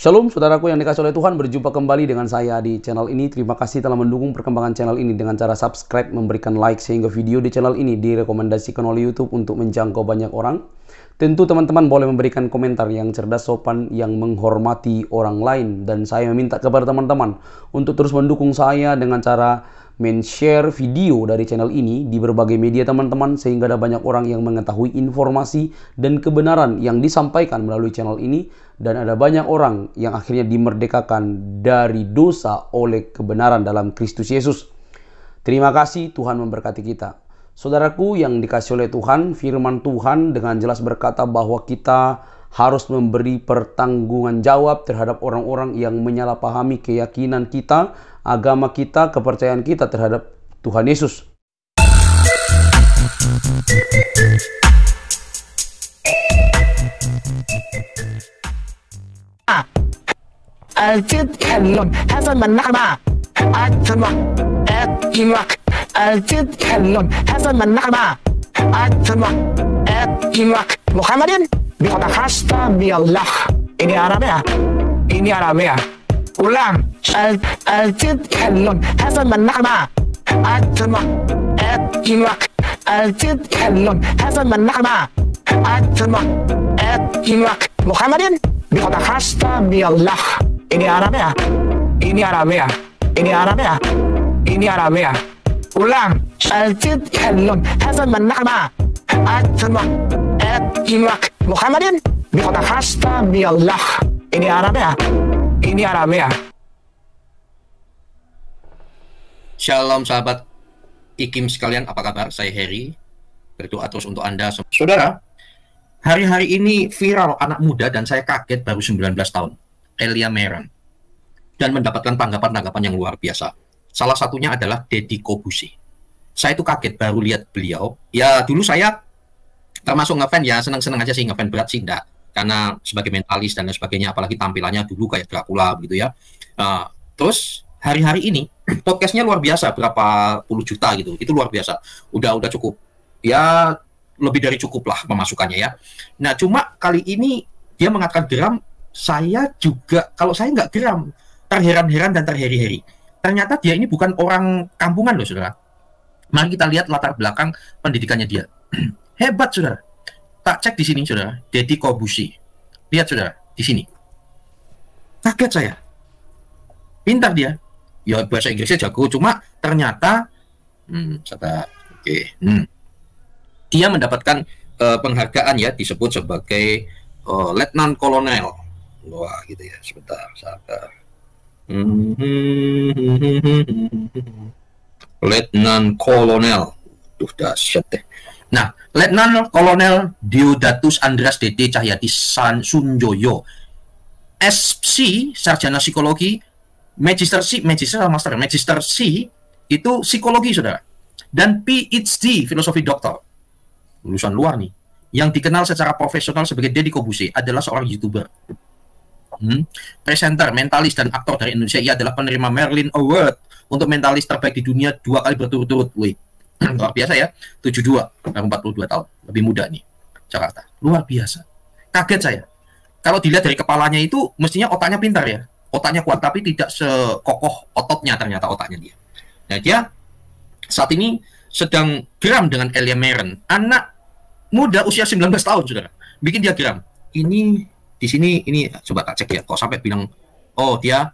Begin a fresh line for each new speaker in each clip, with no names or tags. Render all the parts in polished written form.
Shalom saudaraku yang dikasih oleh Tuhan, berjumpa kembali dengan saya di channel ini. Terima kasih telah mendukung perkembangan channel ini dengan cara subscribe, memberikan like, sehingga video di channel ini direkomendasikan oleh YouTube untuk menjangkau banyak orang. Tentu teman-teman boleh memberikan komentar yang cerdas, sopan, yang menghormati orang lain. Dan saya meminta kepada teman-teman untuk terus mendukung saya dengan cara men-share video dari channel ini di berbagai media teman-teman, sehingga ada banyak orang yang mengetahui informasi dan kebenaran yang disampaikan melalui channel ini, dan ada banyak orang yang akhirnya dimerdekakan dari dosa oleh kebenaran dalam Kristus Yesus. Terima kasih, Tuhan memberkati kita. Saudaraku yang dikasih oleh Tuhan, firman Tuhan dengan jelas berkata bahwa kita harus memberi pertanggungan jawab terhadap orang-orang yang menyalahpahami keyakinan kita, agama kita, kepercayaan kita terhadap Tuhan Yesus.
تتكلم هذا من نعمة أتبع أتبعك تتكلم هذا من نعمة أتبع أتبعك محمد بيتخصص بالله ini Arabia ulang تتكلم هذا من نعمة أتبع أتبعك تتكلم هذا من نعمة أتبع أتبعك محمد بيتخصص بالله ini Arabia ulang تتكلم هذا من نعمة أتبع أتبعك محمد بيتخصص بالله ini Arabia.
Shalom sahabat IKIM sekalian, apa kabar? Saya Heri, berdoa terus untuk Anda. Saudara, hari-hari ini viral anak muda dan saya kaget, baru 19 tahun, Elia Meron, dan mendapatkan tanggapan-tanggapan yang luar biasa. Salah satunya adalah Deddy Kobusi. Saya itu kaget baru lihat beliau. Ya dulu saya termasuk ngefans ya, senang-senang aja sih, ngefans berat sih enggak, karena sebagai mentalis dan lain sebagainya, apalagi tampilannya dulu kayak Dracula begitu ya. Terus hari-hari ini podcastnya luar biasa, berapa puluh juta gitu, itu luar biasa. Udah cukup, ya lebih dari cukup lah pemasukannya ya. Nah cuma kali ini dia mengatakan geram. Saya juga, kalau saya nggak geram, terheran-heran dan terheri-heri. Ternyata dia ini bukan orang kampungan loh saudara. Mari kita lihat latar belakang pendidikannya dia. Hebat saudara. Tak cek di sini saudara, Deddy Kobusi. Lihat saudara, di sini. Kaget saya. Pintar dia. Ya bahasa Inggrisnya jago, cuma ternyata dia mendapatkan penghargaan ya, disebut sebagai Letnan Kolonel. Wah gitu ya, sebentar sabar. Letnan Kolonel. Duh dahsyat deh. Nah, Letnan Kolonel Diodatus Andreas Dede Cahyadi Sunjoyo, SC Sarjana Psikologi, Magister C itu psikologi saudara, dan PhD Filosofi Doktor, lulusan luar nih. Yang dikenal secara profesional sebagai Deddy Kobusi adalah seorang YouTuber, presenter, mentalis, dan aktor dari Indonesia. Ia adalah penerima Merlin Award untuk mentalis terbaik di dunia 2 kali berturut-turut. Wih, luar biasa ya. 72, baru 42 tahun, lebih muda nih, Jakarta. Luar biasa. Kaget saya. Kalau dilihat dari kepalanya itu, mestinya otaknya pintar ya. Otaknya kuat, tapi tidak sekokoh ototnya ternyata otaknya dia. Nah, dia saat ini sedang geram dengan Elia Meron, anak muda usia 19 tahun, saudara. Bikin dia geram. Ini, di sini, ini, coba tak cek ya. Kok sampai bilang, oh dia,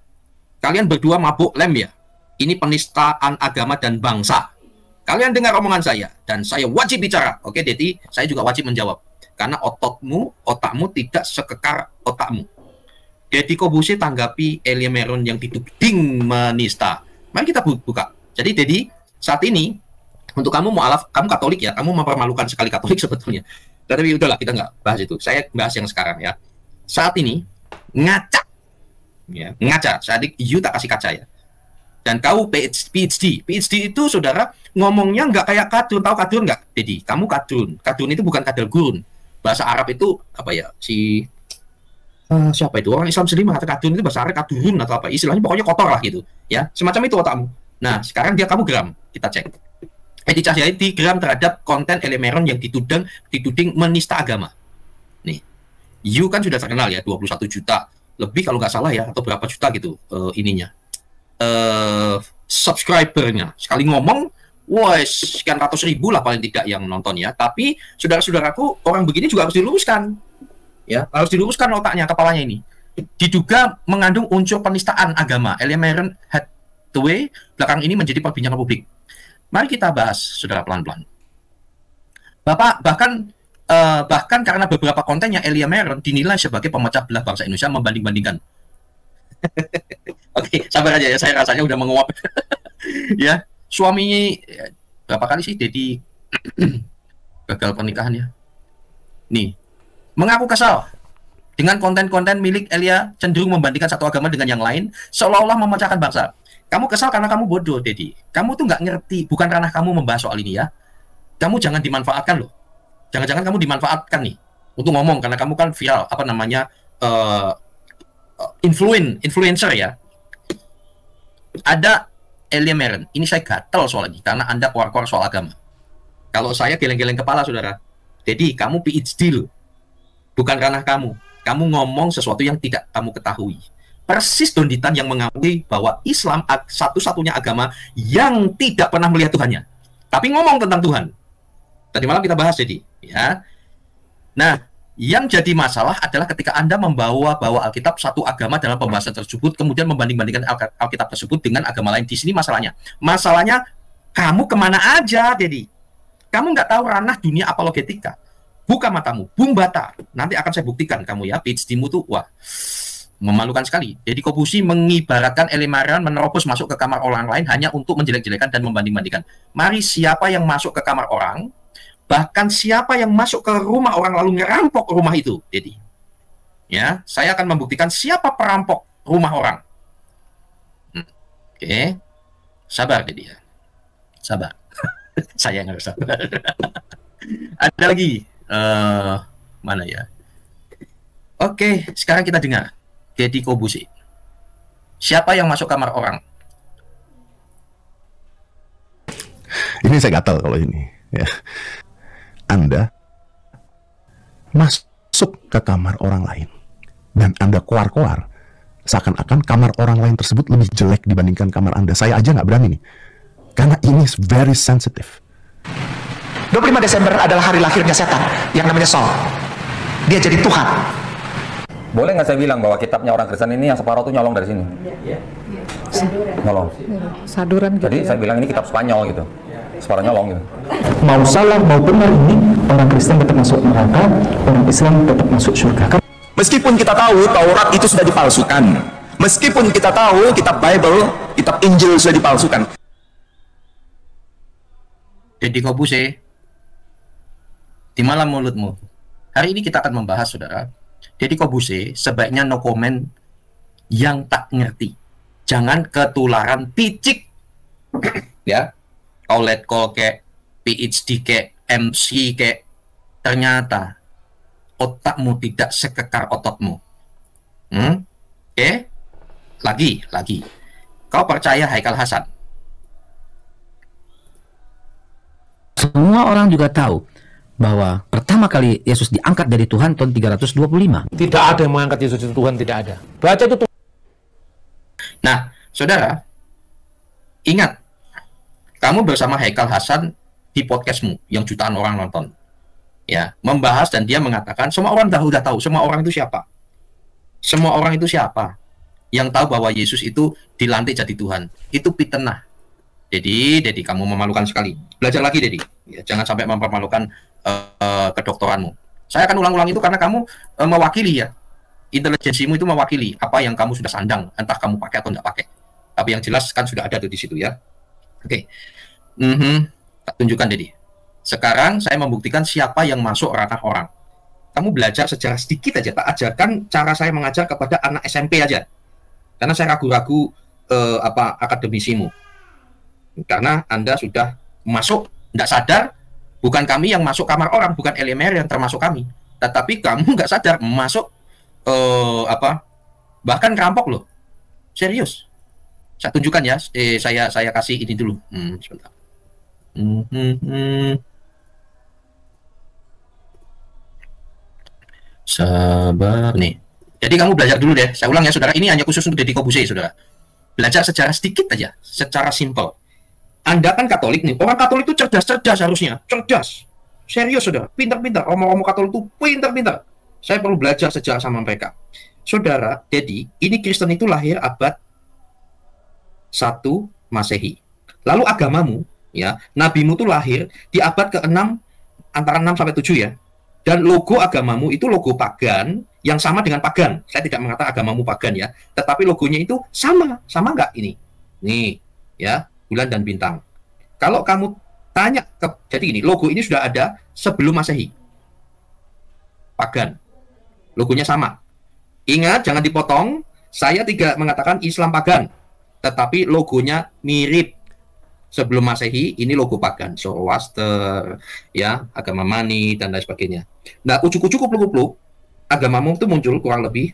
kalian berdua mabuk lem ya? Ini penistaan agama dan bangsa. Kalian dengar omongan saya, dan saya wajib bicara. Oke, Deddy, saya juga wajib menjawab. Karena otakmu tidak sekekar otakmu. Deddy Kobusi tanggapi Elia Meron yang dituding menista. Mari kita buka. Jadi Deddy, saat ini, untuk kamu mualaf, kamu Katolik ya, kamu mempermalukan sekali Katolik sebetulnya. Tapi udahlah, kita nggak bahas itu. Saya bahas yang sekarang ya. Saat ini, ngaca. Ya, ngaca. Saat ini, you tak kasih kaca ya. Dan kau PhD itu saudara ngomongnya nggak kayak kadrun. Tahu kadrun nggak, Deddy? Kamu kadrun. Kadrun itu bukan kadal gurun. Bahasa Arab itu apa ya? Siapa itu? Orang Islam sendiri mengatakan kadrun itu bahasa Arab kadrun atau apa? Istilahnya pokoknya kotor lah gitu. Ya, semacam itu otakmu. Nah, sekarang kamu geram. Kita cek. Edi Cahyadi geram terhadap konten Elia Meron yang dituding menista agama. Nih, you kan sudah terkenal ya, 21 juta lebih kalau nggak salah ya, atau berapa juta gitu ininya, subscribernya. Sekali ngomong, wah, sekian ratus ribu lah paling tidak yang nonton ya. Tapi saudara-saudaraku, orang begini juga harus diluruskan, ya, harus diluruskan otaknya, kepalanya ini. Diduga mengandung unsur penistaan agama. Elia Meren Hathaway belakang ini menjadi perbincangan publik. Mari kita bahas, saudara, pelan-pelan. Bapak bahkan karena beberapa kontennya Elia Meren dinilai sebagai pemecah belah bangsa Indonesia membanding-bandingkan. Oke, sabar aja ya, saya rasanya udah menguap. Ya, suami berapa kali sih Dedi gagal pernikahannya? Nih, mengaku kesal dengan konten-konten milik Elia cenderung membandingkan satu agama dengan yang lain, seolah-olah memecahkan bangsa. Kamu kesal karena kamu bodoh, Dedi. Kamu tuh nggak ngerti, bukan ranah kamu membahas soal ini ya. Kamu jangan dimanfaatkan loh. Jangan-jangan kamu dimanfaatkan nih untuk ngomong karena kamu kan viral, apa namanya, influencer ya. Ada Elia Meren, ini saya gatel soal ini karena Anda keluar-keluar soal agama. Kalau saya geleng-geleng kepala, saudara. Jadi kamu PhD loh, bukan ranah kamu. Kamu ngomong sesuatu yang tidak kamu ketahui. Persis Donditan yang mengakui bahwa Islam satu-satunya agama yang tidak pernah melihat Tuhannya, tapi ngomong tentang Tuhan. Tadi malam kita bahas jadi, ya. Nah, yang jadi masalah adalah ketika Anda membawa Alkitab satu agama dalam pembahasan tersebut, kemudian membanding-bandingkan Alkitab tersebut dengan agama lain. Di sini masalahnya. Masalahnya, kamu kemana aja, jadi. Kamu nggak tahu ranah dunia apologetika. Buka matamu, bung bata. Nanti akan saya buktikan kamu ya, PhD-mu tuh, wah, memalukan sekali. Jadi Kobusi mengibaratkan Elia Meren menerobos masuk ke kamar orang lain hanya untuk menjelek-jelekan dan membanding-bandingkan. Mari siapa yang masuk ke kamar orang, bahkan siapa yang masuk ke rumah orang lalu ngerampok rumah itu, jadi, ya, saya akan membuktikan siapa perampok rumah orang. Oke, sabar jadi ya, sabar. Saya yang harus sabar. Ada lagi, mana ya? Oke, sekarang kita dengar Deddy Kobusi. Siapa yang masuk kamar orang?
Ini saya gatal kalau ini, ya. Anda masuk ke kamar orang lain dan Anda keluar-keluar seakan-akan kamar orang lain tersebut lebih jelek dibandingkan kamar Anda. Saya aja nggak berani nih, karena ini very sensitive.
25 Desember adalah hari lahirnya setan yang namanya Saul. Dia jadi Tuhan.
Boleh nggak saya bilang bahwa kitabnya orang Kristen ini yang separuh tuh nyolong dari sini? Nyolong.
Saduran gitu.
Jadi saya bilang ini kitab Spanyol gitu. Separuh nyolong gitu.
Mau salah mau benar ini, orang Kristen tetap masuk neraka, orang Islam tetap masuk surga.
Meskipun kita tahu Taurat itu sudah dipalsukan, meskipun kita tahu kitab Bible, kitab Injil sudah dipalsukan.
Deddy Kobusi, di malam mulutmu. Hari ini kita akan membahas, saudara, Deddy Kobusi sebaiknya no comment yang tak ngerti. Jangan ketularan picik. Ya, kau let call kayak PhD kayak MC kayak, ternyata otakmu tidak sekekar ototmu. Oke? Lagi. Kau percaya Haikal Hasan?
Semua orang juga tahu bahwa pertama kali Yesus diangkat dari Tuhan tahun 325.
Tidak ada yang mengangkat Yesus itu Tuhan, tidak ada. Baca itu.
Nah, saudara, ingat, kamu bersama Haikal Hasan di podcastmu yang jutaan orang nonton, ya, membahas dan dia mengatakan semua orang udah tahu, semua orang itu siapa? Semua orang itu siapa? Yang tahu bahwa Yesus itu dilantik jadi Tuhan. Itu fitnah. Dedi, kamu memalukan sekali. Belajar lagi, Dedi. Ya, jangan sampai mempermalukan kedokteranmu. Saya akan ulang-ulang itu karena kamu mewakili ya. Intelijensimu itu mewakili apa yang kamu sudah sandang, entah kamu pakai atau tidak pakai. Tapi yang jelas kan sudah ada tuh di situ ya. Oke. Tak tunjukkan, Dedi. Sekarang saya membuktikan siapa yang masuk ranah orang. Kamu belajar sejarah sedikit aja, tak ajarkan cara saya mengajar kepada anak SMP aja. Karena saya ragu-ragu akademisimu. Karena Anda sudah masuk, tidak sadar, bukan kami yang masuk kamar orang, bukan Elia Meren yang termasuk kami. Tetapi kamu nggak sadar masuk bahkan ngerampok loh. Serius. Saya tunjukkan ya, saya kasih ini dulu. Sebentar. Sabar nih. Jadi kamu belajar dulu deh. Saya ulang ya saudara, ini hanya khusus untuk Deddy Kobuse saudara. Belajar secara sedikit aja, secara simple. Anda kan Katolik nih, orang Katolik itu cerdas-cerdas harusnya, cerdas. Serius saudara, pintar-pintar. Orang-orang Katolik itu pintar-pintar. Saya perlu belajar sejarah sama mereka. Saudara, Deddy, ini Kristen itu lahir abad 1 Masehi. Lalu agamamu, ya, nabimu itu lahir di abad ke-6, antara 6 sampai 7 ya. Dan logo agamamu itu logo pagan yang sama dengan pagan. Saya tidak mengatakan agamamu pagan ya, tetapi logonya itu sama nggak ini? Nih, ya, bulan dan bintang. Kalau kamu tanya jadi ini, logo ini sudah ada sebelum Masehi. Pagan. Logonya sama. Ingat, jangan dipotong. Saya tidak mengatakan Islam pagan, tetapi logonya mirip. Sebelum Masehi, ini logo pagan, Zoroaster, ya, agama Mani, dan lain sebagainya. Nah, ujuk-ujuk kupluk-kupluk, agamamu itu muncul kurang lebih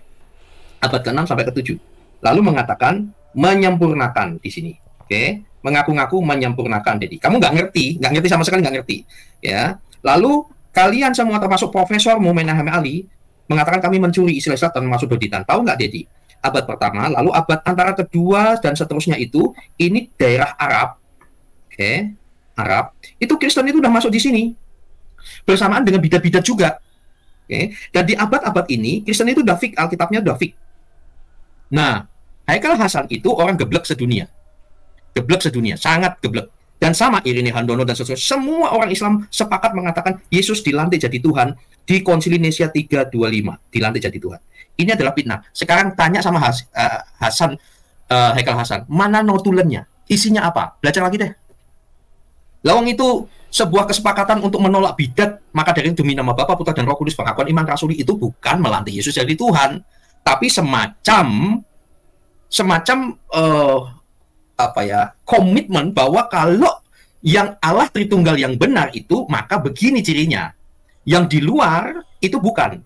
abad ke-6 sampai ke-7. Lalu mengatakan menyempurnakan di sini. Oke, mengaku-ngaku menyempurnakan. Jadi, kamu nggak ngerti sama sekali nggak ngerti. Ya, lalu kalian semua termasuk Profesor Mumenahame Ali mengatakan kami mencuri istilah-istilah termasuk Doditan. Tahu nggak, Dedi? Abad pertama, lalu abad antara kedua dan seterusnya itu, ini daerah Arab. Oke, Arab. Itu Kristen itu udah masuk di sini. Bersamaan dengan bidat-bidat juga. Oke, dan di abad-abad ini, Kristen itu udah fix, Alkitabnya udah fix. Nah, Haikal Hasan itu orang geblek sedunia. Geblek sedunia, sangat geblek. Dan sama Irini Handono dan seterusnya. Semua orang Islam sepakat mengatakan Yesus dilantik jadi Tuhan di Konsili Nicea 325. Dilantik jadi Tuhan. Ini adalah fitnah. Sekarang tanya sama Hasan, Haikal Hasan, mana notulennya? Isinya apa? Belajar lagi deh. Lawang itu sebuah kesepakatan untuk menolak bidat, maka dari demi nama Bapa, Putra dan Roh Kudus, pengakuan iman rasuli itu bukan melantik Yesus jadi Tuhan, tapi semacam komitmen bahwa kalau yang Allah Tritunggal yang benar itu, maka begini cirinya. Yang di luar itu bukan.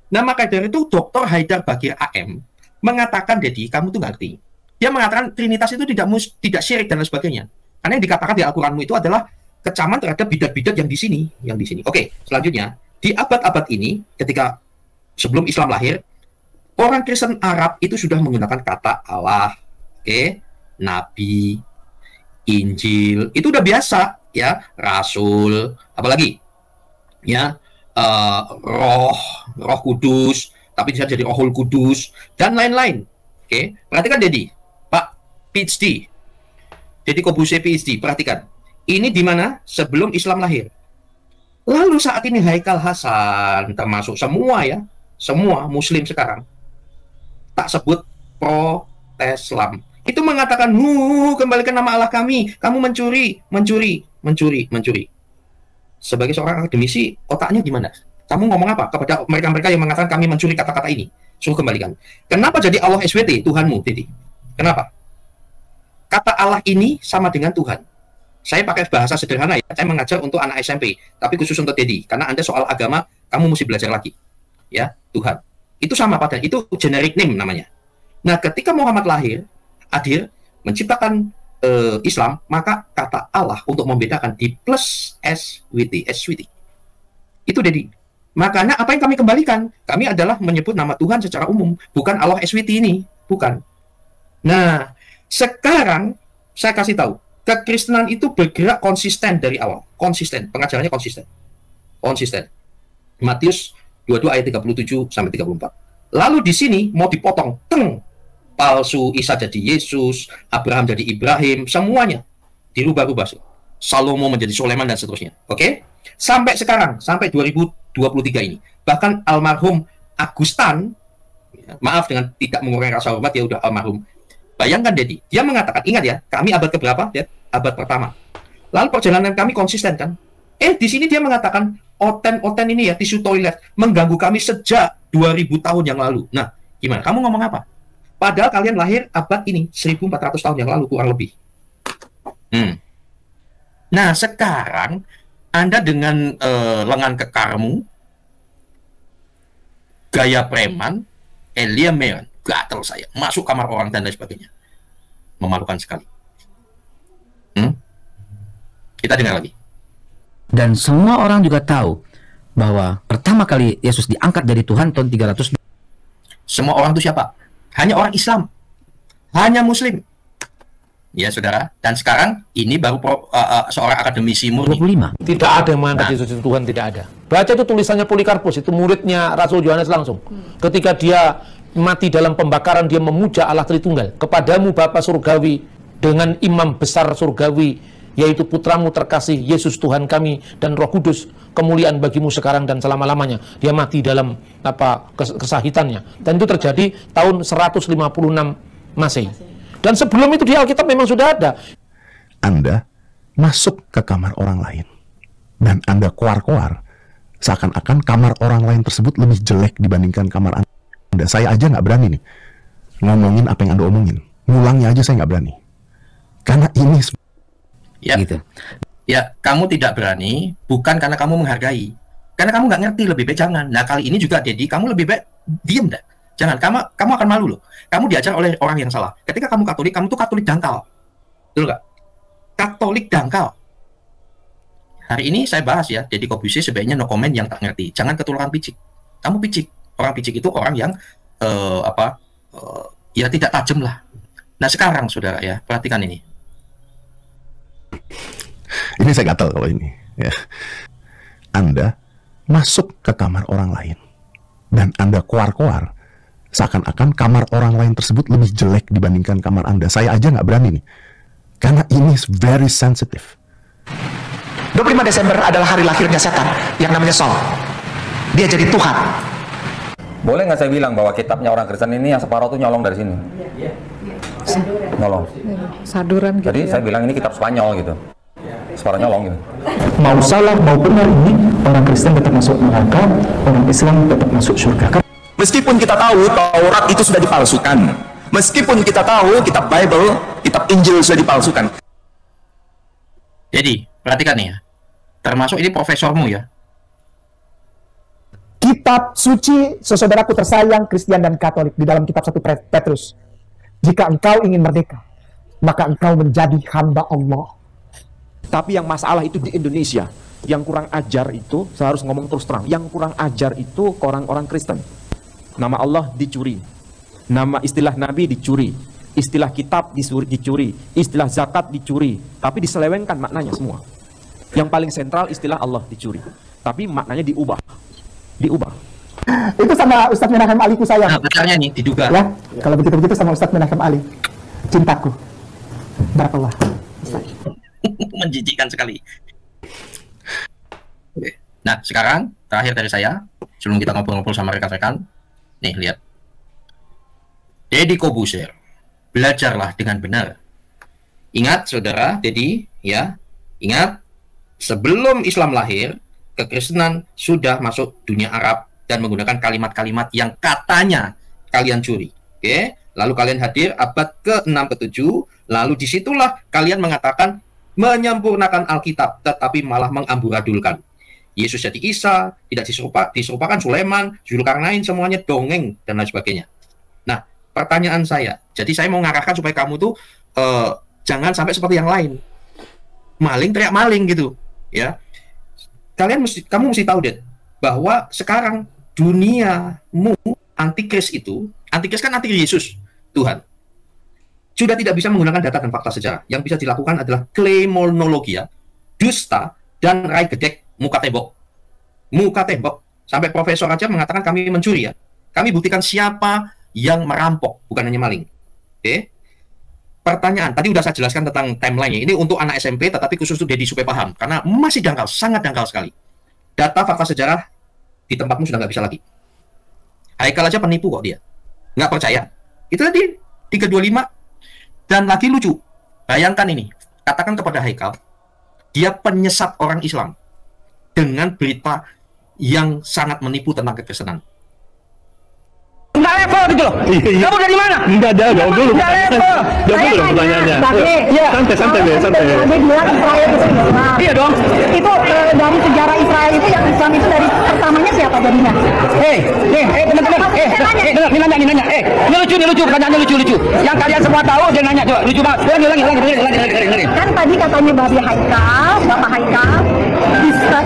Nah, maka dari itu Dr. Haidar Bagir AM mengatakan, Dedi, kamu tuh ngerti. Dia mengatakan Trinitas itu tidak syirik dan lain sebagainya. Karena yang dikatakan di Al-Quranmu itu adalah kecaman terhadap bidat-bidat yang di sini, Oke, selanjutnya di abad-abad ini, ketika sebelum Islam lahir, orang Kristen Arab itu sudah menggunakan kata Allah, Nabi, Injil, itu udah biasa, ya, Rasul, apalagi, ya, Roh Kudus, tapi bisa jadi Rohul Kudus dan lain-lain. Oke, perhatikan Dedi, Pak PhD. Deddy Kobuse PhD, perhatikan. Ini di mana? Sebelum Islam lahir. Lalu saat ini Haikal Hasan, termasuk semua ya, semua Muslim sekarang, tak sebut pro-Islam. Itu mengatakan, kembalikan nama Allah kami, kamu mencuri. Sebagai seorang akademisi, otaknya gimana? Kamu ngomong apa kepada mereka-mereka yang mengatakan kami mencuri kata-kata ini? Suruh kembalikan. Kenapa jadi Allah SWT, Tuhanmu, Deddy? Kenapa? Kata Allah ini sama dengan Tuhan. Saya pakai bahasa sederhana ya. Saya mengajar untuk anak SMP, tapi khusus untuk Deddy. Karena Anda soal agama, kamu mesti belajar lagi. Ya, Tuhan. Itu sama padahal. Itu generic name namanya. Nah, ketika Muhammad hadir, menciptakan Islam, maka kata Allah untuk membedakan di plus SWT. Itu Deddy. Makanya apa yang kami kembalikan? Kami adalah menyebut nama Tuhan secara umum, bukan Allah SWT ini. Bukan. Nah, sekarang saya kasih tahu, kekristenan itu bergerak konsisten dari awal. Konsisten, pengajarannya konsisten. Matius 22 ayat 37 sampai 34. Lalu di sini mau dipotong, palsu, Isa jadi Yesus, Abraham jadi Ibrahim, semuanya dirubah-rubah. Salomo menjadi Sulaiman dan seterusnya. Oke? Sampai sekarang, sampai 2023 ini. Bahkan almarhum Agustan, maaf dengan tidak mengurangi rasa hormat, ya udah almarhum. Bayangkan Deddy, dia mengatakan, ingat ya, kami abad keberapa? Ya, abad pertama. Lalu perjalanan kami konsisten kan? Di sini dia mengatakan, oten ini ya, tisu toilet, mengganggu kami sejak 2000 tahun yang lalu. Nah, gimana? Kamu ngomong apa? Padahal kalian lahir abad ini, 1400 tahun yang lalu, kurang lebih. Nah, sekarang, Anda dengan lengan kekarmu, gaya preman, Elia Meon, gatel saya, masuk kamar orang dan lain sebagainya. Memalukan sekali. Kita dengar lagi.
Dan semua orang juga tahu bahwa pertama kali Yesus diangkat dari Tuhan tahun 300.
Semua orang itu siapa? Hanya orang Islam, hanya Muslim. Ya saudara, dan sekarang ini baru seorang akademisi murni.
25.
Tidak ada yang mengangkat Yesus itu Tuhan, tidak ada. Baca itu tulisannya Polikarpus, itu muridnya Rasul Yohanes langsung. Ketika dia mati dalam pembakaran, dia memuja Allah Tritunggal. Kepadamu Bapa Surgawi, dengan imam besar surgawi, yaitu putramu terkasih, Yesus Tuhan kami, dan Roh Kudus, kemuliaan bagimu sekarang dan selama-lamanya. Dia mati dalam kesahitannya. Dan itu terjadi tahun 156 Masehi. Dan sebelum itu di Alkitab memang sudah ada.
Anda masuk ke kamar orang lain, dan Anda koar-koar, seakan-akan kamar orang lain tersebut lebih jelek dibandingkan kamar Anda. Saya aja nggak berani nih ngomongin apa yang Anda omongin. Ngulangnya aja saya nggak berani. Karena ini...
Ya, gitu. Ya, kamu tidak berani bukan karena kamu menghargai. Karena kamu nggak ngerti, lebih baik jangan. Nah, kali ini juga, Dedi, kamu lebih baik diem dah. Jangan, kamu akan malu loh. Kamu diajar oleh orang yang salah. Ketika kamu Katolik, kamu tuh Katolik dangkal. Betul nggak? Katolik dangkal. Hari ini saya bahas ya, Deddy Corbuzier sebaiknya no comment yang tak ngerti. Jangan ketularan picik. Kamu picik. Orang picik itu orang yang ya tidak tajam lah. Nah sekarang saudara ya, perhatikan ini.
Ini saya gatal kalau ini. Ya. Anda masuk ke kamar orang lain, dan Anda koar-koar, seakan-akan kamar orang lain tersebut lebih jelek dibandingkan kamar Anda. Saya aja nggak berani nih. Karena ini very sensitive.
25 Desember adalah hari lahirnya setan yang namanya Saul. Dia jadi Tuhan.
Boleh nggak saya bilang bahwa kitabnya orang Kristen ini yang separuh tuh nyolong dari sini? Nyolong.
Saduran gitu.
Jadi saya bilang ini kitab Spanyol gitu. Separuh nyolong gitu.
Mau salah mau benar ini, orang Kristen tetap masuk neraka, orang Islam tetap masuk surga.
Meskipun kita tahu Taurat itu sudah dipalsukan, meskipun kita tahu kitab Bible, kitab Injil sudah dipalsukan.
Jadi, perhatikan nih ya. Termasuk ini profesormu ya.
Kitab suci, saudaraku tersayang, Kristen dan Katolik, di dalam kitab 1 Petrus. Jika engkau ingin merdeka, maka engkau menjadi hamba Allah.
Tapi yang masalah itu di Indonesia, yang kurang ajar itu, saya harus ngomong terus terang, yang kurang ajar itu orang-orang Kristen. Nama Allah dicuri, nama istilah Nabi dicuri, istilah kitab dicuri, istilah zakat dicuri, tapi diselewengkan maknanya semua. Yang paling sentral istilah Allah dicuri, tapi maknanya diubah.
Itu sama Ustadz Menahem Ali ku sayang.
Nah, pacarnya nih diduga.
Ya, kalau begitu sama Ustadz Menahem Ali. Cintaku. Barakallah.
Menjijikkan sekali. Oke. Nah, sekarang terakhir dari saya, sebelum kita ngobrol-ngobrol sama rekan-rekan. Nih, lihat. Deddy Corbuzier, belajarlah dengan benar. Ingat, saudara, Deddy, ya. Ingat, sebelum Islam lahir, kekristenan sudah masuk dunia Arab dan menggunakan kalimat-kalimat yang katanya kalian curi. Oke? Lalu kalian hadir abad ke-6 ke-7, lalu disitulah kalian mengatakan menyempurnakan Alkitab, tetapi malah mengamburadulkan. Yesus jadi Isa, tidak diserupakan Sulaiman, Zulkarnain, semuanya dongeng, dan lain sebagainya. Nah, pertanyaan saya, jadi saya mau mengarahkan supaya kamu tuh jangan sampai seperti yang lain. Maling teriak maling gitu, ya. Kamu mesti tahu deh, bahwa sekarang duniamu, antikris kan anti Yesus, Tuhan. Sudah tidak bisa menggunakan data dan fakta sejarah. Yang bisa dilakukan adalah kleimonologia, dusta, dan rai gedek muka tembok. Sampai profesor aja mengatakan kami mencuri ya. Kami buktikan siapa yang merampok, bukan hanya maling. Oke. Pertanyaan, tadi udah saya jelaskan tentang timeline-nya. Ini untuk anak SMP, tetapi khusus untuk Deddy supaya paham. Karena masih dangkal, sangat dangkal sekali. Data fakta sejarah di tempatmu sudah nggak bisa lagi. Haikal aja penipu kok dia. Nggak percaya. Itu tadi 325. Dan lagi lucu. Bayangkan ini. Katakan kepada Haikal, dia penyesat orang Islam dengan berita yang sangat menipu tentang kekristenan.
Enggak level gitu loh. Kamu dari mana?
Enggak ada, jawab dulu.
Enggak level.
Jawab dulu pertanyaannya.
Iya.
Santai.
Dia bilang Israel itu Islam.
Iya dong.
Itu dari sejarah Israel itu yang Islam itu dari pertamanya siapa jadinya?
Teman-teman. Ini nanya. Ini lucu. Pertanyaannya lucu. Yang kalian semua tahu dia nanya coba. Lucu banget. Ulangi.
Kan tadi katanya Bapak Haikal,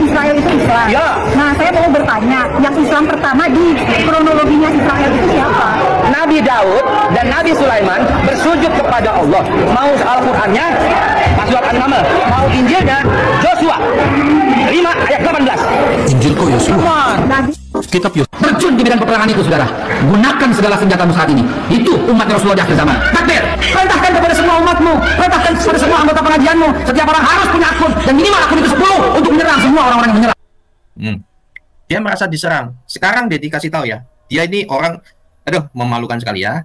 Israel itu Islam.
Ya.
Nah, saya mau bertanya, yang Islam pertama di kronologinya Israel itu siapa?
Nabi Daud dan Nabi Sulaiman bersujud kepada Allah. Mau Al-Qur'annya surat An-Naml, mau Injilnya Joshua 5 ayat 18.
Injil kok Yosua? Kitab Yosua. Terjun di bidang peperangan itu, saudara. Gunakan segala senjatamu saat ini. Itu umat Rasulullah di akhir zaman. Takbir. Perintahkan kepada semua umatmu. Perintahkan kepada semua anggota pengajianmu. Setiap orang harus punya akun. Dan minimal akun itu 10 untuk menyerang semua orang-orang yang menyerang.
Dia merasa diserang. Sekarang dia dikasih tahu ya. Dia ini orang, aduh, memalukan sekali ya.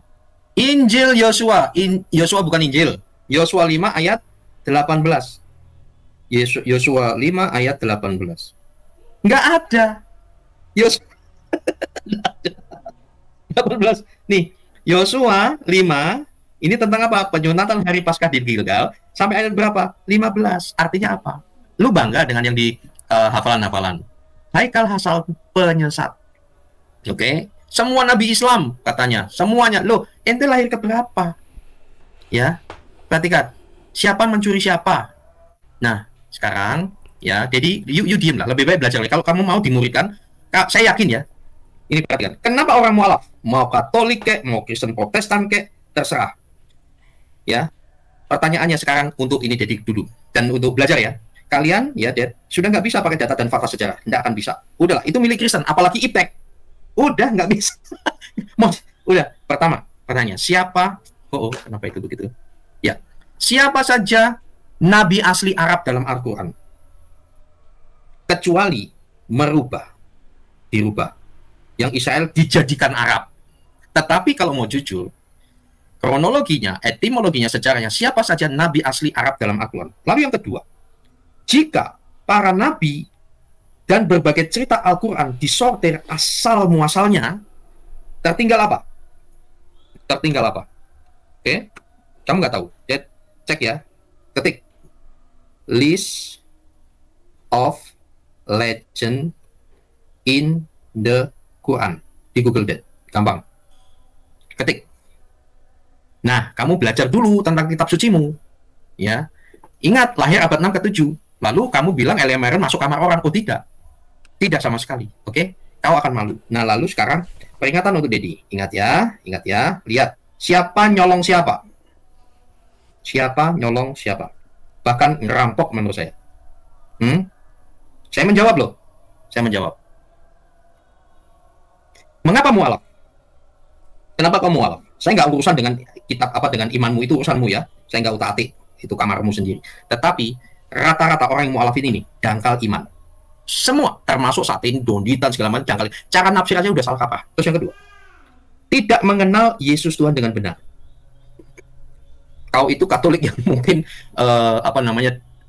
Injil Yosua. Yosua bukan Injil. Yosua 5 ayat 18. Yosua 5 ayat 18. Nggak ada. Yosua 18. Nih, Yosua 5 ini tentang apa? Penyunatan hari Paskah di Gilgal sampai ayat berapa? 15. Artinya apa? Lu bangga dengan yang di hafalan-hafalan. Haikal hasal penyesat. Oke? Semua nabi Islam katanya, semuanya. Loh, ente lahir ke berapa? Ya. Perhatikan. Siapa mencuri siapa? Nah, sekarang ya, jadi you diem lah, lebih baik belajar. Kalau kamu mau dimuridkan, saya yakin ya. Ini perhatikan. Kenapa orang mualaf? Mau Katolik kek, mau Kristen Protestan kek, terserah. Ya. Pertanyaannya sekarang untuk ini jadi dulu dan untuk belajar ya. Kalian ya, sudah nggak bisa pakai data dan fakta sejarah, nggak akan bisa. Udahlah, itu milik Kristen, apalagi IPTEK. Udah nggak bisa. Udah. Pertama, pertanyaan siapa? Kenapa itu begitu? Ya, siapa saja nabi asli Arab dalam Al-Quran? Kecuali dirubah. Yang Israel dijadikan Arab. Tetapi kalau mau jujur, kronologinya, etimologinya, sejarahnya, siapa saja nabi asli Arab dalam Al-Quran? Lalu yang kedua, jika para nabi dan berbagai cerita Al-Quran disortir asal muasalnya, tertinggal apa? Oke? Kamu nggak tahu? Cek ya. Ketik. List of legend in the Quran. Di Google deh. Gampang. Ketik. Nah, kamu belajar dulu tentang kitab sucimu. Ya. Ingat, lahir abad 6 ke 7. Lalu kamu bilang Elia Meren masuk kamar orang. Oh, tidak. Tidak sama sekali. Oke? Kau akan malu. Nah, lalu sekarang peringatan untuk Dedi. Ingat ya. Lihat. Siapa nyolong siapa? Siapa nyolong siapa? Bahkan ngerampok menurut saya. Saya menjawab loh. Mengapa mualaf? Kenapa kamu mualaf? Saya nggak urusan dengan kitab apa, dengan imanmu, itu urusanmu ya. Saya nggak utak-atik, itu kamarmu sendiri. Tetapi rata-rata orang yang mualaf ini dangkal iman. Semua, termasuk saat ini donditan segala macam dangkal. Cara nafsir aja udah salah kaprah. Terus yang kedua, tidak mengenal Yesus Tuhan dengan benar. Kau itu Katolik yang mungkin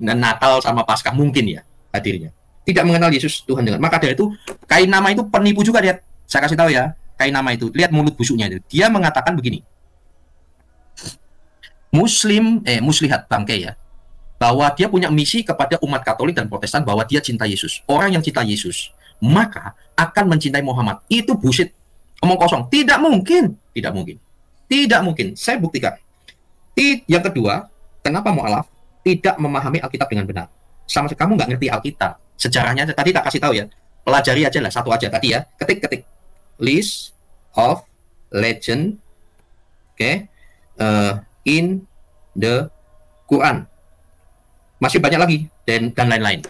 Natal sama Paskah mungkin ya hadirnya. Tidak mengenal Yesus Tuhan dengan. Maka dari itu kain nama itu penipu juga, lihat. Saya kasih tahu ya, kain nama itu. Lihat mulut busuknya itu. Dia mengatakan begini. Muslihat bangke ya. Bahwa dia punya misi kepada umat Katolik dan Protestan bahwa dia cinta Yesus. Orang yang cinta Yesus, maka akan mencintai Muhammad. Itu bullshit. Omong kosong. Tidak mungkin. Saya buktikan. Yang kedua, kenapa mualaf? Tidak memahami Alkitab dengan benar. Sama sekali kamu nggak ngerti Alkitab. Sejarahnya tadi tak kasih tahu ya. Pelajari aja lah, satu aja tadi ya. Ketik. List of legend, in the Quran. Masih banyak lagi dan lain-lain.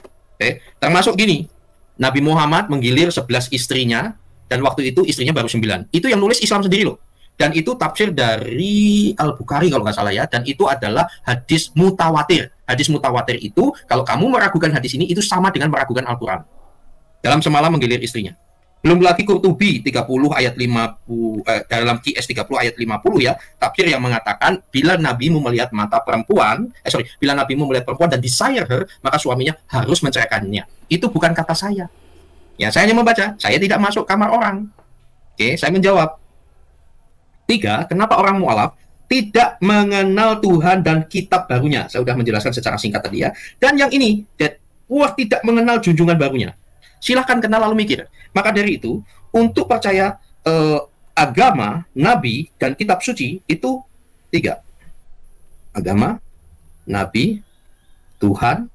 Termasuk gini, Nabi Muhammad menggilir 11 istrinya dan waktu itu istrinya baru 9. Itu yang nulis Islam sendiri loh. Dan itu tafsir dari Al-Bukhari kalau nggak salah ya. Dan itu adalah hadis mutawatir. Hadis mutawatir itu, kalau kamu meragukan hadis ini, itu sama dengan meragukan Al-Quran. Dalam semalam menggilir istrinya. Belum lagi Qurtubi 30 ayat 50, dalam QS 30 ayat 50 ya, tafsir yang mengatakan bila nabimu melihat mata perempuan, bila nabimu melihat perempuan dan desire her, maka suaminya harus menceraikannya. Itu bukan kata saya. Ya, saya hanya membaca, saya tidak masuk kamar orang. Saya menjawab. 3, kenapa orang mualaf tidak mengenal Tuhan dan kitab barunya? Saya sudah menjelaskan secara singkat tadi ya. Dan yang ini, tidak mengenal junjungan barunya. Silahkan kenal lalu mikir. Maka dari itu, untuk percaya agama, nabi, dan kitab suci itu 3. Agama, nabi, Tuhan,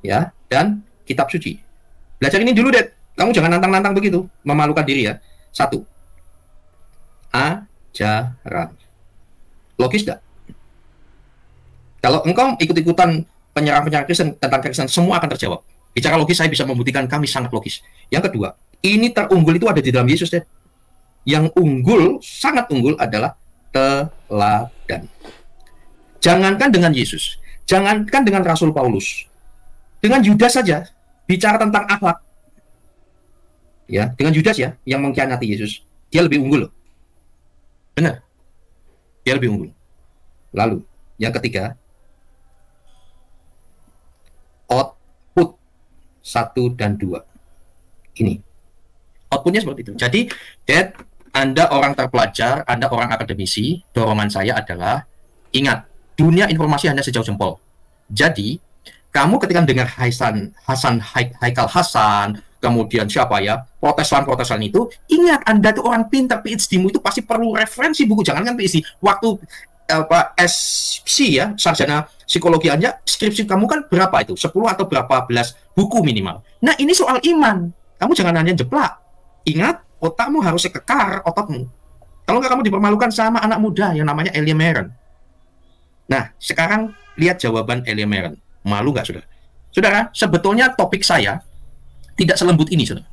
ya, dan kitab suci. Belajar ini dulu, Det. Kamu jangan nantang-nantang begitu, memalukan diri ya. 1. Ajaran. Logis enggak? Kalau engkau ikut-ikutan penyerang-penyerang Kristen tentang Kristen, semua akan terjawab. Bicara logis, saya bisa membuktikan kami sangat logis. Yang kedua, ini terunggul itu ada di dalam Yesus, deh. Yang unggul, sangat unggul adalah teladan. Jangankan dengan Yesus, jangankan dengan Rasul Paulus, dengan Yudas saja, bicara tentang akhlak. Ya, dengan Yudas ya, yang mengkhianati Yesus, dia lebih unggul loh. Benar. Dia lebih unggul. Lalu, yang ketiga, output 1 dan 2. Ini. Outputnya seperti itu. Jadi, Dad, Anda orang terpelajar, Anda orang akademisi, dorongan saya adalah, ingat, dunia informasi hanya sejauh jempol. Jadi, kamu ketika mendengar Haikal Hasan, kemudian siapa ya, Protestan itu, ingat Anda itu orang pintar, PhD-mu itu pasti perlu referensi buku. Jangan kan PhD, waktu SC ya, sarjana psikologi Anda, skripsi kamu kan berapa itu? 10 atau berapa belas buku minimal. Nah, ini soal iman. Kamu jangan hanya jeplak. Ingat, otakmu harus kekar ototmu. Kalau nggak, kamu dipermalukan sama anak muda yang namanya Elia Meren. Nah, sekarang lihat jawaban Elia Meren. Malu nggak, saudara? Saudara, sebetulnya topik saya tidak selembut ini, saudara.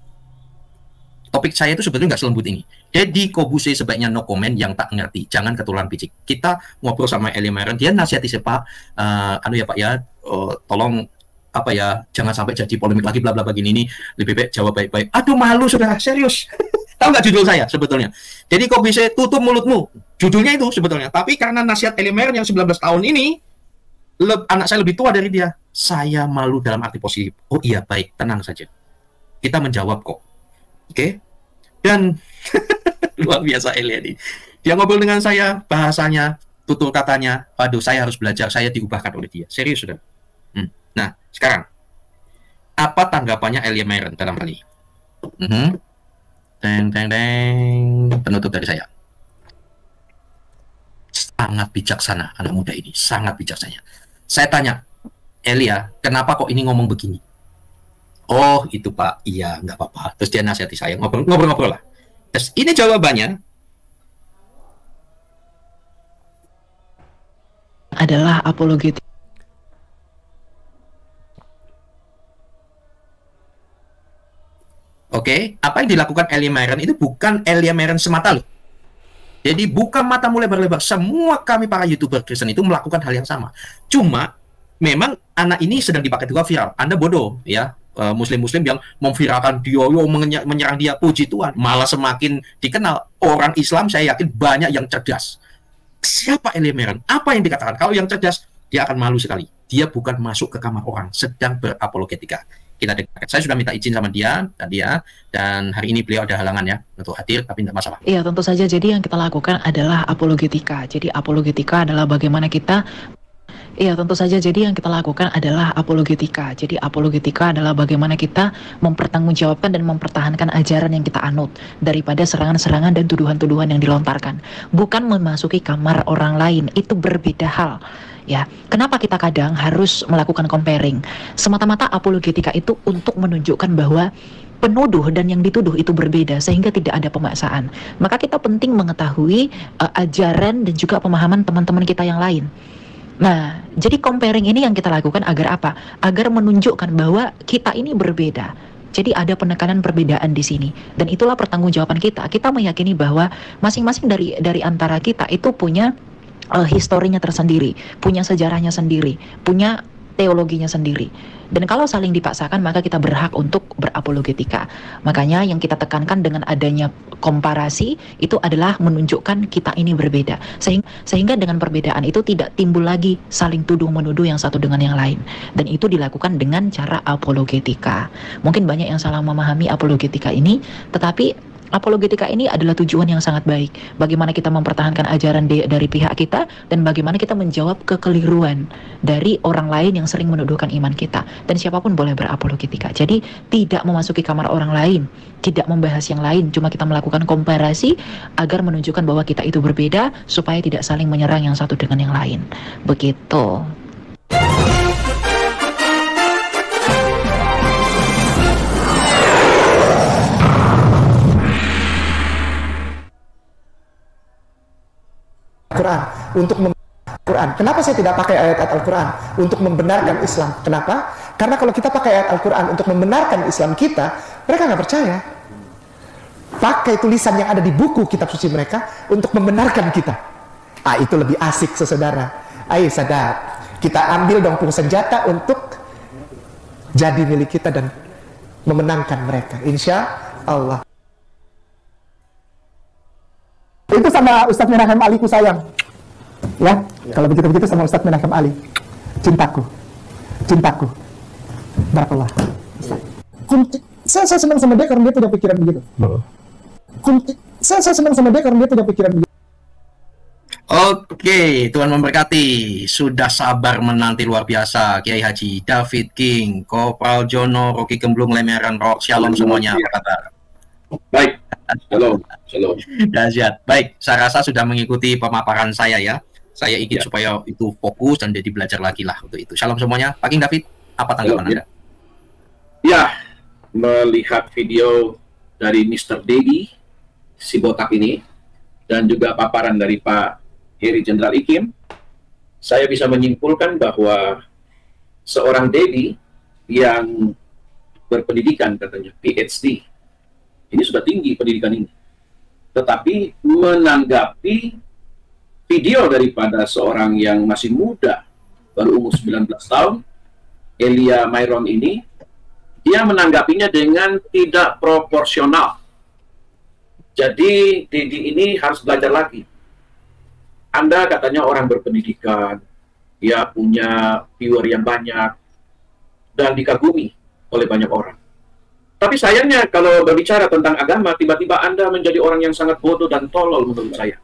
Topik saya itu sebetulnya nggak selembut ini. Deddy Corbuzier sebaiknya no comment, yang tak ngerti. Jangan ketularan picik. Kita ngobrol sama Elia Meren, dia nasihati saya, Pak, ya Pak ya, tolong apa ya, jangan sampai jadi polemik lagi, bla bla begini ini, lebih baik jawab baik-baik. Aduh, malu, saudara, serius. Tahu nggak judul saya sebetulnya? Deddy Corbuzier, tutup mulutmu. Judulnya itu sebetulnya. Tapi karena nasihat Elia Meren yang 19 tahun ini, anak saya lebih tua dari dia. Saya malu dalam arti positif. Oh iya, baik, tenang saja. Kita menjawab kok. Oke? Dan luar biasa Elia ini. Dia ngobrol dengan saya, bahasanya, tutur katanya, waduh, saya harus belajar, saya diubahkan oleh dia. Serius, sudah. Nah, sekarang, apa tanggapannya Elia Meren dalam hal ini? Penutup dari saya. Sangat bijaksana anak muda ini, sangat bijaksana. Saya tanya, Elia, kenapa kok ini ngomong begini? Oh, itu Pak, iya, nggak apa-apa. Terus dia nasihati saya, ngobrol-ngobrol lah. Terus ini jawabannya.
Adalah apologetik.
Oke, apa yang dilakukan Elia Meren itu bukan Elia Meren semata loh. Jadi bukan matamu lebar-lebar. Semua kami para YouTuber Kristen itu melakukan hal yang sama. Cuma, memang anak ini sedang dipakai juga viral. Anda bodoh, ya. Muslim-muslim yang memviralkan dia, menyerang dia, puji Tuhan, malah semakin dikenal. Orang Islam saya yakin banyak yang cerdas. Siapa Elia Meren? Apa yang dikatakan? Kalau yang cerdas, dia akan malu sekali. Dia bukan masuk ke kamar orang, sedang berapologetika. Kita dengarkan. Saya sudah minta izin sama dia tadi ya, dan hari ini beliau ada halangan ya untuk hadir, tapi tidak masalah.
Iya, tentu saja. Jadi yang kita lakukan adalah apologetika. Jadi apologetika adalah bagaimana kita bagaimana kita mempertanggungjawabkan dan mempertahankan ajaran yang kita anut daripada serangan-serangan dan tuduhan-tuduhan yang dilontarkan. Bukan memasuki kamar orang lain, itu berbeda hal. Ya, kenapa kita kadang harus melakukan comparing? Semata-mata apologetika itu untuk menunjukkan bahwa penuduh dan yang dituduh itu berbeda, sehingga tidak ada pemaksaan. Maka kita penting mengetahui ajaran dan juga pemahaman teman-teman kita yang lain. Nah, jadi comparing ini yang kita lakukan agar apa? Agar menunjukkan bahwa kita ini berbeda. Jadi ada penekanan perbedaan di sini, dan itulah pertanggungjawaban kita. Kita meyakini bahwa masing-masing dari antara kita itu punya historinya tersendiri, punya sejarahnya sendiri, punya teologinya sendiri. Dan kalau saling dipaksakan, maka kita berhak untuk berapologetika. Makanya yang kita tekankan dengan adanya komparasi itu adalah menunjukkan kita ini berbeda. Sehingga dengan perbedaan itu tidak timbul lagi saling tuduh-menuduh yang satu dengan yang lain. Dan itu dilakukan dengan cara apologetika. Mungkin banyak yang salah memahami apologetika ini, tetapi apologetika ini adalah tujuan yang sangat baik. Bagaimana kita mempertahankan ajaran dari pihak kita, dan bagaimana kita menjawab kekeliruan dari orang lain yang sering menuduhkan iman kita. Dan siapapun boleh berapologetika. Jadi tidak memasuki kamar orang lain, tidak membahas yang lain, cuma kita melakukan komparasi agar menunjukkan bahwa kita itu berbeda, supaya tidak saling menyerang yang satu dengan yang lain. Begitu.
Al-Quran untuk Quran. Kenapa saya tidak pakai ayat-ayat Al-Quran untuk membenarkan Islam? Kenapa? Karena kalau kita pakai ayat Al-Quran untuk membenarkan Islam kita, mereka nggak percaya. Pakai tulisan yang ada di buku kitab suci mereka untuk membenarkan kita. Itu lebih asik, saudara. Ayo sadar, kita ambil dong senjata untuk jadi milik kita dan memenangkan mereka. Insya Allah. Itu sama Ustadz Menachem Ali ku sayang. Ya, kalau begitu-begitu sama Ustadz Menachem Ali. Cintaku. Barakallah. Saya senang sama dia karena dia punya pikiran begitu. Saya senang sama dia karena dia punya pikiran begitu.
Oke, Tuhan memberkati. Sudah sabar menanti luar biasa. Kiai Haji David King, Kopral Jono, Rocky Gemblung, Lemeran Rock, Shalom semuanya. Apa kabar?
Baik, shalom.
Dahsyat. Baik, saya rasa sudah mengikuti pemaparan saya ya. Saya ingin supaya itu fokus dan jadi belajar lagi lah untuk itu. Shalom semuanya. Pak King David, apa tanggapan Anda?
Ya, melihat video dari Mr. Dedi, si botak ini, dan juga paparan dari Pak Heri Jenderal Ikim, saya bisa menyimpulkan bahwa seorang Dedi yang berpendidikan katanya, PhD, ini sudah tinggi pendidikan ini, tetapi menanggapi video daripada seorang yang masih muda, baru umur 19 tahun, Elia Myron ini, dia menanggapinya dengan tidak proporsional. Jadi Dedi ini harus belajar lagi. Anda katanya orang berpendidikan, ya punya viewer yang banyak, dan dikagumi oleh banyak orang. Tapi sayangnya kalau berbicara tentang agama, tiba-tiba Anda menjadi orang yang sangat bodoh dan tolol menurut saya.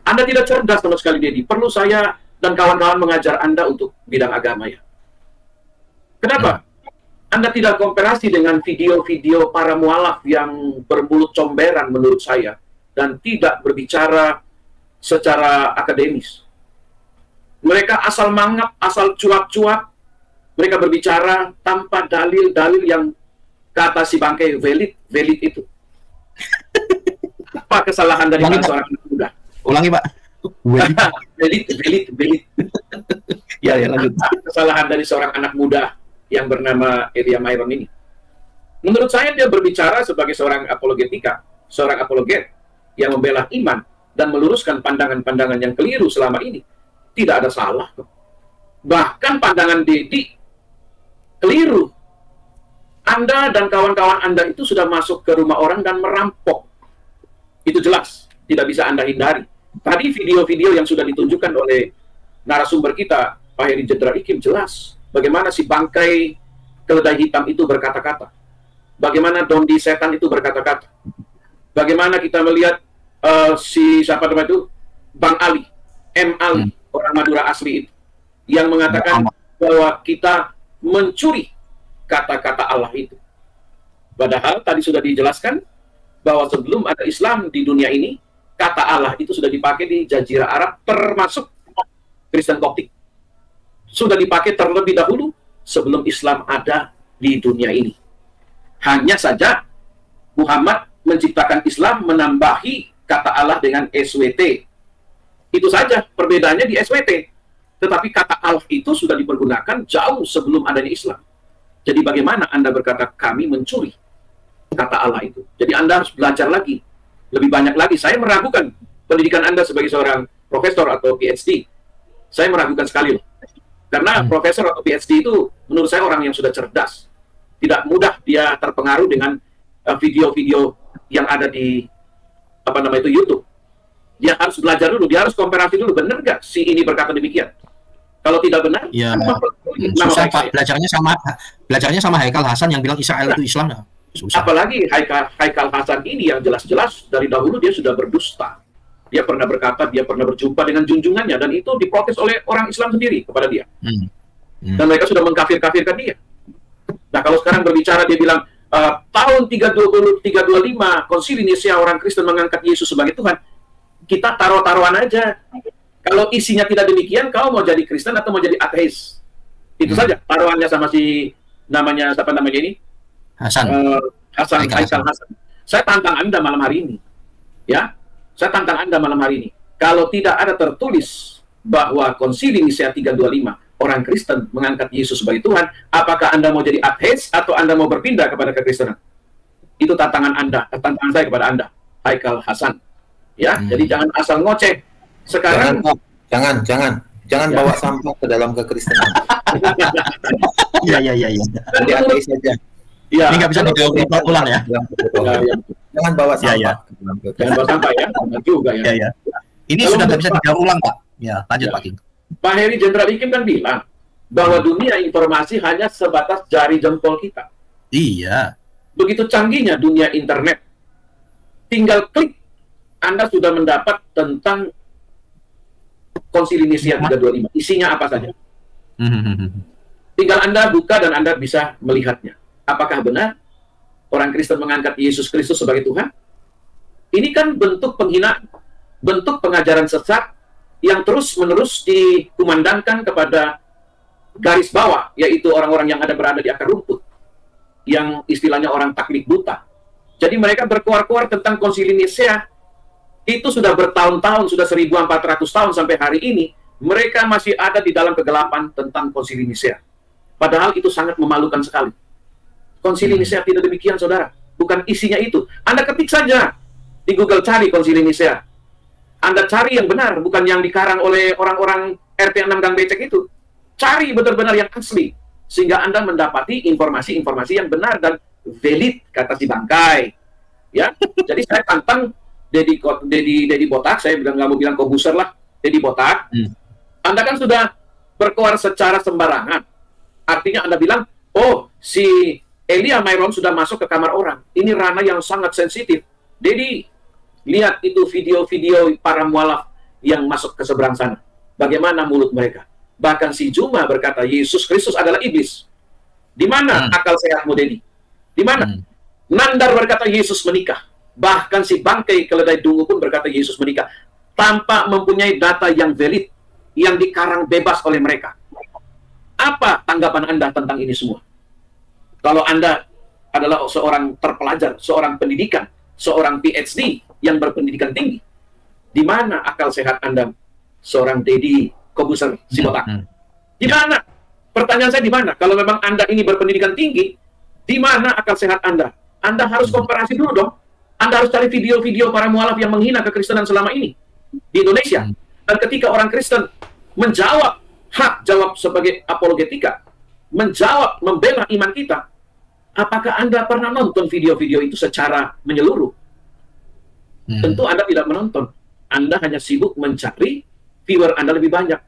Anda tidak cerdas sama sekali, Dedi. Perlu saya dan kawan-kawan mengajar Anda untuk bidang agama ya. Kenapa? Anda tidak komparasi dengan video-video para mualaf yang bermulut comberan menurut saya dan tidak berbicara secara akademis. Mereka asal mangap, asal cuap-cuap. Mereka berbicara tanpa dalil-dalil yang kata si bangkai valid itu. Apa kesalahan dari seorang anak muda?
Ulangi, Pak.
Valid.
Ya, lanjut.
Kesalahan dari seorang anak muda yang bernama Elia Myron ini. Menurut saya dia berbicara sebagai seorang apologetika, seorang apologet yang membela iman dan meluruskan pandangan-pandangan yang keliru selama ini. Tidak ada salah. Bahkan pandangan Dedi keliru. Anda dan kawan-kawan Anda itu sudah masuk ke rumah orang dan merampok. Itu jelas, tidak bisa Anda hindari. Tadi video-video yang sudah ditunjukkan oleh narasumber kita, Pak Heri Jenderal Ikim, jelas bagaimana si bangkai keledai hitam itu berkata-kata. Bagaimana dondi setan itu berkata-kata. Bagaimana kita melihat si siapa namanya itu, Bang Ali, M. Ali, orang Madura asli itu, yang mengatakan bahwa kita mencuri kata-kata Allah itu. Padahal tadi sudah dijelaskan bahwa sebelum ada Islam di dunia ini, kata Allah itu sudah dipakai di Jazirah Arab, termasuk Kristen Koptik. Sudah dipakai terlebih dahulu sebelum Islam ada di dunia ini. Hanya saja Muhammad menciptakan Islam menambahi kata Allah dengan SWT. Itu saja perbedaannya di SWT. Tetapi kata Allah itu sudah dipergunakan jauh sebelum adanya Islam. Jadi bagaimana Anda berkata kami mencuri kata Allah itu? Jadi Anda harus belajar lagi, lebih banyak lagi. Saya meragukan pendidikan Anda sebagai seorang profesor atau PhD. Saya meragukan sekali loh. Karena profesor atau PhD itu menurut saya orang yang sudah cerdas. Tidak mudah dia terpengaruh dengan video-video yang ada di YouTube. Dia harus belajar dulu, dia harus komparasi dulu, benar nggak si ini berkata demikian? Kalau tidak benar,
ya, susah Pak. Belajarnya sama Haikal Hasan yang bilang Israel itu Islam ya. Susah.
Apalagi Haikal Hasan ini yang jelas-jelas dari dahulu dia sudah berdusta. Dia pernah berkata, dia pernah berjumpa dengan junjungannya, dan itu diprotes oleh orang Islam sendiri kepada dia. Dan mereka sudah mengkafir-kafirkan dia. Nah, kalau sekarang berbicara, dia bilang, tahun 325, Konsili Nicea orang Kristen mengangkat Yesus sebagai Tuhan. Kita taruh-taruhan aja. Kalau isinya tidak demikian, kau mau jadi Kristen atau mau jadi ateis? Itu saja taruhannya sama si namanya, siapa namanya ini? Haikal Hasan. Saya tantang Anda malam hari ini. Ya, saya tantang Anda malam hari ini. Kalau tidak ada tertulis bahwa Konsili Nisea 325 orang Kristen mengangkat Yesus sebagai Tuhan, apakah Anda mau jadi ateis atau Anda mau berpindah kepada kekristenan? Itu tantangan Anda, tantangan saya kepada Anda, Haikal Hasan. Ya, jadi jangan asal ngoceh. Sekarang
jangan
Ya.
bawa sampah ke dalam kekristenan. Iya. Nanti ateis saja.
Ya,
ini nggak bisa didaur ulang ya. Jangan bawa sampah.
Jangan bawa sampah ya, benar juga ya.
Iya. Ini sudah nggak bisa didaur ulang, Pak. Ya, lanjut Pak King.
Pak Heri Jenderal Ikim kan bilang bahwa dunia informasi hanya sebatas jari jempol kita.
Iya.
Begitu canggihnya dunia internet. Tinggal klik, Anda sudah mendapat tentang Konsili Nisea 325. Isinya apa saja. Tinggal Anda buka dan Anda bisa melihatnya. Apakah benar orang Kristen mengangkat Yesus Kristus sebagai Tuhan? Ini kan bentuk penghinaan, bentuk pengajaran sesat yang terus-menerus dikumandangkan kepada garis bawah, yaitu orang-orang yang berada di akar rumput, yang istilahnya orang taklid buta. Jadi mereka berkuar-kuar tentang Konsili Nisea. Itu sudah bertahun-tahun, sudah 1400 tahun sampai hari ini, mereka masih ada di dalam kegelapan tentang Konsili Nisea. Padahal itu sangat memalukan sekali. Konsili Nisea tidak demikian, saudara. Bukan isinya itu. Anda ketik saja di Google, cari Konsili Nisea. Anda cari yang benar, bukan yang dikarang oleh orang-orang RT 6 Gang Becek itu. Cari benar-benar yang asli. Sehingga Anda mendapati informasi-informasi yang benar dan valid, kata si Bangkai. Ya, jadi saya tantang Dedi Botak, saya nggak mau bilang Kobuser lah, Dedi Botak. Anda kan sudah berkoar secara sembarangan. Artinya Anda bilang, oh, si Elia Myron sudah masuk ke kamar orang. Ini ranah yang sangat sensitif. Dedi, lihat itu video-video para mualaf yang masuk ke seberang sana. Bagaimana mulut mereka. Bahkan si Juma berkata, Yesus Kristus adalah iblis. Di mana akal sehatmu, Dedi? Di mana? Nandar berkata, Yesus menikah. Bahkan si Bangkai Keledai Dungu pun berkata Yesus menikah. Tanpa mempunyai data yang valid, yang dikarang bebas oleh mereka. Apa tanggapan Anda tentang ini semua? Kalau Anda adalah seorang terpelajar, seorang pendidikan, seorang PhD yang berpendidikan tinggi, di mana akal sehat Anda, seorang Dedi Kobuser Sibotak? Di mana? Pertanyaan saya di mana? Kalau memang Anda ini berpendidikan tinggi, di mana akal sehat Anda? Anda harus komparasi dulu dong. Anda harus cari video-video para mualaf yang menghina kekristenan selama ini di Indonesia. Dan ketika orang Kristen menjawab hak jawab sebagai apologetika, menjawab membela iman kita, apakah Anda pernah nonton video-video itu secara menyeluruh? Tentu Anda tidak menonton. Anda hanya sibuk mencari viewer Anda lebih banyak.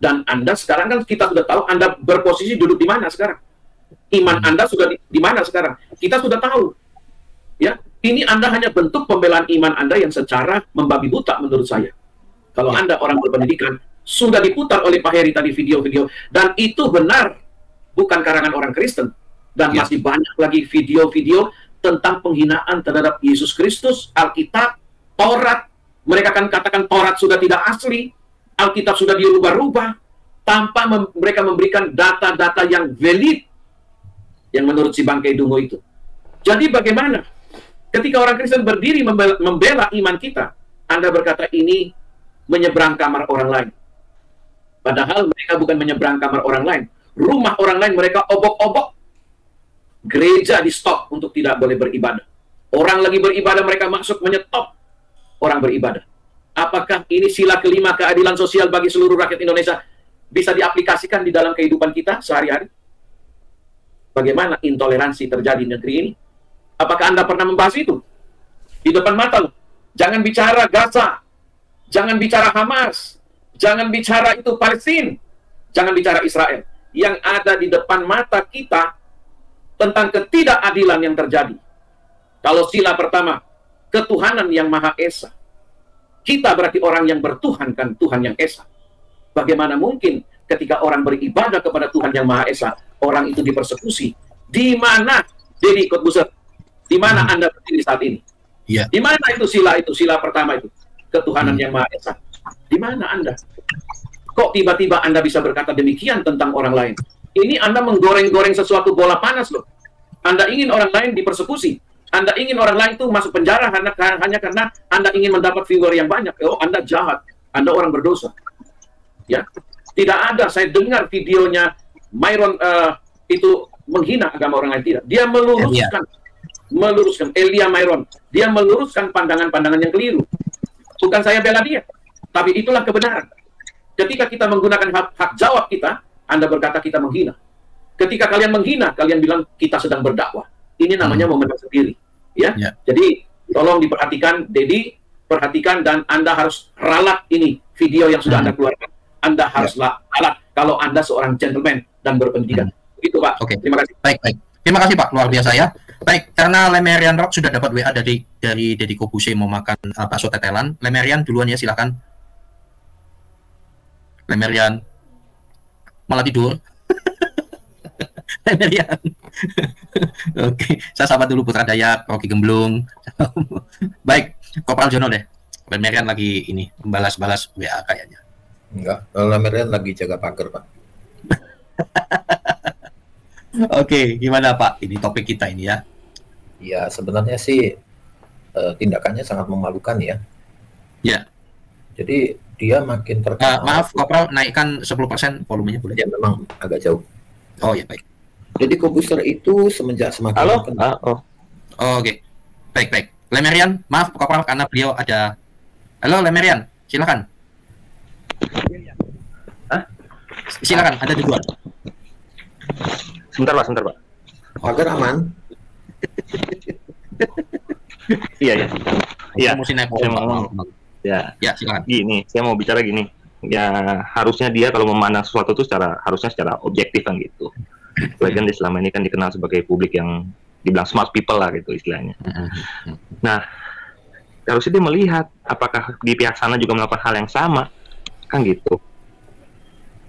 Dan Anda sekarang kan kita sudah tahu Anda berposisi duduk di mana sekarang. Iman Anda sudah di mana sekarang. Kita sudah tahu. Ya, ini Anda hanya bentuk pembelaan iman Anda yang secara membabi buta menurut saya. Kalau Anda orang berpendidikan, sudah diputar oleh Pak Heri tadi video-video, dan itu benar, bukan karangan orang Kristen. Dan masih banyak lagi video-video tentang penghinaan terhadap Yesus Kristus, Alkitab, Taurat. Mereka akan katakan Taurat sudah tidak asli, Alkitab sudah dirubah-rubah, tanpa mereka memberikan data-data yang valid, yang menurut si Bangkai Dungu itu. Jadi bagaimana? Ketika orang Kristen berdiri membela iman kita, Anda berkata ini menyeberang kamar orang lain. Padahal mereka bukan menyeberang kamar orang lain. Rumah orang lain mereka obok-obok. Gereja di stop untuk tidak boleh beribadah. Orang lagi beribadah mereka masuk menyetop orang beribadah. Apakah ini sila kelima keadilan sosial bagi seluruh rakyat Indonesia bisa diaplikasikan di dalam kehidupan kita sehari-hari? Bagaimana intoleransi terjadi di negeri ini? Apakah Anda pernah membahas itu? Di depan mata loh. Jangan bicara Gaza. Jangan bicara Hamas. Jangan bicara itu Palestina. Jangan bicara Israel. Yang ada di depan mata kita tentang ketidakadilan yang terjadi. Kalau sila pertama, ketuhanan yang Maha Esa. Kita berarti orang yang bertuhankan Tuhan yang Esa. Bagaimana mungkin ketika orang beribadah kepada Tuhan yang Maha Esa, orang itu dipersekusi? Di mana, Dedi Kobuser? Di mana Anda berdiri saat ini? Di mana itu sila pertama itu? Ketuhanan yang Maha Esa. Di mana Anda? Kok tiba-tiba Anda bisa berkata demikian tentang orang lain? Ini Anda menggoreng-goreng sesuatu bola panas loh. Anda ingin orang lain dipersekusi. Anda ingin orang lain itu masuk penjara hanya karena Anda ingin mendapat viewer yang banyak. Oh, Anda jahat. Anda orang berdosa. Ya, tidak ada. Saya dengar videonya Myron itu menghina agama orang lain, tidak. Dia meluruskan Elia Myron. Dia meluruskan pandangan-pandangan yang keliru. Bukan saya bela dia, tapi itulah kebenaran. Ketika kita menggunakan hak jawab kita, Anda berkata kita menghina. Ketika kalian menghina, kalian bilang kita sedang berdakwah. Ini namanya memenang sendiri, ya. Jadi tolong diperhatikan, Dedi, perhatikan, dan Anda harus ralat ini video yang sudah Anda keluarkan. Anda harus ralat kalau Anda seorang gentleman dan berpendidikan. Itu Pak.
Oke.
Terima kasih.
Baik. Terima kasih Pak, luar biasa ya. Baik, karena Lemerian Rock sudah dapat WA dari Deddy Kobuse mau makan bakso tetelan. Lemerian duluan ya, silakan. Lemerian malah tidur. Lemerian. Oke, saya sapa dulu Putra Dayak, Rocky Gemblung. Baik, Kopral Jono deh. Lemerian lagi ini membalas-balas WA kayaknya.
Enggak, Lemerian lagi jaga pagar, Pak.
Oke, gimana Pak? Ini topik kita ini ya.
Ya, sebenarnya sih tindakannya sangat memalukan ya.
Ya.
Jadi dia makin terkenal.
Maaf, Kopral, naikkan 10% volumenya boleh?
Ya, memang agak jauh.
Oh ya, baik.
Jadi Kobuser itu semenjak semakin
Oh, oke. Baik. Lemerian, maaf Kopral karena beliau ada. Halo Lemerian, silakan. Silakan, ada di luar.
Sebentar Pak.
Pagar aman.
Iya.
Ya, silakan.
Gini, saya mau bicara gini. Ya, harusnya dia kalau memandang sesuatu itu harusnya secara objektif kan gitu. Lagian dia selama ini kan dikenal sebagai publik yang dibilang smart people lah gitu istilahnya. Nah, harusnya dia melihat apakah di pihak sana juga melakukan hal yang sama, kan gitu.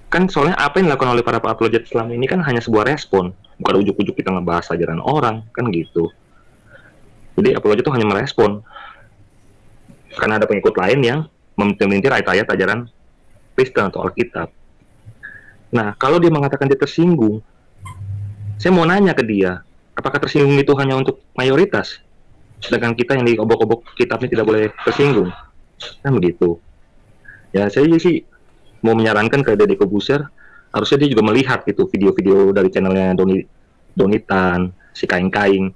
Kan soalnya apa yang dilakukan oleh para apologet selama ini kan hanya sebuah respon, bukan ujuk-ujuk kita ngebahas ajaran orang, kan gitu. Jadi apologet itu hanya merespon, karena ada pengikut lain yang memintir ayat-ayat ajaran Kristen atau Alkitab. Nah, kalau dia mengatakan dia tersinggung, saya mau nanya ke dia, apakah tersinggung itu hanya untuk mayoritas? Sedangkan kita yang diobok-obok kitabnya tidak boleh tersinggung. Kan begitu. Ya, saya sih mau menyarankan ke Deddy Kobuser, harusnya dia juga melihat gitu video-video dari channelnya Donitan, si Kaing-Kaing.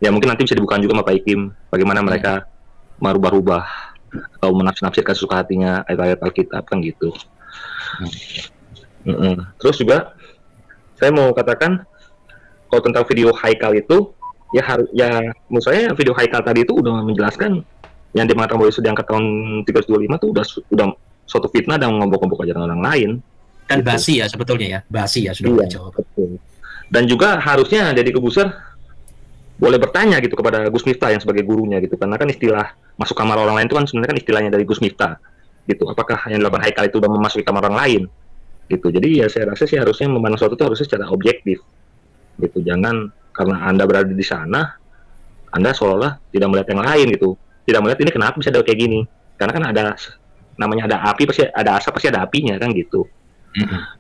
Ya mungkin nanti bisa dibuka juga sama Pak Ikim, bagaimana mereka merubah-rubah atau menafsirkan sesuka hatinya ayat-ayat Alkitab, kan gitu. Terus juga saya mau katakan kalau tentang video Haikal itu ya menurut saya video Haikal tadi itu udah menjelaskan yang dia mengatakan bahwa sudah diangkat tahun 325 itu udah suatu fitnah dan mengombok-ombok ajaran orang lain.
Dan
gitu.
basi ya sebetulnya ya, basi ya sudah dijawab.
Betul. Dan juga harusnya Deddy Kobuser boleh bertanya gitu kepada Gus Miftah yang sebagai gurunya gitu, karena kan istilah masuk kamar orang lain itu kan sebenarnya kan istilahnya dari Gus Miftah gitu. Apakah yang dilakukan Haikal itu udah memasuki kamar orang lain gitu. Jadi ya saya rasa sih harusnya memandang sesuatu itu harusnya secara objektif gitu. Jangan karena Anda berada di sana Anda seolah tidak melihat yang lain gitu, tidak melihat ini kenapa bisa ada kayak gini, karena kan ada namanya ada api pasti ada asap, pasti ada apinya kan gitu.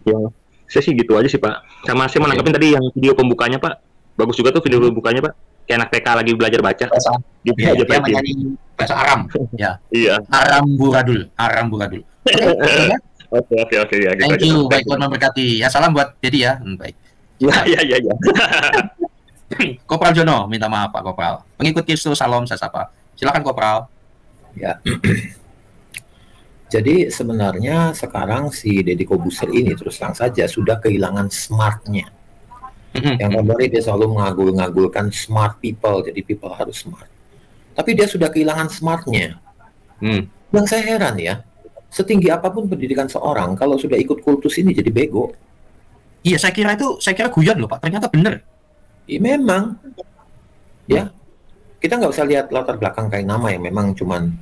Ya saya sih gitu aja sih Pak. Sama saya mau nanggapin tadi yang video pembukanya Pak, bagus juga tuh video pembukanya Pak, kayak anak TK lagi belajar baca gitu aja Pak.
Bahasa Aram ya.
Iya,
Aram buradul.
Oke ya.
Thank you, baik Tuhan memberkati. Ya salam buat Deddy ya. Baik.
Ya.
Kopral Jono, minta maaf Pak Kopral. Pengikut Kristus, salam saya sapa. Silakan Kopral.
Ya. Jadi sebenarnya sekarang si Deddy Kobuser ini terus terang saja sudah kehilangan smartnya. Yang kemarin dia selalu mengagul-ngagulkan smart people, jadi people harus smart. Tapi dia sudah kehilangan smartnya. Yang saya heran ya, setinggi apapun pendidikan seorang, kalau sudah ikut kultus ini jadi bego.
Iya, saya kira guyon loh Pak, ternyata bener.
Iya memang. Ya, kita nggak usah lihat latar belakang kayak nama yang memang cuman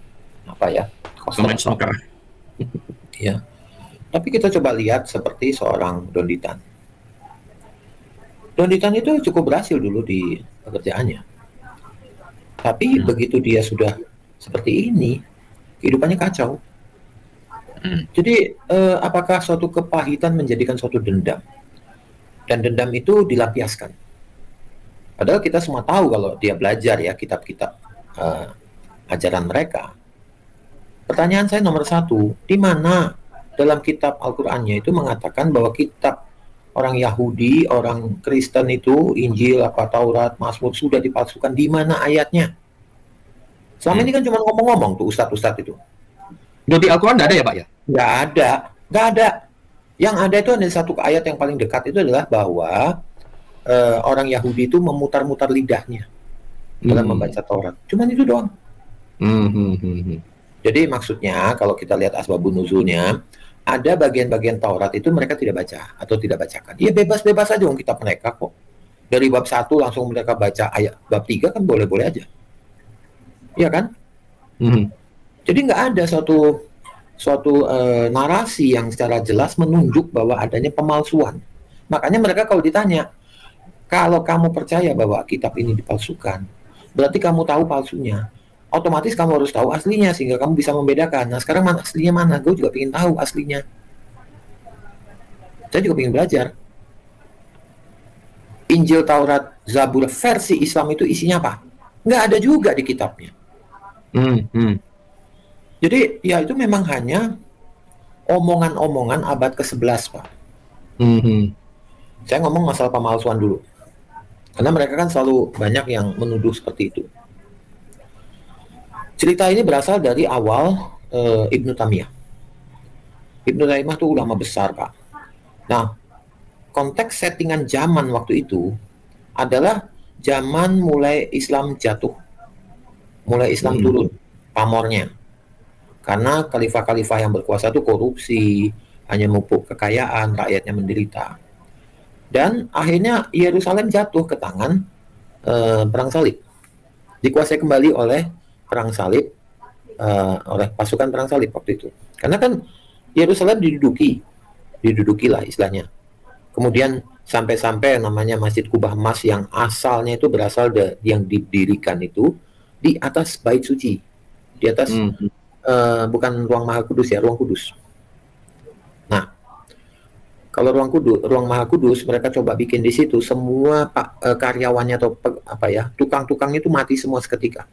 apa ya,
pemain snooker.
Ya, tapi kita coba lihat seperti seorang Donditan. Donditan itu cukup berhasil dulu di pekerjaannya. Tapi begitu dia sudah seperti ini, kehidupannya kacau. Jadi apakah suatu kepahitan menjadikan suatu dendam? Dan dendam itu dilampiaskan. Padahal kita semua tahu kalau dia belajar ya kitab-kitab ajaran mereka. Pertanyaan saya nomor satu, di mana dalam kitab Al-Qur'annya itu mengatakan bahwa kitab orang Yahudi, orang Kristen itu, Injil, apa Taurat, Mazmur sudah dipalsukan? Di mana ayatnya? Selama ini kan cuma ngomong-ngomong tuh ustadz-ustadz itu.
Di Al-Quran nggak ada ya Pak ya?
Nggak ada. Yang ada itu ada satu ayat yang paling dekat itu adalah bahwa orang Yahudi itu memutar-mutar lidahnya dalam membaca Taurat. Cuman itu doang. Jadi maksudnya kalau kita lihat asbabun nuzulnya, ada bagian-bagian Taurat itu mereka tidak baca atau tidak bacakan. Ya bebas-bebas aja dong kitab mereka kok. Dari bab 1 langsung mereka baca ayat bab 3 kan boleh-boleh aja. Iya kan? Jadi nggak ada suatu narasi yang secara jelas menunjuk bahwa adanya pemalsuan. Makanya mereka kalau ditanya, kalau kamu percaya bahwa kitab ini dipalsukan, berarti kamu tahu palsunya. Otomatis kamu harus tahu aslinya sehingga kamu bisa membedakan. Nah sekarang mana aslinya mana? Gue juga ingin tahu aslinya. Saya juga ingin belajar. Injil, Taurat, Zabur, versi Islam itu isinya apa? Nggak ada juga di kitabnya. Jadi ya itu memang hanya omongan-omongan abad ke-11 Pak. Saya ngomong masalah pemalsuan dulu. Karena mereka kan selalu banyak yang menuduh seperti itu. Cerita ini berasal dari awal Ibnu Taymiyah. Ibnu Taymiyah itu ulama besar Pak. Nah, konteks settingan zaman waktu itu adalah zaman mulai Islam jatuh. Mulai Islam turun pamornya. Karena khalifah-khalifah yang berkuasa itu korupsi, hanya memupuk kekayaan, rakyatnya menderita. Dan akhirnya Yerusalem jatuh ke tangan perang salib. Dikuasai kembali oleh perang salib, oleh pasukan perang salib waktu itu. Karena kan Yerusalem diduduki lah istilahnya. Kemudian sampai-sampai namanya Masjid Kubah Emas yang asalnya itu berasal yang didirikan itu di atas Bait Suci, di atas bukan ruang Maha Kudus ya, ruang Kudus. Nah, kalau ruang Maha Kudus mereka coba bikin di situ, semua karyawannya atau tukang-tukangnya itu mati semua seketika.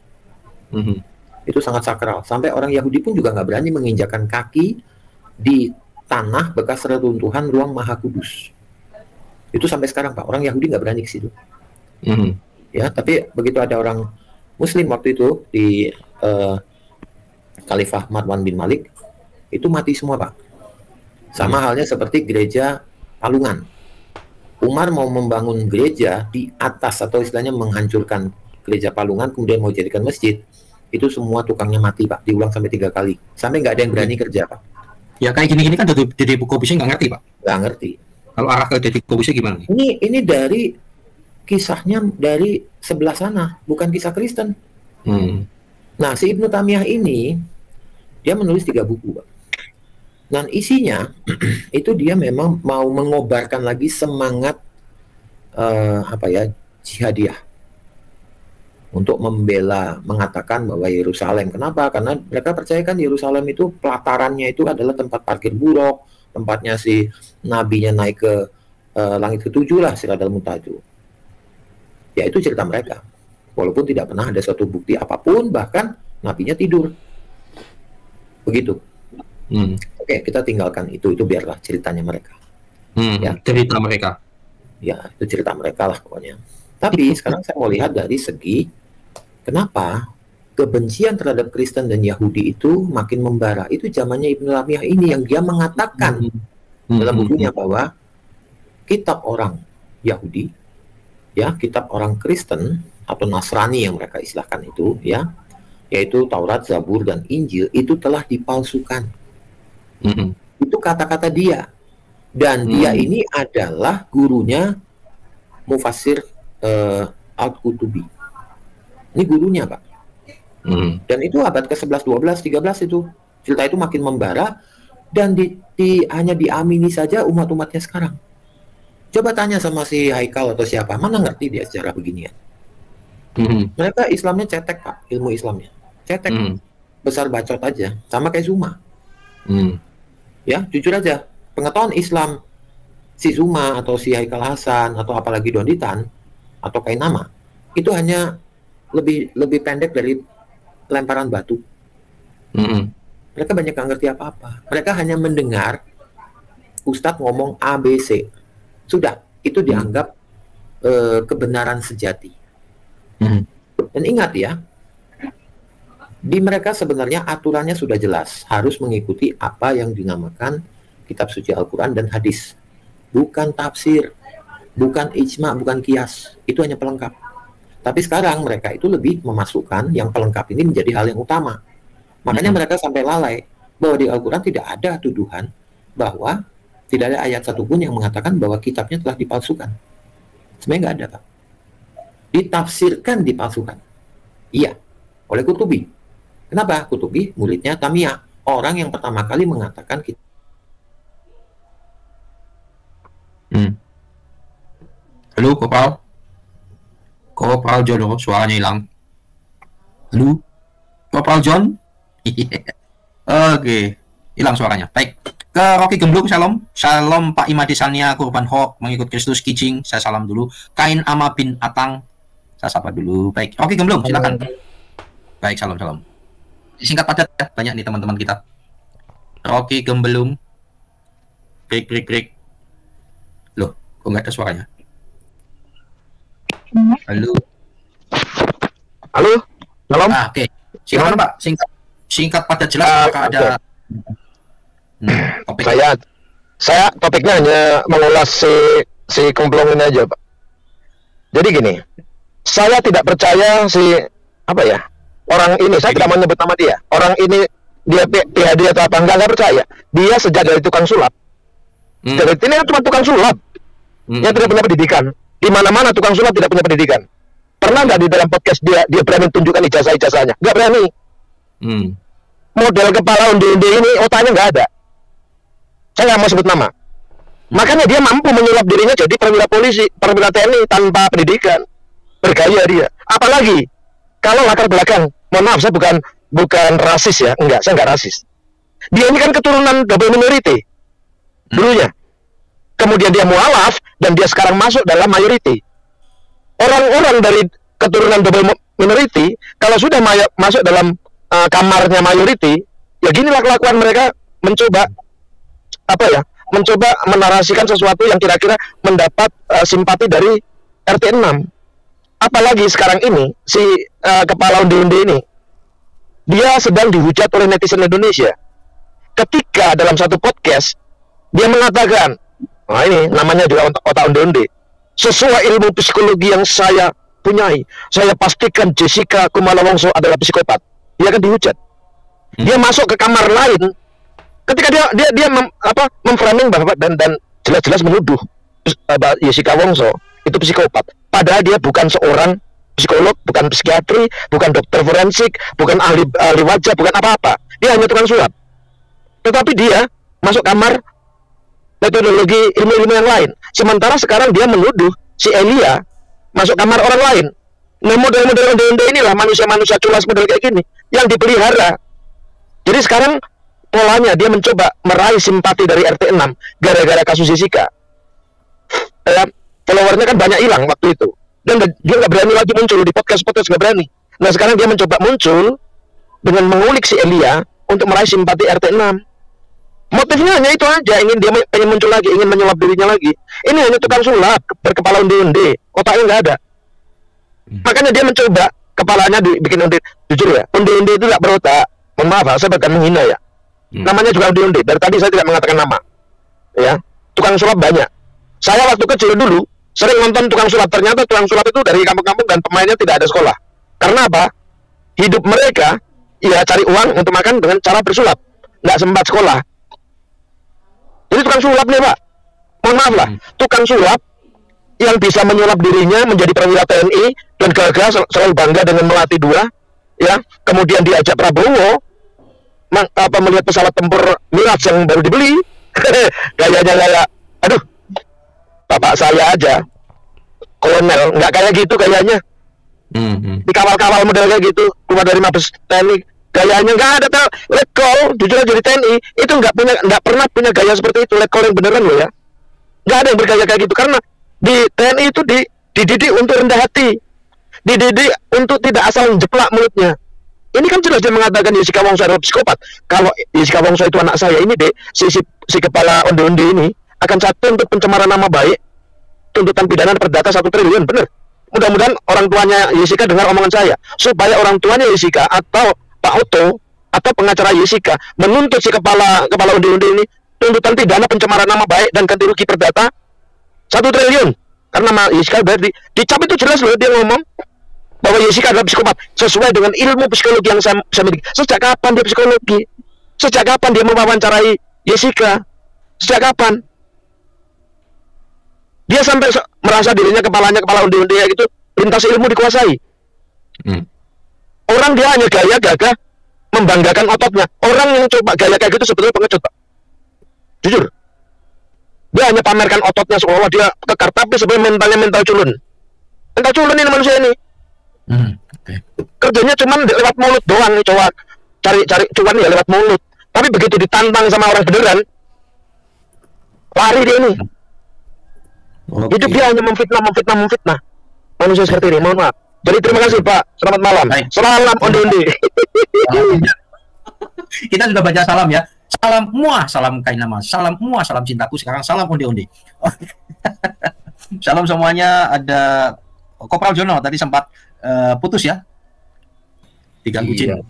Itu sangat sakral. Sampai orang Yahudi pun juga nggak berani menginjakan kaki di tanah bekas reruntuhan ruang Maha Kudus. Itu sampai sekarang Pak, orang Yahudi nggak berani ke situ. Ya, tapi begitu ada orang Muslim waktu itu di Khalifah Marwan bin Malik, itu mati semua Pak. Sama halnya seperti gereja Palungan. Umar mau membangun gereja di atas atau istilahnya menghancurkan gereja Palungan, kemudian mau jadikan masjid. Itu semua tukangnya mati Pak, diulang sampai 3 kali. Sampai nggak ada yang berani kerja Pak.
Ya kayak gini-gini kan Deddy Corbuzier nggak ngerti Pak.
Nggak ngerti.
Kalau arah ke Deddy Corbuzier gimana nih?
Ini dari kisahnya dari sebelah sana, bukan kisah Kristen. Nah, si Ibnu Taymiyah ini dia menulis 3 buku, Pak. Dan isinya itu dia memang mau mengobarkan lagi semangat jihadiyah untuk mengatakan bahwa Yerusalem. Kenapa? Karena mereka percayakan Yerusalem itu pelatarannya itu adalah tempat parkir buruk, tempatnya si nabinya naik ke langit ke-7 lah, Siratal Muntaju. Ya itu cerita mereka. Walaupun tidak pernah ada suatu bukti apapun, bahkan nabinya tidur. Begitu. Oke, kita tinggalkan itu biarlah ceritanya mereka. Ya,
cerita mereka.
Ya, itu cerita mereka lah pokoknya. Tapi sekarang saya mau lihat dari segi kenapa kebencian terhadap Kristen dan Yahudi itu makin membara. Itu zamannya Ibnu Taymiyah ini yang dia mengatakan dalam bukunya bahwa kitab orang Yahudi, ya, kitab orang Kristen atau Nasrani yang mereka istilahkan itu, ya, yaitu Taurat, Zabur, dan Injil itu telah dipalsukan. Itu kata-kata dia. Dan dia ini adalah gurunya Mufassir Al-Qutubi. Ini gurunya, Pak. Dan itu abad ke-11, 12, 13 itu. Cerita itu makin membara dan hanya diamini saja umat-umatnya sekarang. Coba tanya sama si Haikal atau siapa, mana ngerti dia sejarah beginian. Mereka Islamnya cetek, Pak, ilmu Islamnya. Cetek. Besar bacot aja, sama kayak Zuma. Ya, jujur aja, pengetahuan Islam si Zuma atau si Haikal Hasan atau apalagi Donditan atau kainama itu hanya lebih pendek dari lemparan batu. Mereka banyak nggak ngerti apa-apa. Mereka hanya mendengar Ustadz ngomong ABC. Sudah, itu dianggap kebenaran sejati. Dan ingat ya, di mereka sebenarnya aturannya sudah jelas, harus mengikuti apa yang dinamakan kitab suci Al-Quran dan hadis. Bukan tafsir, bukan ijma, bukan kias. Itu hanya pelengkap. Tapi sekarang mereka itu lebih memasukkan yang pelengkap ini menjadi hal yang utama. Makanya mereka sampai lalai bahwa di Al-Quran tidak ada tuduhan bahwa tidak ada ayat satupun yang mengatakan bahwa kitabnya telah dipalsukan. Sebenarnya nggak ada, Pak. Ditafsirkan dipalsukan. Iya, oleh Qurtubi. Kenapa? Qurtubi muridnya Tamiyah, orang yang pertama kali mengatakan kita.
Halo, Kopral John, suaranya hilang. Halo, Kopral John. Oke, hilang suaranya. Baik, ke Rocky Gemblung, Shalom Pak Imadi Sania, Kurban Hok, mengikut Kristus Kicing, saya salam dulu. Kain Ama bin Atang, saya sapa dulu. Baik, Rocky Gemblung, silakan. Baik, salam. Singkat padat ya, banyak nih teman-teman kita. Rocky Gemblung. Break. Loh, kok nggak ada suaranya? Halo.
Salam.
Oke. Silakan Pak, singkat padat jelas. Apakah ada topik?
Saya topiknya hanya mengulas si Gemblung ini aja, Pak. Jadi gini, saya tidak percaya orang ini, saya tidak mau nyebut nama dia. Orang ini dia atau apa enggak percaya. Dia sejak dari tukang sulap. Jadi ini cuma tukang sulap. Yang tidak punya pendidikan. Di mana-mana tukang sulap tidak punya pendidikan. Pernah nggak di dalam podcast dia berani tunjukkan ijazah-ijazahnya? Nggak berani. Model kepala undi-undi ini otaknya nggak ada. Saya nggak mau sebut nama. Makanya dia mampu menyulap dirinya jadi perwira polisi, perwira TNI tanpa pendidikan. Bergaya dia. Apalagi kalau latar belakang, mohon maaf, saya bukan rasis ya, saya nggak rasis. Dia ini kan keturunan double minority dulunya. Kemudian dia mualaf dan dia sekarang masuk dalam mayority. Orang-orang dari keturunan double minority kalau sudah masuk dalam kamarnya mayority, ya ginilah kelakuan mereka, mencoba menarasikan sesuatu yang kira-kira mendapat simpati dari RT 6. Apalagi sekarang ini si kepala undi-undi ini dia sedang dihujat oleh netizen Indonesia ketika dalam satu podcast dia mengatakan, nah ini namanya juga otak undi-undi, sesuai ilmu psikologi yang saya punyai, saya pastikan Jessica Kumala Wongso adalah psikopat. Dia kan dihujat. Dia masuk ke kamar lain ketika dia memframing bahwa dan jelas-jelas menuduh Jessica Wongso itu psikopat. Padahal dia bukan seorang psikolog, bukan psikiatri, bukan dokter forensik, bukan ahli wajah, bukan apa-apa. Dia hanya tukang sulap. Tetapi dia masuk kamar metodologi ilmu-ilmu yang lain. Sementara sekarang dia menuduh si Elia masuk kamar orang lain. Nah, model-model ende-ende inilah manusia-manusia culas model kayak gini yang dipelihara. Jadi sekarang polanya dia mencoba meraih simpati dari RT 6 gara-gara kasus Jessica. Followernya kan banyak hilang waktu itu, dan dia nggak berani lagi muncul di podcast nggak berani. Nah sekarang dia mencoba muncul dengan mengulik si Elia untuk meraih simpati RT 6. Motifnya hanya itu aja, dia pengen muncul lagi, ingin menyulap dirinya lagi. Ini hanya tukang sulap berkepala undi-undi, otaknya nggak ada. Makanya dia mencoba kepalanya dibikin undi. Jujur ya, undi-undi itu nggak berotak. Mohon maaf, saya bukan menghina ya. Namanya juga undi-undi. Dari tadi saya tidak mengatakan nama. Ya, tukang sulap banyak. Saya waktu kecil dulu sering nonton tukang sulap. Ternyata tukang sulap itu dari kampung-kampung dan pemainnya tidak ada sekolah. Karena apa? Hidup mereka ya cari uang untuk makan dengan cara bersulap, nggak sempat sekolah. Jadi tukang sulap nih Pak, mohon maaf lah, tukang sulap yang bisa menyulap dirinya menjadi perwira TNI dan gagah selalu bangga dengan melatih dua, ya. Kemudian diajak Prabowo melihat pesawat tempur Mirage yang baru dibeli, gayanya kayak, aduh, bapak saya aja kolonel, nggak kayak gitu gayanya. Dikawal-kawal model kayak gitu, keluar dari Mabes TNI, gayanya nggak ada. Letkol jujur aja di TNI itu nggak pernah punya gaya seperti itu. Letkol yang beneran loh ya, nggak ada yang bergaya kayak gitu, karena di TNI itu dididik untuk rendah hati, dididik untuk tidak asal jeplak mulutnya. Ini kan jelas dia mengatakan Jessica Wongso adalah psikopat. Kalau Jessica Wongso itu anak saya ini, Dek, si kepala onde-onde ini akan satu untuk pencemaran nama baik, tuntutan pidana perdata 1 triliun, bener. Mudah-mudahan orang tuanya Jessica dengar omongan saya, supaya orang tuanya Jessica atau Pak Otto atau pengacara Jessica menuntut si kepala onde-onde ini tuntutan pidana pencemaran nama baik dan ganti rugi perdata 1 triliun. Karena Jessica berarti dicap itu jelas loh, dia ngomong bahwa Jessica adalah psikopat sesuai dengan ilmu psikologi yang saya miliki. Sejak kapan dia psikologi? Sejak kapan dia mewawancarai Jessica? Sejak kapan? Dia sampai merasa dirinya kepala onde-onde gitu, lintas ilmu dikuasai. Orang dia hanya gaya gagah membanggakan ototnya. Orang yang coba gaya kayak gitu sebetulnya pengecut, Pak. Jujur. Dia hanya pamerkan ototnya seolah dia kekar, tapi sebenarnya mentalnya mental culun. Mental culun ini manusia ini. Kerjanya cuman lewat mulut doang nih, coba cari cuan ya lewat mulut. Tapi begitu ditantang sama orang beneran, lari dia ini. Hidup dia hanya memfitnah. Manusia seperti ini, mohon maaf. Jadi terima kasih Pak, selamat malam. Salam onde-onde.
Kita sudah baca salam ya. Salam muah, salam kainama, salam muah, salam cintaku. Sekarang salam onde-onde. Salam semuanya. Ada Kopral Jono tadi sempat putus ya. Diganggu
Iya,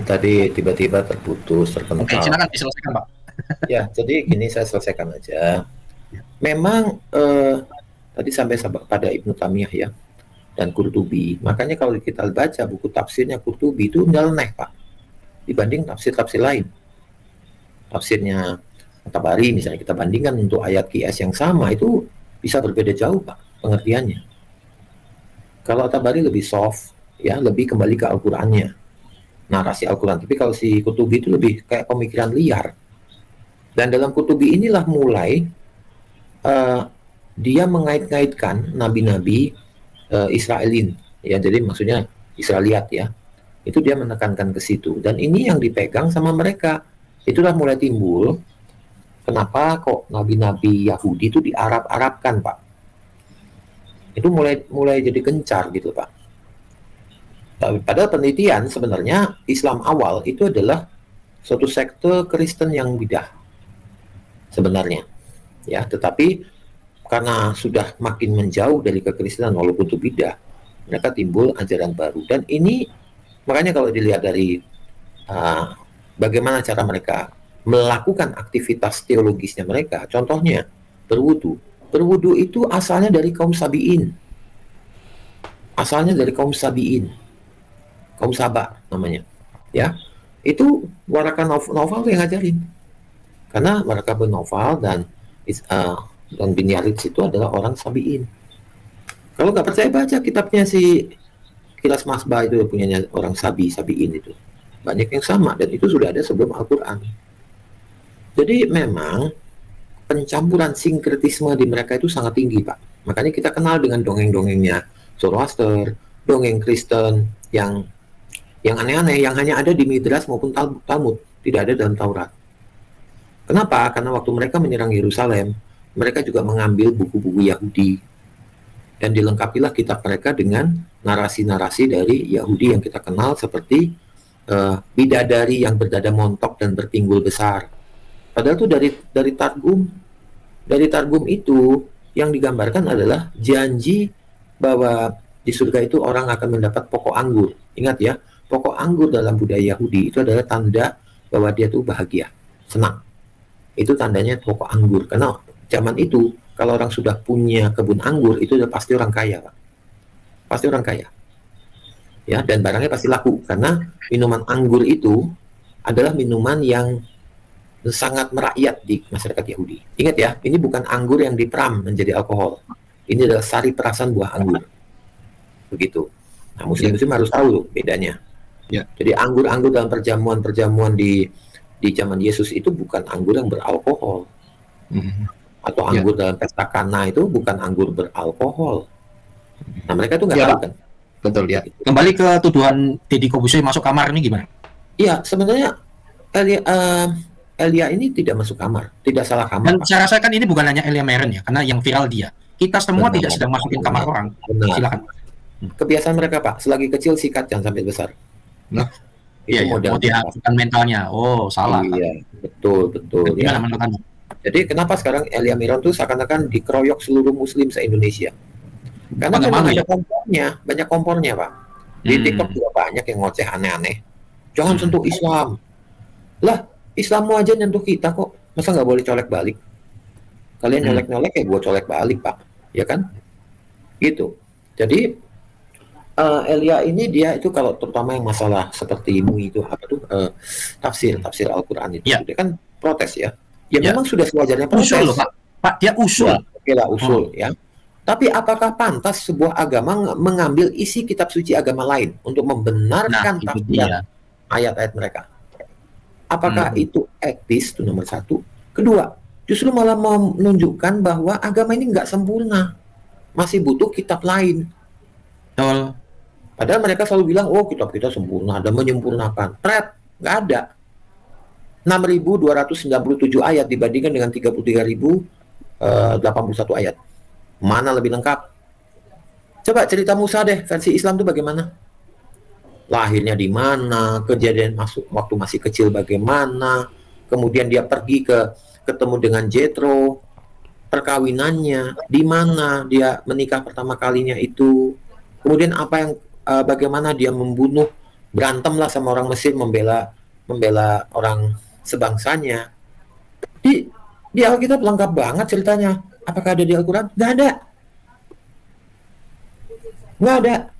tadi tiba-tiba terputus, terpental.
Oke, silakan diselesaikan Pak.
Ya, jadi gini saya selesaikan aja. Memang tadi sampai pada Ibnu Taimiyah ya dan Qurtubi. Makanya kalau kita baca buku tafsirnya Qurtubi itu nyeleneh Pak dibanding tafsir-tafsir lain. Tafsirnya Tabari misalnya kita bandingkan untuk ayat qiyas yang sama itu bisa berbeda jauh Pak pengertiannya. Kalau Tabari lebih soft ya, lebih kembali ke Al-Qur'annya. Narasi Al-Qur'an. Tapi kalau si Qurtubi itu lebih kayak pemikiran liar. Dan dalam Qurtubi inilah mulai dia mengait-ngaitkan nabi-nabi Israelin ya, jadi maksudnya Israeliat ya, itu dia menekankan ke situ dan ini yang dipegang sama mereka. Itulah mulai timbul kenapa kok nabi-nabi Yahudi itu diarab-arabkan Pak, itu mulai jadi gencar gitu Pak. Padahal penelitian sebenarnya Islam awal itu adalah suatu sekte Kristen yang bidah sebenarnya ya, tetapi karena sudah makin menjauh dari kekristenan walaupun itu bidah, mereka timbul ajaran baru. Dan ini makanya kalau dilihat dari bagaimana cara mereka melakukan aktivitas teologisnya mereka, contohnya berwudu. Berwudu itu asalnya dari kaum Sabi'in. Asalnya dari kaum Sabi'in. Kaum Saba namanya. Ya. Itu Waraka Naufal yang ngajarin. Karena Waraka bin Naufal dan bin Yaritz itu adalah orang Sabi'in. Kalau nggak percaya baca kitabnya si Kilas Masbah itu punyanya orang Sabi'in itu. Banyak yang sama dan itu sudah ada sebelum Al-Quran. Jadi memang pencampuran sinkretisme di mereka itu sangat tinggi Pak. Makanya kita kenal dengan dongeng-dongengnya Zoroaster, dongeng Kristen yang aneh-aneh, yang hanya ada di Midrash maupun Talmud, tidak ada dalam Taurat. Kenapa? Karena waktu mereka menyerang Yerusalem, mereka juga mengambil buku-buku Yahudi dan dilengkapilah kitab mereka dengan narasi-narasi dari Yahudi yang kita kenal seperti bidadari yang berdada montok dan berpinggul besar. Padahal itu dari Targum. Dari Targum itu yang digambarkan adalah janji bahwa di surga itu orang akan mendapat pokok anggur. Ingat ya, pokok anggur dalam budaya Yahudi itu adalah tanda bahwa dia tuh bahagia, senang. Itu tandanya pokok anggur. Karena zaman itu kalau orang sudah punya kebun anggur itu udah pasti orang kaya, Pak. Pasti orang kaya. Ya, dan barangnya pasti laku karena minuman anggur itu adalah minuman yang sangat merakyat di masyarakat Yahudi. Ingat ya, ini bukan anggur yang diperam menjadi alkohol. Ini adalah sari perasan buah anggur. Begitu. Nah, muslim-muslim harus tahu tuh bedanya.
Ya.
Jadi anggur-anggur dalam perjamuan-perjamuan di zaman Yesus itu bukan anggur yang beralkohol. Atau anggur dalam pesta Kana itu bukan anggur beralkohol. Nah, mereka tuh nggak tahu kan.
Betul ya. Kembali ke tuduhan Deddy Corbuzier masuk kamar ini gimana?
Iya, sebenarnya Elia ini tidak masuk kamar, tidak salah kamar.
Dan saya rasa kan ini bukan hanya Elia Meren ya, karena yang viral dia. Kita semua tidak sedang masukin kamar orang.
Benar.
Silakan.
Kebiasaan mereka, Pak, selagi kecil sikat, jangan sampai besar.
Nah,
Itu
iya,
modal
mau dihancurkan mentalnya. Oh, salah.
Iya, betul.
Gimana
Ya.
menurut Anda?
Jadi kenapa sekarang Elia Miron tuh seakan-akan dikeroyok seluruh Muslim se-Indonesia? Karena memang
Bagaimana
ada banyak kompornya, Pak. Di TikTok juga banyak yang ngoceh aneh-aneh. Jangan sentuh Islam. Lah, Islammu aja nyentuh kita kok. Masa nggak boleh colek balik? Kalian nyolek-nyolek ya gue colek balik, Pak. Ya kan? Gitu. Jadi Elia ini dia itu kalau terutama yang masalah seperti MUI itu apa tuh tafsir Al-Qur'an itu. Dia kan protes ya. Ya memang sudah sewajarnya protes.
Usul loh, Pak. Pak, dia usul.
Ya, oke lah, usul ya. Tapi apakah pantas sebuah agama mengambil isi kitab suci agama lain untuk membenarkan tafsiran ayat-ayat mereka? Apakah itu etis? Itu nomor satu. Kedua, justru malah menunjukkan bahwa agama ini nggak sempurna, masih butuh kitab lain.
Betul.
Padahal mereka selalu bilang, oh kitab kita sempurna, ada menyempurnakan. Nggak ada. 6.297 ayat dibandingkan dengan 33.081 ayat. Mana lebih lengkap? Coba cerita Musa deh, versi Islam itu bagaimana? Lahirnya di mana, kejadian waktu masih kecil bagaimana, kemudian dia pergi ketemu dengan Jethro, perkawinannya, di mana dia menikah pertama kalinya itu, kemudian bagaimana dia membunuh, berantemlah sama orang Mesir, membela orang sebangsanya. Di Alkitab lengkap banget ceritanya. Apakah ada di Al-Quran? Nggak ada.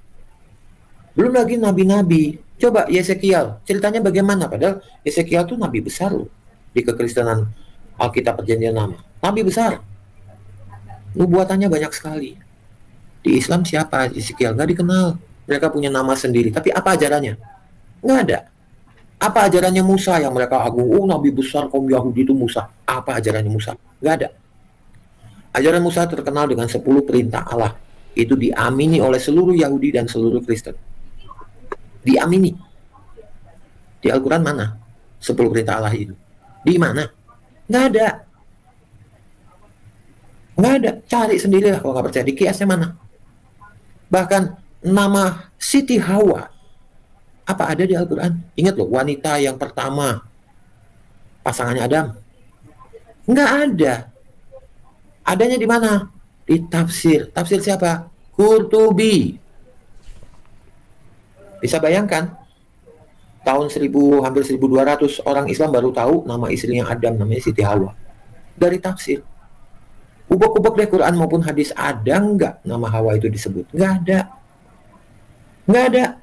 Belum lagi nabi-nabi. Coba Yesekiel, ceritanya bagaimana? Padahal Yesekiel tuh nabi besar loh di kekristenan Alkitab Perjanjian Lama. Nabi besar. Nubuatannya banyak sekali. Di Islam siapa Yesekiel? Nggak dikenal. Mereka punya nama sendiri. Tapi apa ajarannya? Nggak ada. Apa ajarannya Musa yang mereka agung? Oh, nabi besar kaum Yahudi itu Musa. Apa ajarannya Musa? Nggak ada. Ajaran Musa terkenal dengan 10 perintah Allah. Itu diamini oleh seluruh Yahudi dan seluruh Kristen. Diamini. Di Al-Quran mana 10 perintah Allah itu? Di mana? Nggak ada. Nggak ada. Cari sendirilah kalau nggak percaya. Di kiasnya mana? Bahkan nama Siti Hawa, apa ada di Al-Quran? Ingat loh, wanita yang pertama pasangannya Adam. Nggak ada. Adanya di mana? Di tafsir. Tafsir siapa? Qurtubi. Bisa bayangkan, tahun hampir 1200 orang Islam baru tahu nama istrinya Adam, namanya Siti Hawa. Dari tafsir. Ubek-ubek deh Quran maupun hadis, ada nggak nama Hawa itu disebut? Nggak ada. Nggak ada.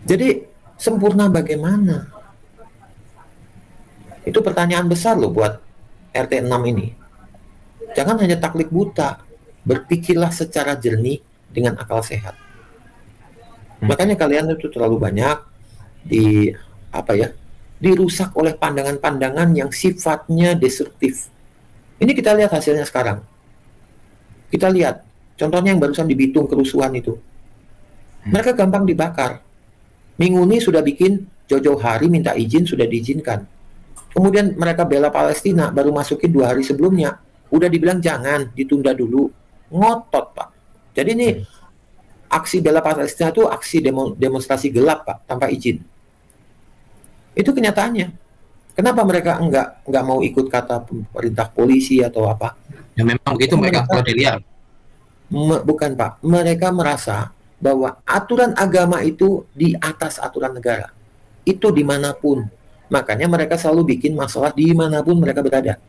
Jadi sempurna bagaimana? Itu pertanyaan besar loh buat RT 6 ini. Jangan hanya taklid buta, berpikirlah secara jernih dengan akal sehat. Makanya kalian itu terlalu banyak dirusak oleh pandangan-pandangan yang sifatnya destruktif. Ini kita lihat hasilnya sekarang. Kita lihat, contohnya yang barusan di Bitung kerusuhan itu. Mereka gampang dibakar. Minggu ini sudah bikin jauh-jauh hari minta izin, sudah diizinkan. Kemudian mereka bela Palestina, baru masukin 2 hari sebelumnya. Udah dibilang jangan, ditunda dulu. Ngotot, Pak. Jadi ini aksi bela Palestina itu aksi demonstrasi gelap, Pak, tanpa izin. Itu kenyataannya. Kenapa mereka enggak mau ikut kata perintah polisi atau apa?
Ya memang begitu mereka liar.
Bukan, Pak. Mereka merasa bahwa aturan agama itu di atas aturan negara. Itu dimanapun. Makanya mereka selalu bikin masalah dimanapun mereka berada.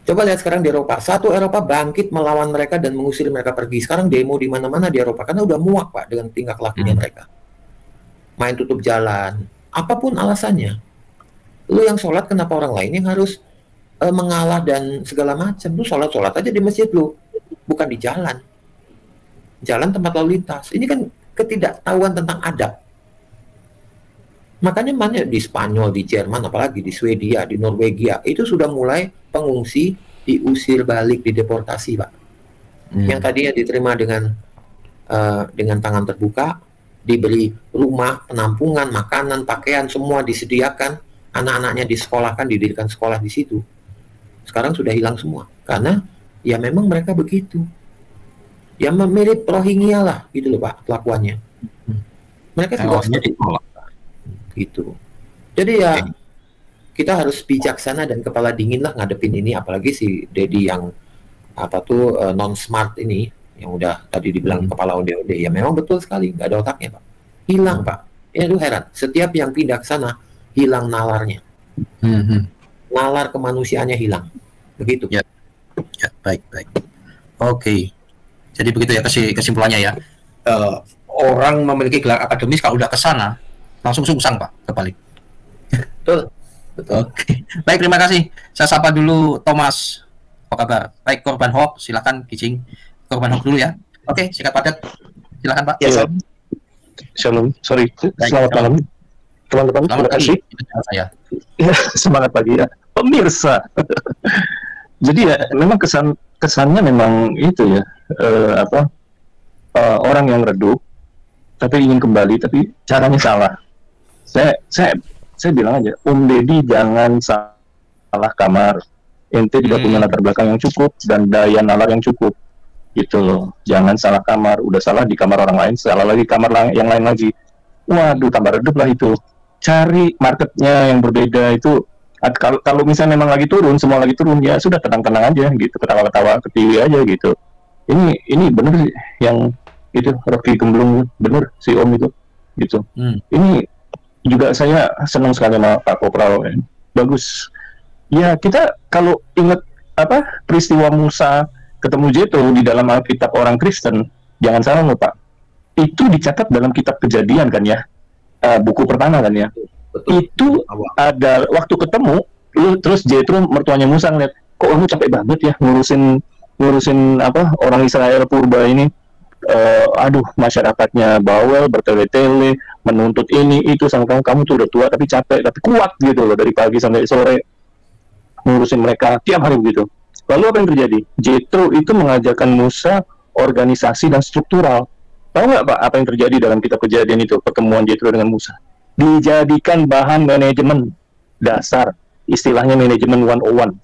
Coba lihat sekarang di Eropa. Satu Eropa bangkit melawan mereka dan mengusir mereka pergi. Sekarang demo di mana-mana di Eropa. Karena udah muak, Pak, dengan tingkah lakunya mereka. Main tutup jalan. Apapun alasannya. Lu yang sholat, kenapa orang lain yang harus mengalah dan segala macam? Lu sholat-sholat aja di masjid lu. Bukan di jalan. Jalan tempat lalu lintas. Ini kan ketidaktahuan tentang adab. Makanya banyak di Spanyol, di Jerman, apalagi di Swedia, di Norwegia, itu sudah mulai pengungsi diusir balik, dideportasi, Pak. Yang tadinya diterima dengan tangan terbuka, diberi rumah, penampungan, makanan, pakaian, semua disediakan, anak-anaknya disekolahkan, didirikan sekolah di situ. sekarang sudah hilang semua karena ya memang mereka begitu. Ya mirip Rohingya lah gitu loh Pak kelakuannya. Mereka juga gitu. Jadi ya kita harus bijaksana dan kepala dingin lah ngadepin ini, apalagi si Dedi yang non smart ini yang udah tadi dibilang kepala onde-onde. Ya memang betul sekali nggak ada otaknya Pak. Hilang Pak. Ya lu heran. Setiap yang pindah ke sana hilang nalarnya. Nalar kemanusiaannya hilang. Begitu.
Ya, baik. Oke. Jadi begitu ya kesimpulannya ya. Orang memiliki gelar akademis kalau udah ke sana langsung sungsang Pak, kebalik.
Betul.
Oke. Baik, terima kasih. Saya sapa dulu Thomas. Apa kabar? Baik, korban hoax, silakan Kijing. Korban hoax dulu ya. Oke, singkat padat. Silakan Pak.
Ya, Shalom. Sorry. Selamat malam. Teman-teman, terima kasih.
Saya.
Ya, semangat pagi ya. Pemirsa. Jadi ya memang kesannya memang itu ya orang yang redup tapi ingin kembali tapi caranya salah. Saya bilang aja, Dedi jangan salah kamar. Ente tidak punya latar belakang yang cukup dan daya nalar yang cukup. Gitu loh. Jangan salah kamar. Udah salah di kamar orang lain, salah lagi kamar yang lain lagi. Waduh, tambah redup lah itu. Cari marketnya yang berbeda itu. Kalau misalnya memang lagi turun, semua lagi turun, ya sudah tenang-tenang aja gitu, ketawa-ketawa ke TV aja gitu. Ini bener sih yang itu Rocky Gemblung, bener si Om itu gitu. Ini juga saya senang sekali sama Pak Kopral, ya. Bagus. Ya kita kalau ingat peristiwa Musa ketemu Jethro di dalam Alkitab orang Kristen, jangan salah loh Pak. Itu dicatat dalam kitab Kejadian kan ya, buku pertama kan ya. Betul. Itu ada waktu ketemu terus Jethro mertuanya Musa ngeliat, kok kamu capek banget ya ngurusin orang Israel purba ini, aduh masyarakatnya bawel, bertele-tele, menuntut ini itu, sama kamu tuh udah tua tapi capek tapi kuat gitu loh, dari pagi sampai sore ngurusin mereka tiap hari begitu. Lalu apa yang terjadi? Jethro itu mengajarkan Musa organisasi dan struktural. Tahu nggak Pak apa yang terjadi dalam kitab Kejadian itu, pertemuan Jethro dengan Musa? Dijadikan bahan manajemen dasar, istilahnya manajemen 101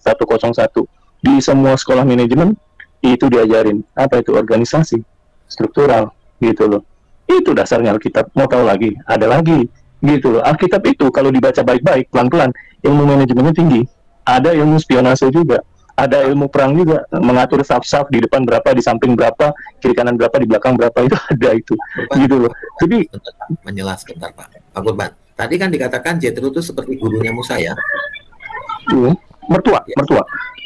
di semua sekolah manajemen itu diajarin apa itu organisasi struktural gitu loh. Itu dasarnya Alkitab. Mau tahu lagi, ada lagi gitu loh. Alkitab itu kalau dibaca baik-baik, pelan-pelan, ilmu manajemennya tinggi. Ada ilmu spionase juga, ada ilmu perang juga, mengatur saf-saf di depan berapa, di samping berapa, kiri kanan berapa, di belakang berapa, itu ada itu gitu loh. Jadi
menjelaskan Pak Kurban. Tadi kan dikatakan Jethro itu seperti gurunya Musa ya.
Mertua.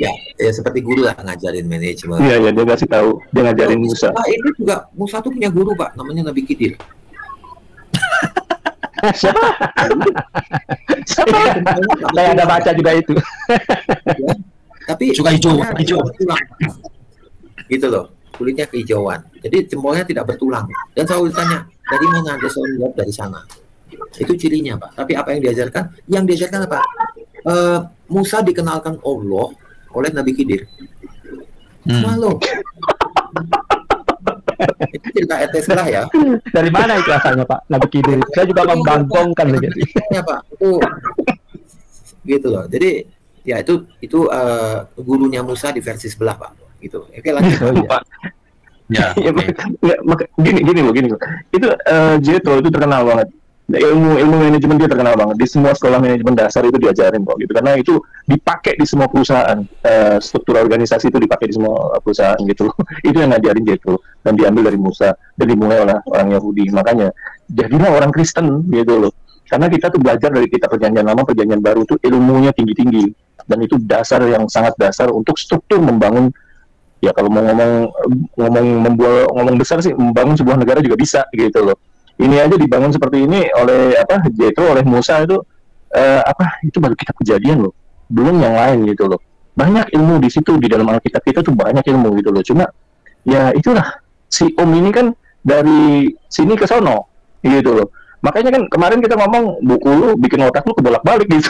Ya, seperti guru lah ngajarin manajemen.
Iya, dia kasih tahu, dia ngajarin Musa.
Ini juga Musa tuh punya guru Pak, namanya Nabi Khidir.
Siapa? Saya ada baca juga itu.
Ya, tapi
suka hijau.
Gitu loh, kulitnya kehijauan. Jadi jempolnya tidak bertulang. Dan saya ditanya, dari mana? Dia selalu jawab dari sana. Itu cirinya Pak. Tapi apa yang diajarkan? Yang diajarkan apa? Musa dikenalkan Allah oleh Nabi Khidir. Malu. Itu cerita etes lah ya.
Dari mana itu asalnya Pak? Nabi Khidir. Saya juga membangkongkan begitu.
Ya Pak. Itu gitu loh. Jadi ya itu gurunya Musa di versi sebelah Pak. Gitu. Oke lanjut Pak.
Ya, gini loh. Itu Jethro itu terkenal banget. Ilmu manajemen dia terkenal banget. Di semua sekolah manajemen dasar itu diajarin kok gitu. Karena itu dipakai di semua perusahaan. Struktur organisasi itu dipakai di semua perusahaan gitu. Itu yang ngajarin Jethro dan diambil dari Musa dan dimulai oleh orang Yahudi. Makanya jadilah orang Kristen gitu loh. Karena kita tuh belajar dari kitab Perjanjian Lama, Perjanjian Baru itu ilmunya tinggi-tinggi dan itu dasar yang sangat dasar untuk struktur membangun. Ya kalau mau ngomong besar sih, membangun sebuah negara juga bisa gitu loh. Ini aja dibangun seperti ini oleh Jethro, oleh Musa itu itu baru kitab Kejadian loh, belum yang lain gitu loh. Banyak ilmu di situ, di dalam Alkitab kita tuh banyak ilmu gitu loh. Cuma ya itulah si Om ini kan dari sini ke sono gitu loh. Makanya kan kemarin kita ngomong buku lu bikin otak lu kebolak-balik gitu.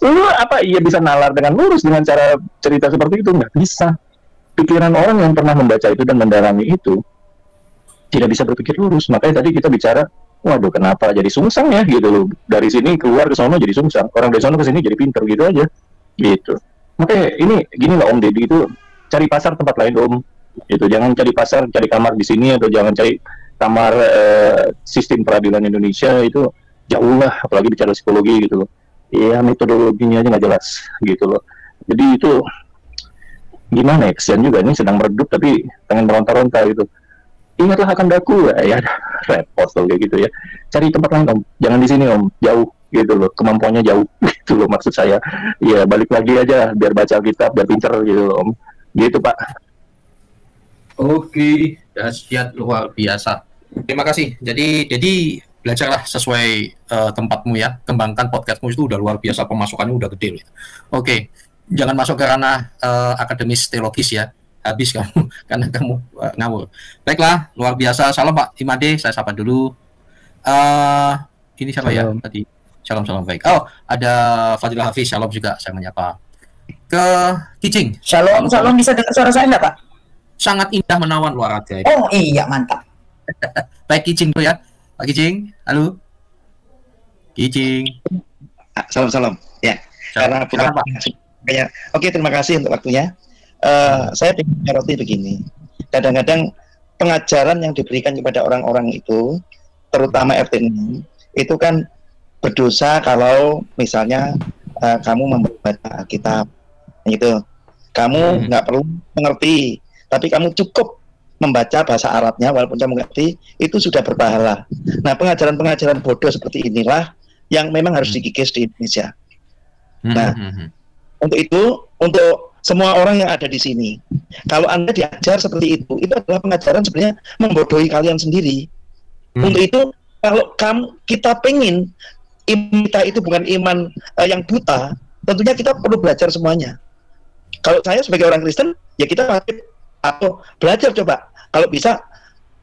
Lu iya bisa nalar dengan lurus dengan cara cerita seperti itu? Nggak bisa. Pikiran orang yang pernah membaca itu dan mendalami itu tidak bisa berpikir lurus. Makanya tadi kita bicara, waduh kenapa jadi sungsang ya gitu loh. Dari sini keluar ke sono jadi sungsang. Orang dari sono ke sini jadi pinter gitu aja. gitu. Makanya ini gini loh Om Deddy, itu cari pasar tempat lain Om, itu jangan cari pasar cari kamar di sini, atau jangan cari kamar sistem peradilan Indonesia, itu jauh lah, apalagi bicara psikologi gitu loh. Iya, metodologinya aja nggak jelas gitu loh. Jadi itu gimana ya, kesian juga nih, sedang meredup tapi pengen meronta-ronta gitu. Ingatlah akan daku ya, repot loh kayak gitu ya. Cari tempat lain Om, jangan di sini Om, jauh gitu loh, kemampuannya jauh gitu loh maksud saya. Ya balik lagi aja biar baca kitab, biar pinter gitu loh Om. Gitu Pak.
Oke, dahsyat luar biasa. Terima kasih. Jadi belajarlah sesuai tempatmu ya. Kembangkan podcastmu itu udah luar biasa, pemasukannya udah gede. Oke, jangan masuk ke ranah akademis teologis ya. Habis kamu karena kamu ngawur. Baiklah, luar biasa. Salam Pak Imade, saya sapa dulu. Ini siapa ya tadi? Shalom baik. Oh, ada Fadilah Hafiz, shalom juga saya menyapa. Ke Kijing.
Shalom, bisa dengar suara saya enggak Pak?
Sangat indah menawan luar raga.
Oh iya, mantap.
Baik Kijing tuh ya. Pak Kijing, halo. Kijing.
Salam. Ya. Karena Pak. Oke, terima kasih untuk waktunya. Saya ingin menyoroti begini. Kadang-kadang pengajaran yang diberikan kepada orang-orang itu, terutama RT6, itu kan berdosa kalau misalnya kamu membaca kitab gitu. Kamu nggak perlu mengerti, tapi kamu cukup membaca bahasa Arabnya walaupun kamu mengerti, itu sudah berpahala. Nah, pengajaran-pengajaran bodoh seperti inilah yang memang harus dikikis di Indonesia. Nah, untuk itu, untuk semua orang yang ada di sini, kalau Anda diajar seperti itu adalah pengajaran sebenarnya membodohi kalian sendiri. Untuk itu, kalau kita pengen iman kita itu bukan iman yang buta, tentunya kita perlu belajar semuanya. Kalau saya sebagai orang Kristen, ya kita wajib atau belajar coba. Kalau bisa,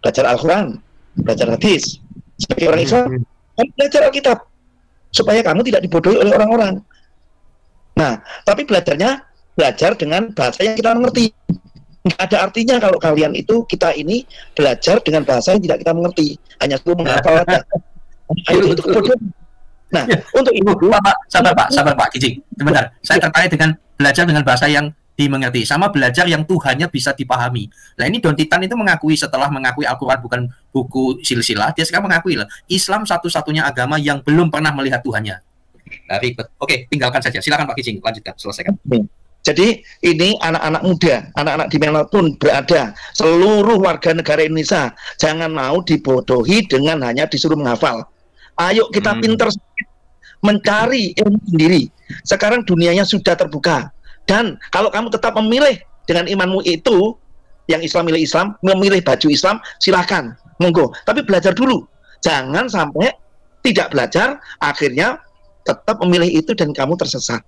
belajar Al-Quran, belajar hadis. Sebagai orang Islam, kamu belajar Alkitab, supaya kamu tidak dibodohi oleh orang-orang. Nah, tapi belajar dengan bahasa yang kita mengerti. Nggak ada artinya kalau kalian itu, kita ini belajar dengan bahasa yang tidak kita mengerti. Hanya suruh menghafal aja. Itu bodoh. Nah, untuk itu
sabar Pak Kijing. Sebentar, saya terkait dengan belajar dengan bahasa yang dimengerti sama belajar yang Tuhannya bisa dipahami. Nah, ini Don Titan itu mengakui, setelah mengakui Al-Quran bukan buku silsilah, dia sekarang mengakui lah Islam satu-satunya agama yang belum pernah melihat Tuhannya. Nah, ribet. Oke, tinggalkan saja. Silakan Pak Kijing, lanjutkan, selesaikan.
Jadi ini anak-anak muda, anak-anak dimanapun berada, seluruh warga negara Indonesia, jangan mau dibodohi dengan hanya disuruh menghafal. Ayo kita pintar mencari ilmu sendiri. Sekarang dunianya sudah terbuka. Dan kalau kamu tetap memilih dengan imanmu itu, yang Islam milih Islam, memilih baju Islam, silakan, monggo. Tapi belajar dulu. Jangan sampai tidak belajar, akhirnya tetap memilih itu dan kamu tersesat.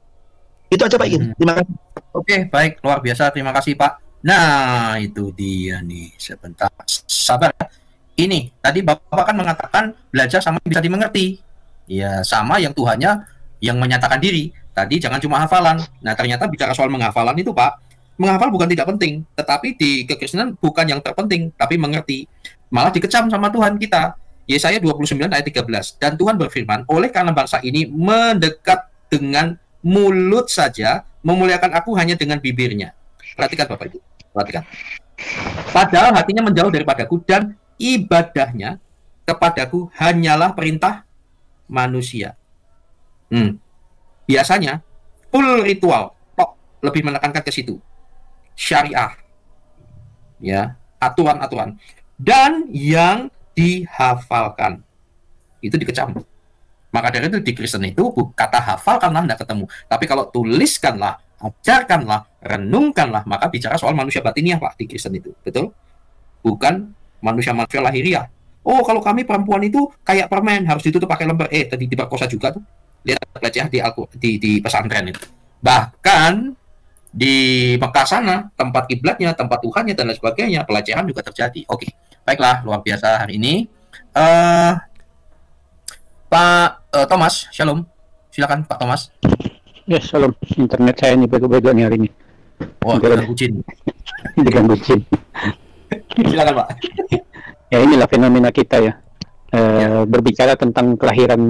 Itu aja Pak Iin. Terima kasih.
Oke, baik. Luar biasa. Terima kasih Pak. Nah, itu dia nih. Sebentar. Sabar. Ini, tadi Bapak kan mengatakan belajar sama bisa dimengerti. Ya, sama yang Tuhannya yang menyatakan diri. Tadi jangan cuma hafalan. Nah, ternyata bicara soal menghafalan itu Pak, menghafal bukan tidak penting, tetapi di kekristenan bukan yang terpenting, tapi mengerti. Malah dikecam sama Tuhan kita. Yesaya 29 ayat 13. Dan Tuhan berfirman, oleh karena bangsa ini mendekat dengan mulut saja, memuliakan aku hanya dengan bibirnya. Perhatikan Bapak Ibu, perhatikan. Padahal hatinya menjauh daripadaku dan ibadahnya kepadaku hanyalah perintah manusia. Biasanya full ritual, lebih menekankan ke situ. Syariah, ya, aturan-aturan, dan yang dihafalkan itu dikecam. Maka dari itu di Kristen itu kata hafalkanlah tidak ketemu, tapi kalau tuliskanlah, ajarkanlah, renungkanlah, maka bicara soal manusia batiniah Pak di Kristen itu, betul? Bukan manusia-manusia lahiriah. Oh, kalau kami perempuan itu kayak permen, harus ditutup pakai lembar. Tadi diperkosa juga tuh. Lihat pelecehan di pesantren itu. Bahkan di Mekah sana, tempat kiblatnya, tempat Tuhannya dan lain sebagainya, pelecehan juga terjadi. Oke, baiklah, luar biasa hari ini. Pak Thomas, shalom. Silakan Pak Thomas.
Ya, shalom. Internet saya ini bego-bego nih hari ini.
Wah, diganggu jin.
Diganggu jin.
Silakan Pak.
Ya, inilah fenomena kita ya. Berbicara tentang kelahiran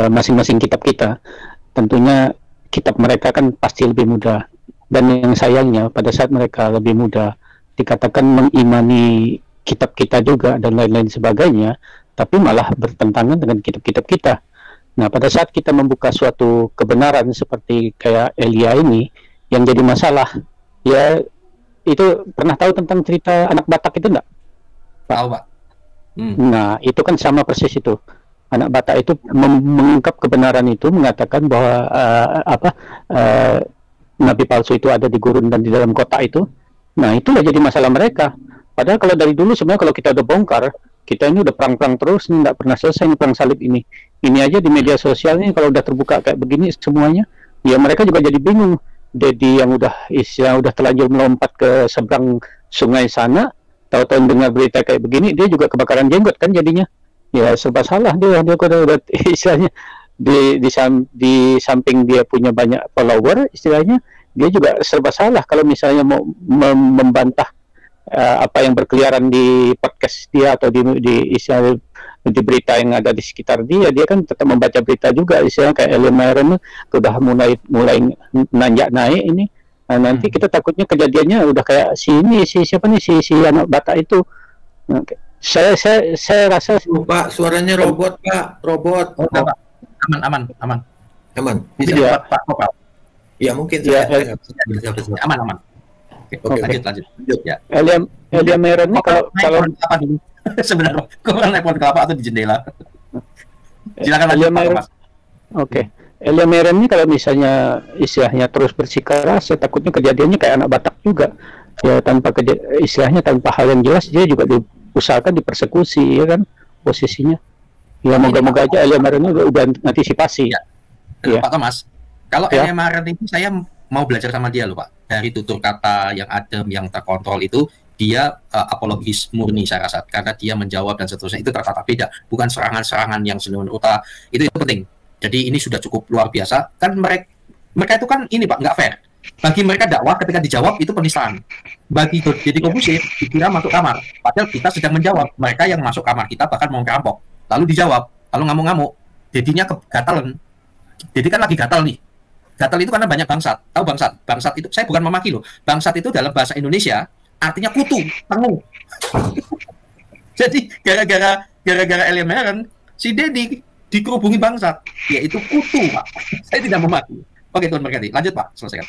masing-masing kitab kita. Tentunya kitab mereka kan pasti lebih mudah. Dan yang sayangnya pada saat mereka lebih mudah dikatakan mengimani kitab kita juga dan lain-lain sebagainya, tapi malah bertentangan dengan kitab-kitab kita. Nah, pada saat kita membuka suatu kebenaran seperti kayak Elia ini, yang jadi masalah, ya itu pernah tahu tentang cerita anak Batak itu enggak?
Tahu, Pak.
Nah, itu kan sama persis itu. Anak Batak itu mengungkap kebenaran itu, mengatakan bahwa nabi palsu itu ada di gurun dan di dalam kota itu. Nah, itulah jadi masalah mereka. Padahal kalau dari dulu sebenarnya kalau kita udah bongkar, kita ini udah perang-perang terus, nggak pernah selesai nih perang salib ini. Ini aja di media sosial nih kalau udah terbuka kayak begini semuanya, ya mereka juga jadi bingung. Dedi yang udah terlanjur melompat ke seberang sungai sana, tahu-tahu dengar berita kayak begini, dia juga kebakaran jenggot kan jadinya. Ya serba salah dia udah istilahnya di samping dia punya banyak follower, istilahnya dia juga serba salah kalau misalnya mau membantah apa yang berkeliaran di podcast dia atau di berita yang ada di sekitar dia kan tetap membaca berita juga, istilahnya kayak Elia Myron udah mulai nanjak naik ini. Nah, nanti kita takutnya kejadiannya udah kayak siapa nih si anak Batak itu. Nah, saya rasa
Pak, suaranya robot, Pak, robot.
Oh, Pak. Aman. Bisa
Ya.
Pak.
Ya mungkin
Ya,
aman. Oke, lanjut ya.
Elia Myron ini kalau
apa dulu? Sebenarnya kurang naik pohon kelapa atau di jendela. Silakan
Elia
lanjut,
Myron.
Mas.
Oke. Elia Myron ini kalau misalnya istilahnya terus bersikeras, saya takutnya kejadiannya kayak anak Batak juga. Ya istilahnya tanpa hal yang jelas dia juga diusahakan dipersekusi, ya kan posisinya. Ya moga-moga aja Elia Myron ini udah antisipasi.
Ya.
Ya.
Pak Thomas, kalau
Ya.
Elia Myron itu saya mau belajar sama dia loh, Pak. Dari tutur kata yang adem, yang terkontrol itu, dia apologis murni saya rasa, karena dia menjawab dan seterusnya itu tertata beda, bukan serangan-serangan yang senuan-uta. Itu penting. Jadi ini sudah cukup luar biasa. Kan mereka itu kan ini Pak, nggak fair. Bagi mereka dakwah ketika dijawab itu penistaan. Bagi Deddy Corbuzier dikira masuk kamar, padahal kita sedang menjawab. Mereka yang masuk kamar kita bahkan mau merampok, lalu dijawab, lalu ngamuk-ngamuk. Dedinya kegatalan. Dedi kan lagi gatal nih. Gatal itu karena banyak bangsat. Tahu bangsat? Bangsat itu saya bukan memaki loh. Bangsat itu dalam bahasa Indonesia artinya kutu, tengu. Jadi gara-gara Elia Myron, si Dedi dikerubungi bangsat, yaitu kutu, Pak. Saya tidak memaki. Oke, Tuan berkati. Lanjut, Pak. Selesaikan.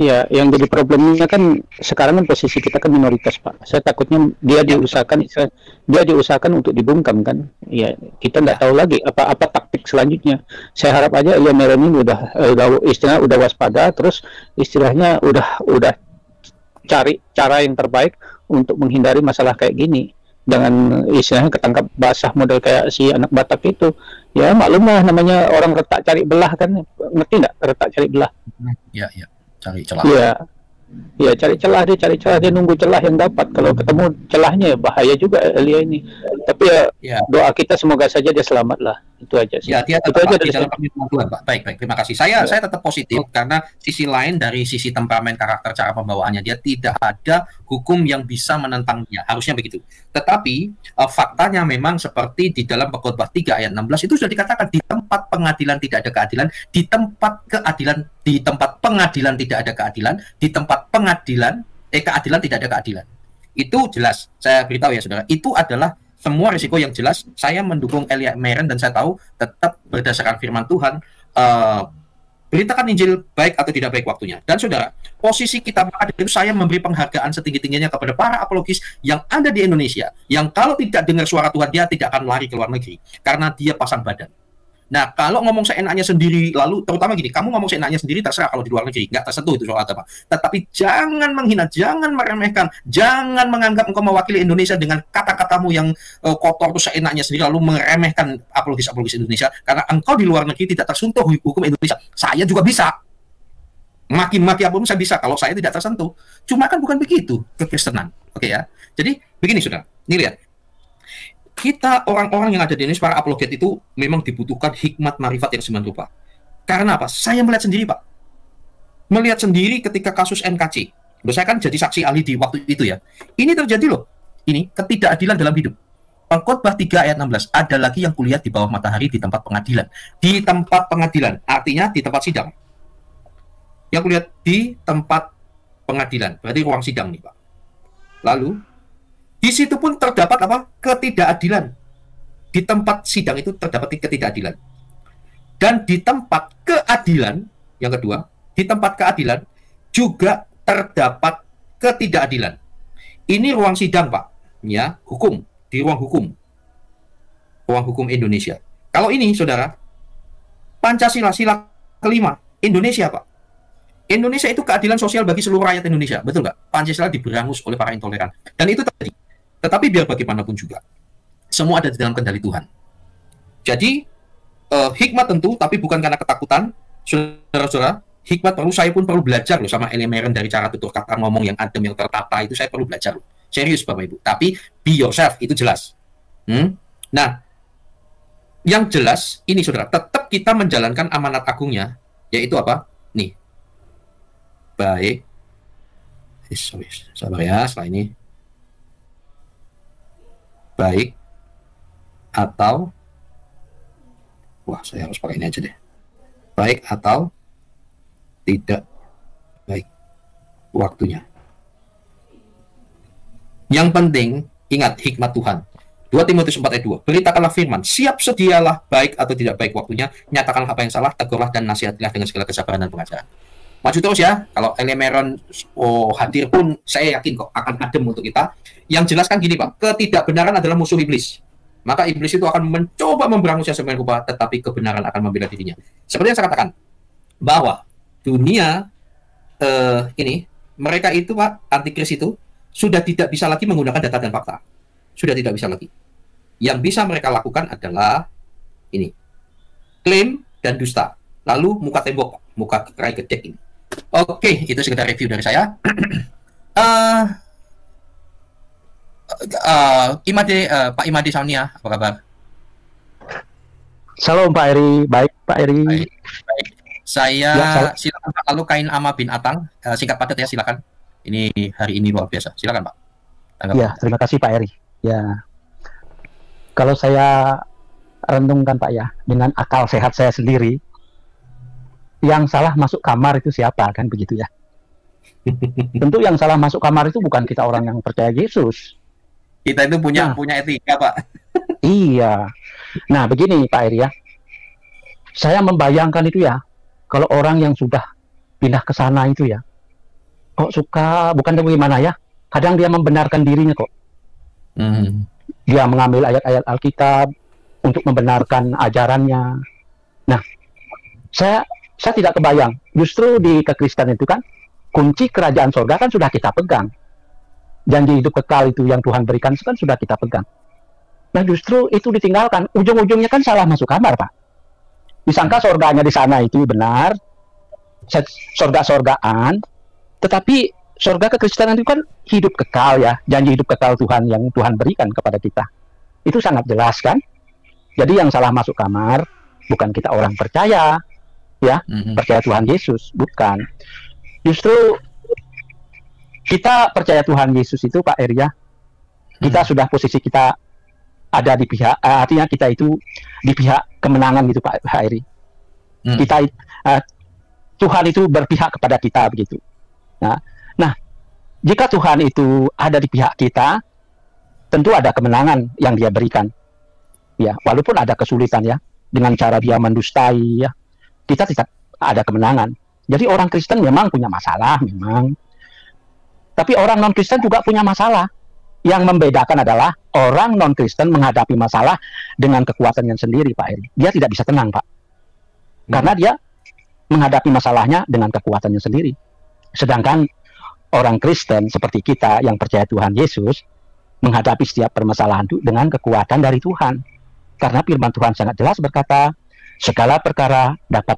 Ya, yang jadi problemnya kan sekarang kan posisi kita kan minoritas, Pak. Saya takutnya dia diusahakan untuk dibungkam kan. Ya, kita nggak tahu lagi apa taktik selanjutnya. Saya harap aja Elia Myron ini udah waspada, terus istilahnya udah cari cara yang terbaik untuk menghindari masalah kayak gini. Jangan istilahnya ketangkap basah model kayak si anak Batak itu. Ya maklum lah, namanya orang retak cari belah kan. Ngerti nggak retak cari belah?
Ya. Cari celah.
Iya, cari celah dia nunggu celah yang dapat. Kalau ketemu celahnya ya bahaya juga Elia ini. Tapi ya doa kita semoga saja dia selamat lah. Itu aja sih.
Ya, dia
itu
tetap
aja
di
dari
dalam
saya.
perlindungan Tuhan, Pak. Baik, terima kasih. Saya tetap positif karena sisi lain dari sisi temperamen, karakter, cara pembawaannya, dia tidak ada hukum yang bisa menentang dia. Harusnya begitu. Tetapi faktanya memang seperti di dalam Pengkhotbah 3 ayat 16 itu sudah dikatakan, di tempat pengadilan tidak ada keadilan, di tempat pengadilan tidak ada keadilan, di tempat keadilan tidak ada keadilan. Itu jelas. Saya beritahu ya, Saudara. Itu adalah semua risiko yang jelas. Saya mendukung Elia Myron dan saya tahu tetap berdasarkan firman Tuhan, beritakan Injil baik atau tidak baik waktunya. Dan Saudara, posisi kita pada itu saya memberi penghargaan setinggi-tingginya kepada para apologis yang ada di Indonesia, yang kalau tidak dengar suara Tuhan dia tidak akan lari ke luar negeri karena dia pasang badan. Nah, kalau ngomong seenaknya sendiri, lalu terutama gini, kamu ngomong seenaknya sendiri terserah kalau di luar negeri, nggak tersentuh itu soal agama. Tetapi jangan menghina, jangan meremehkan, jangan menganggap engkau mewakili Indonesia dengan kata-katamu yang kotor itu seenaknya sendiri, lalu meremehkan apologis-apologis Indonesia, karena engkau di luar negeri tidak tersentuh hukum Indonesia. Saya juga bisa. Maki-maki apapun saya bisa kalau saya tidak tersentuh. Cuma kan bukan begitu kekristenan. Oke ya. Jadi begini Saudara, ini lihat. Kita orang-orang yang ada di Indonesia, para apologet itu memang dibutuhkan hikmat marifat yang sembilan rupa. Karena apa? Saya melihat sendiri, Pak. Melihat sendiri ketika kasus NKC. Saya kan jadi saksi ahli di waktu itu ya. Ini terjadi loh. Ini ketidakadilan dalam hidup. Pengkhotbah 3 ayat 16, ada lagi yang kulihat di bawah matahari di tempat pengadilan. Di tempat pengadilan, artinya di tempat sidang. Yang kulihat di tempat pengadilan, berarti ruang sidang nih Pak. Lalu, di situ pun terdapat apa? Ketidakadilan. Di tempat sidang itu terdapat ketidakadilan. Dan di tempat keadilan, yang kedua, di tempat keadilan juga terdapat ketidakadilan. Ini ruang sidang Pak, ya, hukum. Di ruang hukum Indonesia. Kalau ini, saudara, Pancasila, sila kelima, Indonesia, Pak. Indonesia itu keadilan sosial bagi seluruh rakyat Indonesia, betul nggak? Pancasila diberangus oleh para intoleran, dan itu terjadi. Tetapi biar bagaimanapun juga, semua ada di dalam kendali Tuhan. Jadi, hikmat tentu, tapi bukan karena ketakutan, saudara-saudara. Hikmat saya pun perlu belajar loh sama Elia Meren dari cara tutur kata ngomong yang adem, yang tertata, itu saya perlu belajar loh. Serius Bapak Ibu, tapi be yourself, itu jelas. Nah, yang jelas ini saudara, tetap kita menjalankan amanat agungnya, yaitu apa? Nih, baik, sabar ya, setelah ini, baik atau, wah saya harus pakai ini aja deh, baik atau tidak baik waktunya. Yang penting, ingat hikmat Tuhan. 2 Timotius 4 ayat 2. Beritakanlah firman, siap sedialah baik atau tidak baik waktunya, nyatakanlah apa yang salah, tegurlah dan nasihatilah dengan segala kesabaran dan pengajaran. Maju terus ya, kalau Elia Meren hadir pun, saya yakin kok akan adem untuk kita. Yang jelas kan gini Pak, ketidakbenaran adalah musuh iblis. Maka iblis itu akan mencoba memberangusnya sedemikian rupa, tetapi kebenaran akan membela dirinya. Seperti yang saya katakan, bahwa dunia ini, mereka itu Pak, antikris itu, sudah tidak bisa lagi menggunakan data dan fakta. Sudah tidak bisa lagi. Yang bisa mereka lakukan adalah ini, klaim dan dusta. Lalu muka tembok, muka kerai gedek ini. Oke, itu sekedar review dari saya. Pak Imade Saunia, apa kabar?
Salam Pak Eri, baik Pak Eri.
Baik. Saya ya, silakan Pak. Lalu Kain Ama bin Atang, singkat padat ya, silakan. Ini hari ini luar biasa. Silakan Pak.
Ya, terima kasih Pak Eri. Ya, kalau saya renungkan Pak ya, dengan akal sehat saya sendiri, yang salah masuk kamar itu siapa kan begitu ya? Tentu yang salah masuk kamar itu bukan kita orang yang percaya Yesus.
Kita itu punya etika Pak.
Iya. Nah begini Pak Eri ya, saya membayangkan itu ya, kalau orang yang sudah pindah ke sana itu ya, kok suka, bukan bagaimana ya, kadang dia membenarkan dirinya kok. Dia mengambil ayat-ayat Alkitab untuk membenarkan ajarannya. Nah, saya tidak kebayang, justru di kekristenan itu kan, kunci kerajaan surga kan sudah kita pegang. Janji hidup kekal itu yang Tuhan berikan kan sudah kita pegang. Nah justru itu ditinggalkan, ujung-ujungnya kan salah masuk kamar Pak. Disangka surganya di sana itu benar, surga-surgaan, tetapi surga kekristenan itu kan hidup kekal ya, janji hidup kekal Tuhan yang Tuhan berikan kepada kita. Itu sangat jelas kan. Jadi yang salah masuk kamar bukan kita orang percaya, ya, percaya Tuhan Yesus, bukan. Justru kita percaya Tuhan Yesus itu Pak Eri ya, kita sudah posisi kita ada di pihak, artinya kita itu di pihak kemenangan gitu Pak Eri. Kita Tuhan itu berpihak kepada kita begitu. Nah, jika Tuhan itu ada di pihak kita, tentu ada kemenangan yang Dia berikan. Ya, walaupun ada kesulitan ya, dengan cara Dia mendustai ya, kita tidak ada kemenangan. Jadi orang Kristen memang punya masalah, memang. Tapi orang non-Kristen juga punya masalah. Yang membedakan adalah orang non-Kristen menghadapi masalah dengan kekuatannya sendiri, Pak Eri. Dia tidak bisa tenang, Pak. Karena dia menghadapi masalahnya dengan kekuatannya sendiri. Sedangkan orang Kristen seperti kita yang percaya Tuhan Yesus menghadapi setiap permasalahan itu dengan kekuatan dari Tuhan. Karena firman Tuhan sangat jelas berkata, segala perkara dapat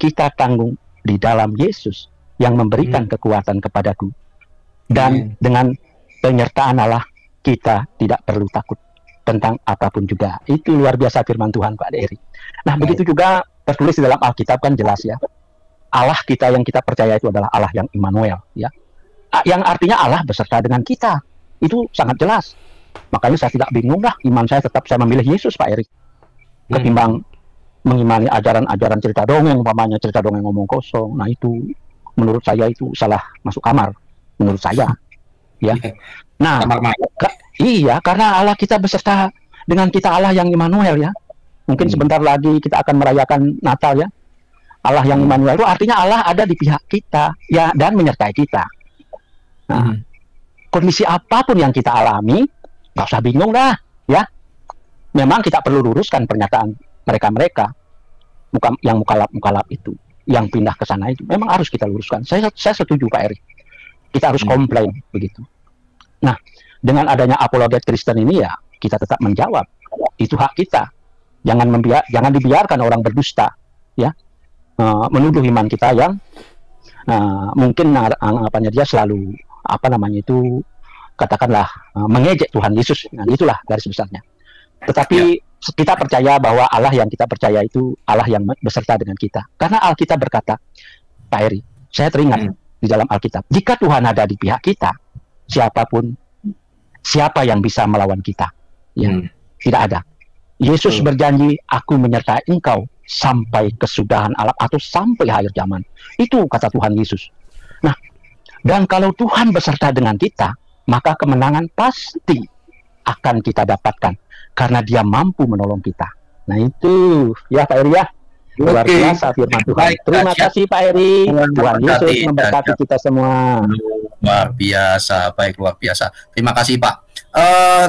kita tanggung di dalam Yesus yang memberikan kekuatan kepadaku. Dan dengan penyertaan Allah, kita tidak perlu takut tentang apapun juga. Itu luar biasa firman Tuhan, Pak Eri. Nah, begitu juga tertulis di dalam Alkitab kan jelas ya. Allah kita yang kita percaya itu adalah Allah yang Immanuel, ya. Yang artinya Allah beserta dengan kita. Itu sangat jelas. Makanya saya tidak bingung lah, iman saya tetap saya memilih Yesus Pak Erik ketimbang mengimani ajaran-ajaran cerita dongeng, umpamanya cerita dongeng ngomong kosong. Nah itu menurut saya itu salah masuk kamar, menurut saya ya. Nah iya, karena Allah kita beserta dengan kita, Allah yang Immanuel ya. Mungkin sebentar lagi kita akan merayakan Natal ya. Allah yang Immanuel itu artinya Allah ada di pihak kita ya, dan menyertai kita. Nah, kondisi apapun yang kita alami, nggak usah bingung dah ya. Memang kita perlu luruskan pernyataan mereka-mereka yang mukalaf itu, yang pindah ke sana itu, memang harus kita luruskan. Saya setuju Pak Erik. Kita harus komplain begitu. Nah, dengan adanya apologet Kristen ini ya, kita tetap menjawab. Itu hak kita. Jangan dibiarkan orang berdusta ya, menuduh iman kita yang mungkin anggapannya dia selalu katakanlah mengejek Tuhan Yesus. Nah, itulah garis besarnya. Tetapi kita percaya bahwa Allah yang kita percaya itu Allah yang beserta dengan kita. Karena Alkitab berkata, Pak Eri, saya teringat di dalam Alkitab, jika Tuhan ada di pihak kita, siapa yang bisa melawan kita? Ya, tidak ada. Yesus berjanji, aku menyertai engkau sampai kesudahan alam atau sampai akhir zaman. Itu kata Tuhan Yesus. Nah, dan kalau Tuhan beserta dengan kita, maka kemenangan pasti akan kita dapatkan karena dia mampu menolong kita. Nah itu ya Pak Eri ya, luar biasa firman Tuhan. Terima kasih Pak Eri, Tuhan Yesus memberkati kita semua.
Luar biasa, baik, luar biasa. Terima kasih Pak.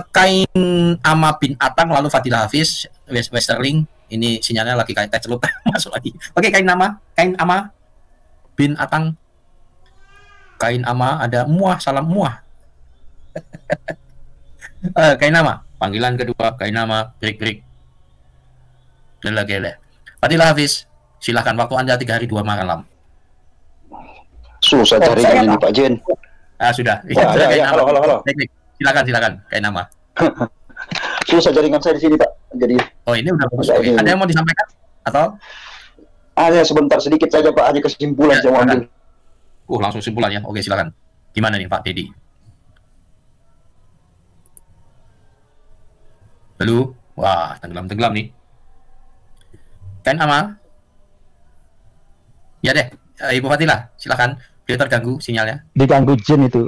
Kain Ama bin Atang, lalu Fadilah Hafiz, Westerling. Ini sinyalnya lagi kayak celup masuk lagi. Oke, Kain Ama bin Atang. Kain Ama, ada muah, salam muah. Kain Ama, panggilan kedua, Kain Ama, break. Gele. Fadilah Hafiz, silahkan, waktu Anda 3 hari 2 malam.
Susah cari ini Pak Jen.
Sudah.
Ya, halo.
Silakan, Kain Ama.
Susah jaringan saya di sini Pak. Jadi.
Oh, ini udah bagus. Ada yang mau disampaikan atau?
Hanya sebentar sedikit saja Pak, hanya kesimpulan saya mau ambil.
Langsung kesimpulannya. Oke, silakan. Gimana nih Pak Dedi? Halo? Wah, tenggelam nih. Kain Ama? Ya deh, Ibu Fadilah, silakan. Dia terganggu sinyalnya.
Diganggu jin itu.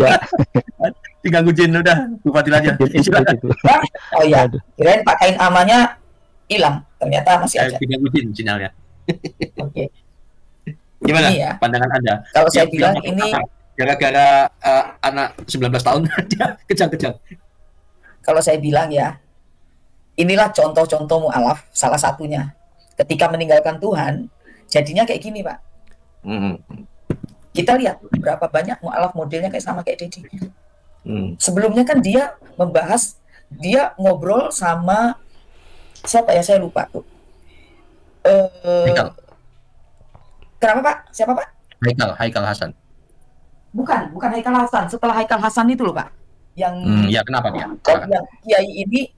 Ya. Diganggu jin udah, Bu Fadilah aja.
Oh iya, kirain Pak Kain Amanya hilang, ternyata masih ada.
Diganggu jin sinyalnya.
Oke.
Gimana
Ya,
pandangan Anda?
Kalau saya bilang ini
gara-gara anak 19 tahun dia kejang-kejang.
Kalau saya bilang ya, inilah contoh-contoh mu'alaf, salah satunya. Ketika meninggalkan Tuhan, jadinya kayak gini Pak. Kita lihat berapa banyak mu'alaf modelnya kayak sama kayak Dedi. Sebelumnya kan dia membahas, dia ngobrol sama siapa ya, saya lupa tuh. Kenapa Pak? Siapa Pak?
Haikal Hasan.
Bukan Haikal Hasan. Setelah Haikal Hasan itu loh Pak. Yang
ya kenapa dia?
Yang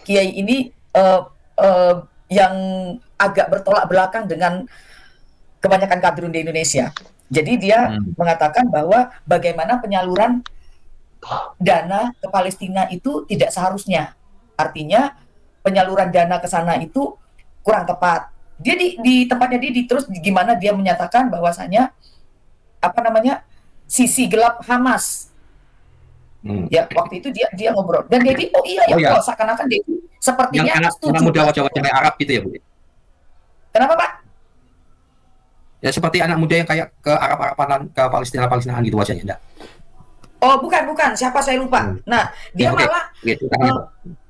Kiai ini yang agak bertolak belakang dengan kebanyakan kadrun di Indonesia. Jadi dia mengatakan bahwa bagaimana penyaluran dana ke Palestina itu tidak seharusnya. Artinya penyaluran dana ke sana itu kurang tepat. Dia di tempatnya dia terus gimana dia menyatakan bahwasanya sisi gelap Hamas. Ya, waktu itu dia ngobrol. Dan Dedi, kok seakan-akan Dedi sepertinya setuju.
Anak muda wajah-wajah Arab gitu ya, Bu?
Kenapa, Pak?
Ya, seperti anak muda yang kayak ke Arab-Araban, ke Palestina-Palestinaan gitu wajahnya, enggak?
Oh, bukan. Siapa saya lupa. Nah, dia malah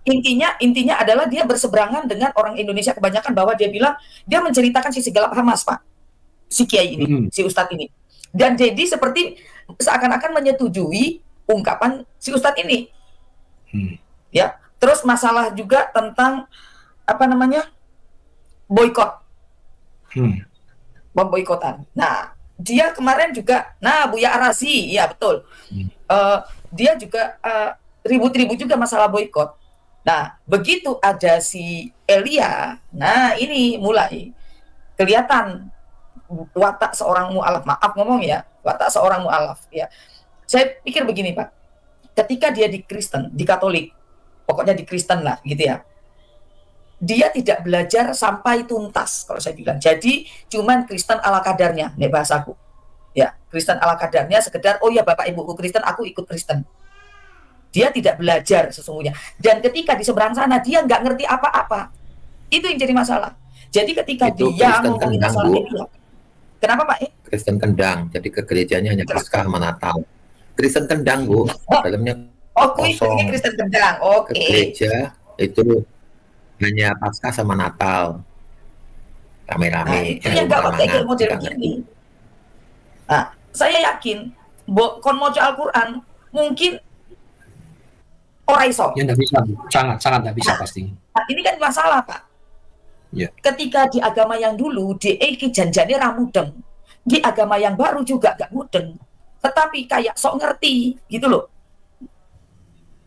intinya adalah dia berseberangan dengan orang Indonesia kebanyakan bahwa dia bilang, dia menceritakan sisi gelap Hamas, Pak. Si Kiai ini, si Ustadz ini. Dan Dedi seperti seakan-akan menyetujui ungkapan si Ustadz ini. Ya, terus masalah juga tentang boikot. Pemboikotan. Nah, dia kemarin juga, Buya Arasi, ya betul. Dia juga ribut-ribut juga masalah boikot. Nah, begitu ada si Elia, ini mulai kelihatan watak seorang mu'alaf. Maaf ngomong ya, watak seorang mu'alaf ya. Saya pikir begini Pak, ketika dia di Kristen, di Katolik, pokoknya di Kristen lah gitu ya, dia tidak belajar sampai tuntas kalau saya bilang. Jadi cuman Kristen ala kadarnya, nih bahasaku. Ya, Kristen ala kadarnya sekedar, oh ya Bapak Ibuku Kristen, aku ikut Kristen. Dia tidak belajar sesungguhnya. Dan ketika di seberang sana dia nggak ngerti apa-apa. Itu yang jadi masalah. Jadi ketika
Itu
dia
Kristen
ngomongin
kendang,
masalah
Bu.
itu, kenapa Pak?
Kristen kendang, jadi ke gerejanya hanya Paskah sama Natal. Kristen kendang, Bu, dalamnya
Oh, kuisnya Kristen kendang. Oke.
ke gereja itu hanya Paskah sama Natal. Rame-rame.
Itu yang nggak pakai ilmu model begini. Nah, saya yakin kon moco Al-Quran mungkin orang iso.
Ya nggak bisa, Bu. Sangat nggak bisa pasti.
Nah, ini kan masalah Pak.
Ya.
Ketika di agama yang dulu, di janjane ramudeng. Di agama yang baru juga gak mudeng. Tetapi kayak sok ngerti, gitu loh.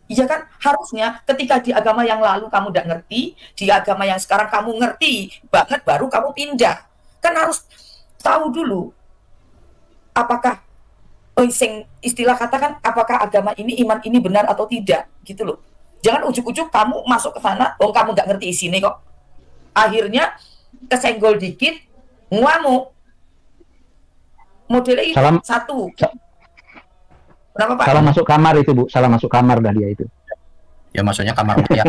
Iya kan? Harusnya ketika di agama yang lalu kamu udah ngerti, di agama yang sekarang kamu ngerti banget, baru kamu pindah. Kan harus tahu dulu, apakah istilah katakan, apakah agama ini, iman ini benar atau tidak, gitu loh. Jangan ujuk-ujuk kamu masuk ke sana, kamu gak ngerti isinya kok. Akhirnya kesenggol dikit, ngamuk. Modelnya itu satu. Kenapa Pak?
Salah masuk kamar itu Bu, salah masuk kamar dah dia itu.
Ya maksudnya kamar ya.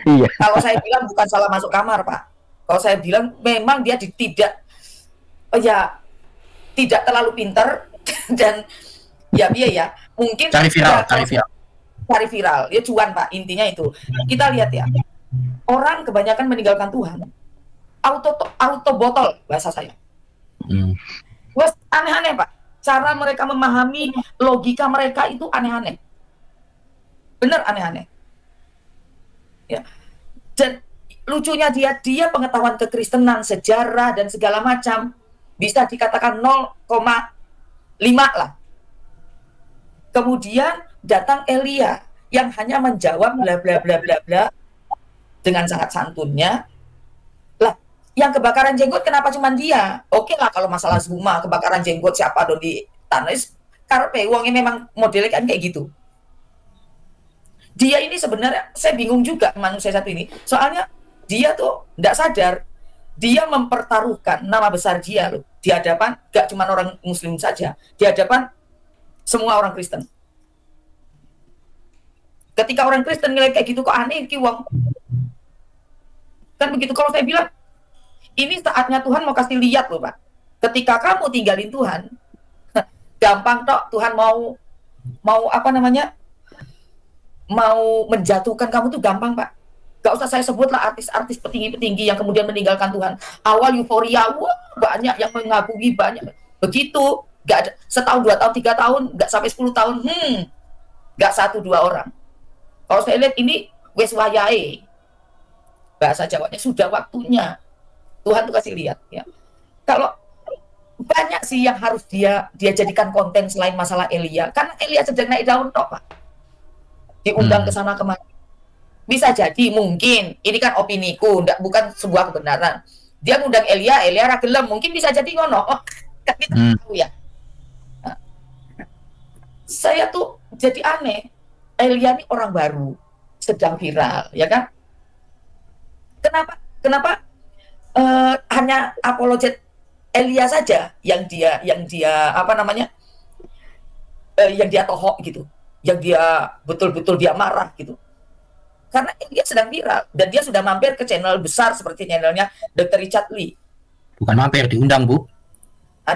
Iya.
Kalau saya bilang bukan salah masuk kamar Pak. Kalau saya bilang memang dia tidak terlalu pinter dan ya mungkin
cari viral.
Cari viral, ya cuan Pak, intinya itu. Kita lihat ya, orang kebanyakan meninggalkan Tuhan, auto botol bahasa saya. Wes aneh-aneh Pak, cara mereka memahami logika mereka itu aneh-aneh, bener aneh-aneh. Ya, dan lucunya dia pengetahuan kekristenan, sejarah dan segala macam bisa dikatakan 0,5 lah. Kemudian datang Elia yang hanya menjawab bla bla bla bla bla dengan sangat santunnya. Lah, yang kebakaran jenggot kenapa cuma dia? Oke lah kalau masalah Zuma, kebakaran jenggot siapa dong di Tanis? Karena wongnya memang modelnya kan kayak gitu. Dia ini sebenarnya saya bingung juga manusia satu ini. Soalnya dia tuh nggak sadar dia mempertaruhkan nama besar dia loh di hadapan gak cuma orang Muslim saja, di hadapan semua orang Kristen. Ketika orang Kristen nilai kayak gitu kok aneh ki wong. Kan begitu kalau saya bilang ini saatnya Tuhan mau kasih lihat loh Pak. Ketika kamu tinggalin Tuhan, gampang tok Tuhan mau apa namanya? Mau menjatuhkan kamu tuh gampang Pak. Gak usah saya sebut lah artis-artis petinggi-petinggi yang kemudian meninggalkan Tuhan. Awal euforia, wah banyak yang mengagumi, banyak. Begitu, gak ada setahun, 2 tahun, 3 tahun, gak sampai 10 tahun, gak 1-2 orang. Kalau saya lihat ini wes wayahe. Bahasa Jawanya sudah waktunya. Tuhan tuh kasih lihat ya. Kalau banyak sih yang harus dia jadikan konten selain masalah Elia. Karena Elia sedang naik daun tok, Pak. Diundang ke sana kemari. Bisa jadi mungkin ini kan opiniku, bukan sebuah kebenaran. Dia ngundang Elia ra gelem, mungkin bisa jadi ngono. Oh, kan kita tahu ya. Nah, saya tuh jadi aneh. Elia ini orang baru, sedang viral, ya kan? Kenapa hanya apologet Elia saja yang dia apa namanya? Yang dia tohok gitu, yang dia betul-betul dia marah gitu. Karena dia sedang viral dan dia sudah mampir ke channel besar seperti channelnya Dr. Richard Lee.
Bukan mampir, diundang Bu.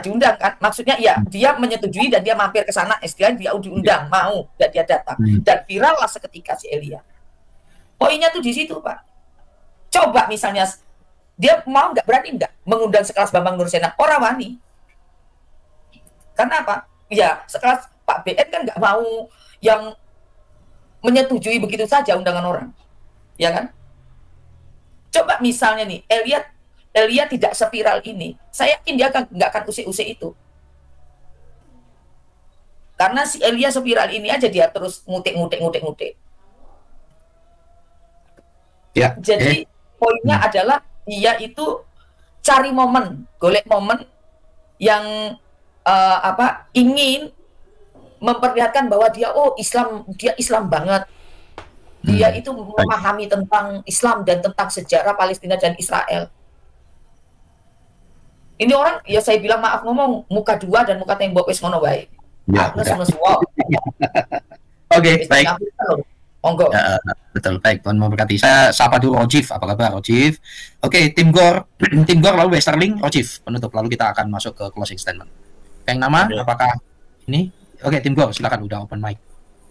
Diundang kan, maksudnya ya dia menyetujui dan dia mampir ke sana, istilahnya dia diundang, mau dan dia datang dan viral lah seketika si Elia. Poinnya tuh di situ Pak. Coba misalnya dia mau berani mengundang sekelas Bambang Nursena, orang wani. Karena apa? Ya sekelas Pak BN kan nggak mau yang menyetujui begitu saja undangan orang, ya kan? Coba misalnya nih Elia tidak seviral ini, saya yakin dia nggak akan usik-usik itu. Karena si Elia seviral ini aja dia terus ngutik.
Ya.
Jadi poinnya adalah dia itu cari momen, golek momen yang ingin memperlihatkan bahwa dia Islam banget. Dia itu memahami tentang Islam dan tentang sejarah Palestina dan Israel. Ini orang, ya saya bilang maaf ngomong, muka dua dan muka tembok wis ngono wae.
Ya, Oke, baik.
Monggo.
Betul, baik. Tuhan memberkati. Saya sapa dulu Rojif. Apa kabar Rojif? Oke, tim Gor lalu Westerling, Rojif penutup. Lalu kita akan masuk ke closing statement. Yang nama, apakah ini? Oke, tim Gor, silakan udah open mic.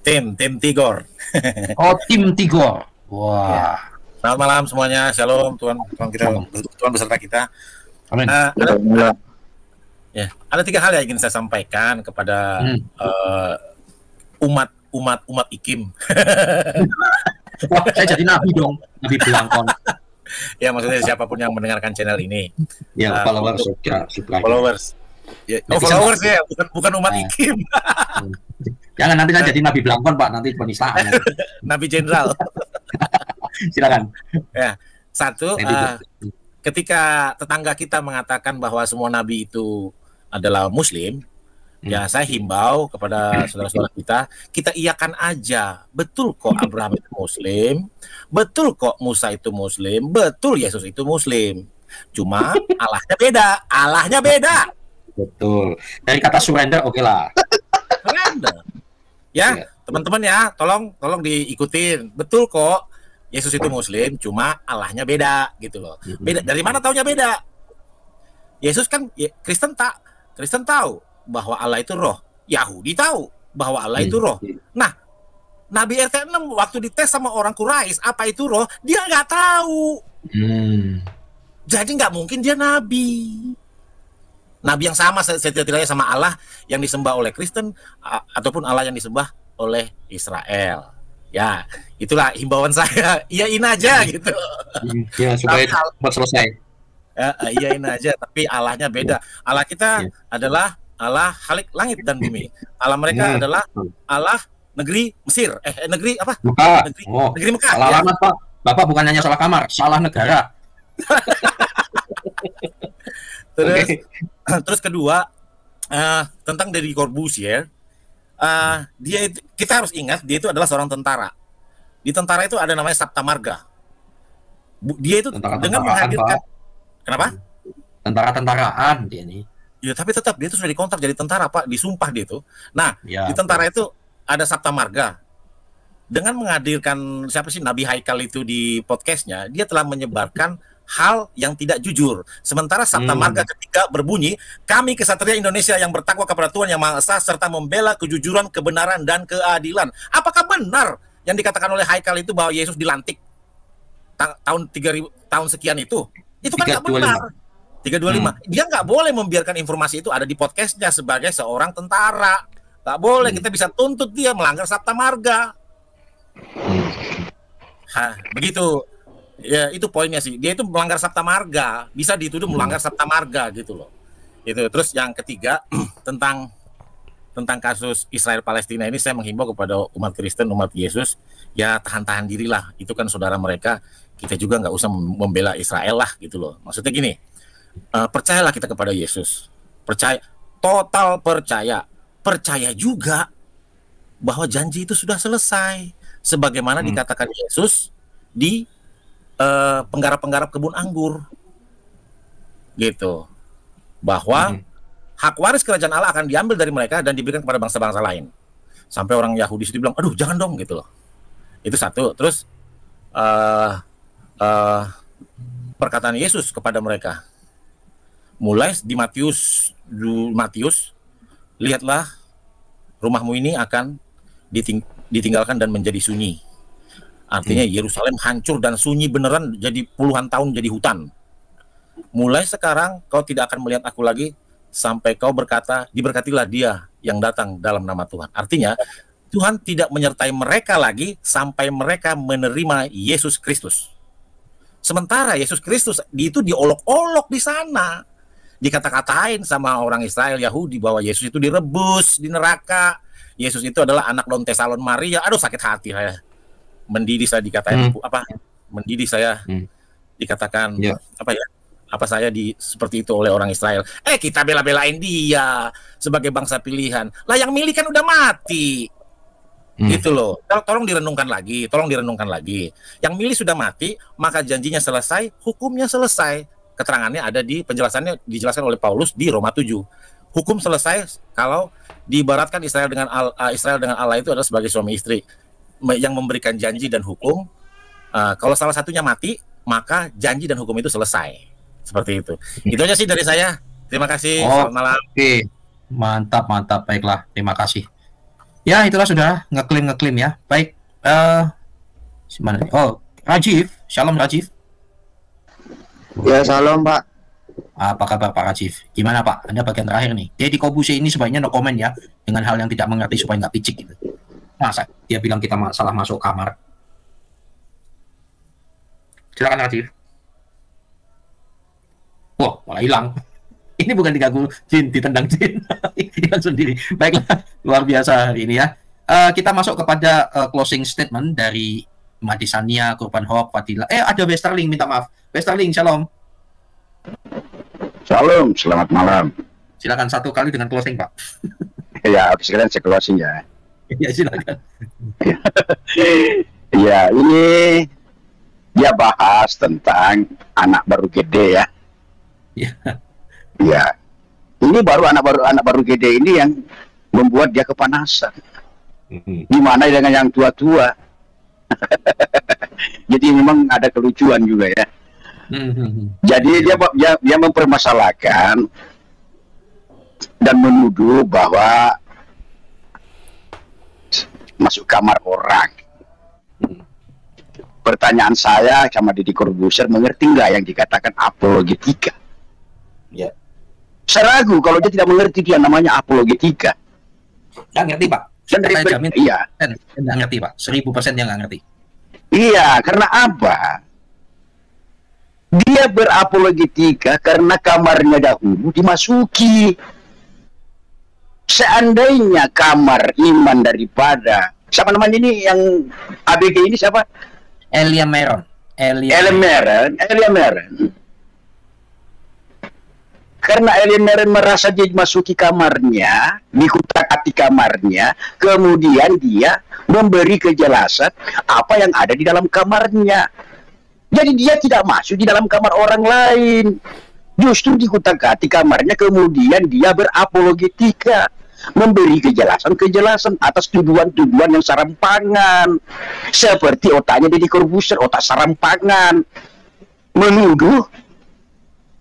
Tim Tigor.
Oh, tim Tigor. Wah.
Selamat malam semuanya. Shalom, Tuhan beserta kita.
Amin.
Ada 3 hal yang ingin saya sampaikan kepada umat IKIM.
Wah, saya jadi nabi dong, nabi belangkon.
Ya, maksudnya siapapun yang mendengarkan channel ini.
Ya, followers.
Followers. Ya, followers ya, bukan umat IKIM.
Jangan nanti saya jadi nabi belangkon, Pak, nanti penistaan.
Nabi jenderal.
Silakan.
Ya, satu, ketika tetangga kita mengatakan bahwa semua nabi itu adalah muslim, ya saya himbau kepada saudara-saudara kita iakan aja. Betul kok Abraham itu muslim, betul kok Musa itu muslim, betul Yesus itu muslim. Cuma Allahnya beda.
Betul. Dari kata surrender oke lah.
Surrender. Ya, teman-teman ya, tolong diikutin. Betul kok Yesus itu muslim, cuma Allahnya beda gitu loh. Beda. Dari mana taunya beda? Yesus kan Kristen tahu bahwa Allah itu roh. Yahudi tahu bahwa Allah itu roh. Nah, Nabi RT6 waktu dites sama orang Quraisy apa itu roh, dia nggak tahu. Jadi nggak mungkin dia nabi. Nabi yang sama setidaknya sama Allah yang disembah oleh Kristen ataupun Allah yang disembah oleh Israel. Ya, itulah himbauan saya. Iyain aja gitu.
Ya, supaya selesai.
Iyain aja, tapi Allahnya beda. Allah kita adalah Allah Khalik langit dan bumi. Allah mereka adalah Allah negeri Mesir. Negeri apa?
Mekah.
Negeri Mekah.
Salah alamat, Pak. Bapak bukan hanya salah kamar, salah negara.
Terus kedua, tentang Deddy Corbuzier, kita harus ingat dia itu adalah seorang tentara. Di tentara itu ada namanya Sabta Marga. Dia itu dengan menghadirkan, kenapa?
Tentara-tentaraan dia ini.
Ya, tapi tetap dia itu sudah dikontrak jadi tentara, Pak, disumpah dia itu. Nah, di tentara itu ada Sabta Marga. Dengan menghadirkan siapa sih Nabi Haikal itu di podcastnya, dia telah menyebarkan hal yang tidak jujur. Sementara Sabta Marga ketika berbunyi, kami kesatria Indonesia yang bertakwa kepada Tuhan Yang Maha Esa serta membela kejujuran, kebenaran dan keadilan. Apakah benar yang dikatakan oleh Haikal itu bahwa Yesus dilantik tahun 3000 tahun sekian itu? Itu kan nggak benar. 325. Dia nggak boleh membiarkan informasi itu ada di podcastnya sebagai seorang tentara. Nggak boleh, kita bisa tuntut dia melanggar Sabta Marga. Begitu. Ya, itu poinnya sih. Dia itu melanggar Sabta Marga, bisa dituduh melanggar Sabta Marga gitu loh. Itu. Terus yang ketiga tentang kasus Israel Palestina ini, saya menghimbau kepada umat Kristen, umat Yesus, ya tahan dirilah. Itu kan saudara mereka. Kita juga nggak usah membela Israel lah gitu loh. Maksudnya gini, percayalah kita kepada Yesus. Total percaya juga bahwa janji itu sudah selesai. Sebagaimana dikatakan Yesus di penggarap-penggarap kebun anggur gitu, bahwa hak waris kerajaan Allah akan diambil dari mereka dan diberikan kepada bangsa-bangsa lain. Sampai orang Yahudi itu bilang, aduh jangan dong gitu loh. Itu satu. Terus perkataan Yesus kepada mereka mulai di Matius, lihatlah rumahmu ini akan ditinggalkan dan menjadi sunyi. Artinya Yerusalem hancur dan sunyi beneran, jadi puluhan tahun jadi hutan. Mulai sekarang kau tidak akan melihat aku lagi sampai kau berkata, diberkatilah dia yang datang dalam nama Tuhan. Artinya Tuhan tidak menyertai mereka lagi sampai mereka menerima Yesus Kristus. Sementara Yesus Kristus itu diolok-olok di sana. Dikata-katain sama orang Israel Yahudi bahwa Yesus itu direbus di neraka. Yesus itu adalah anak lonte salon Maria. Aduh sakit hati saya. Mendidih saya dikatain mendidih saya dikatakan apa ya, saya seperti itu oleh orang Israel. Kita bela-belain dia sebagai bangsa pilihan. Lah yang milih kan udah mati. Gitu loh. Tolong direnungkan lagi. Yang milih sudah mati, maka janjinya selesai, hukumnya selesai. Keterangannya ada di penjelasannya, dijelaskan oleh Paulus di Roma 7. Hukum selesai kalau diibaratkan Israel dengan Allah itu adalah sebagai suami istri yang memberikan janji dan hukum. Kalau salah satunya mati, maka janji dan hukum itu selesai. Seperti itu. Itu aja sih dari saya. Terima kasih. Selamat malam.
Oke. Mantap. Baiklah. Terima kasih. Ya, itulah sudah ngeklaim ya. Baik. Mana nih? Rajiv. Shalom Rajiv.
Ya, shalom Pak.
Apa kabar Pak Rajiv? Gimana Pak? Anda bagian terakhir nih. Deddy Corbuzier ini sebaiknya no comment ya. Dengan hal yang tidak mengerti supaya nggak picik gitu. Masa dia bilang kita salah masuk kamar? Silakan Rajiv. Wah, malah hilang. Ini bukan diganggu jin, ditendang jin. Hilang sendiri. Baiklah, luar biasa hari ini ya. Kita masuk kepada closing statement dari Madisania, Kurban Hawk, Fadila. Ada Westerling, minta maaf. Westerling, shalom.
Shalom, selamat malam.
Silakan satu kali dengan closing, Pak.
Ya, sekalian saya closing ya.
Ya, silakan.
Ya, ini dia bahas tentang anak baru gede ya. Ya, ini anak baru gede ini yang membuat dia kepanasan. Gimana dengan yang tua-tua? Jadi memang ada kelucuan juga ya. Jadi dia mempermasalahkan dan menuduh bahwa masuk kamar orang. Pertanyaan saya sama Deddy Corbuzier, mengerti nggak yang dikatakan apologetika?
Ya.
Saya ragu kalau dia tidak mengerti dia namanya apologetika.
Nggak ngerti Pak. Saya jamin.
Iya.
Nggak ngerti Pak. 1000% dia nggak ngerti.
Iya, karena apa? Dia berapologetika karena kamarnya dahulu dimasuki. Seandainya kamar iman daripada siapa namanya ini yang ABG ini siapa?
Elia Meron.
Karena Elia Meron merasa dia masuki kamarnya, dikutak-atik kamarnya, kemudian dia memberi kejelasan apa yang ada di dalam kamarnya. Jadi dia tidak masuk di dalam kamar orang lain. Justru dikutak-atik kamarnya, kemudian dia berapologetika, memberi kejelasan atas tuduhan-tuduhan yang sarampangan. Seperti otaknya Deddy Corbuzier, otak sarampangan. Menuduh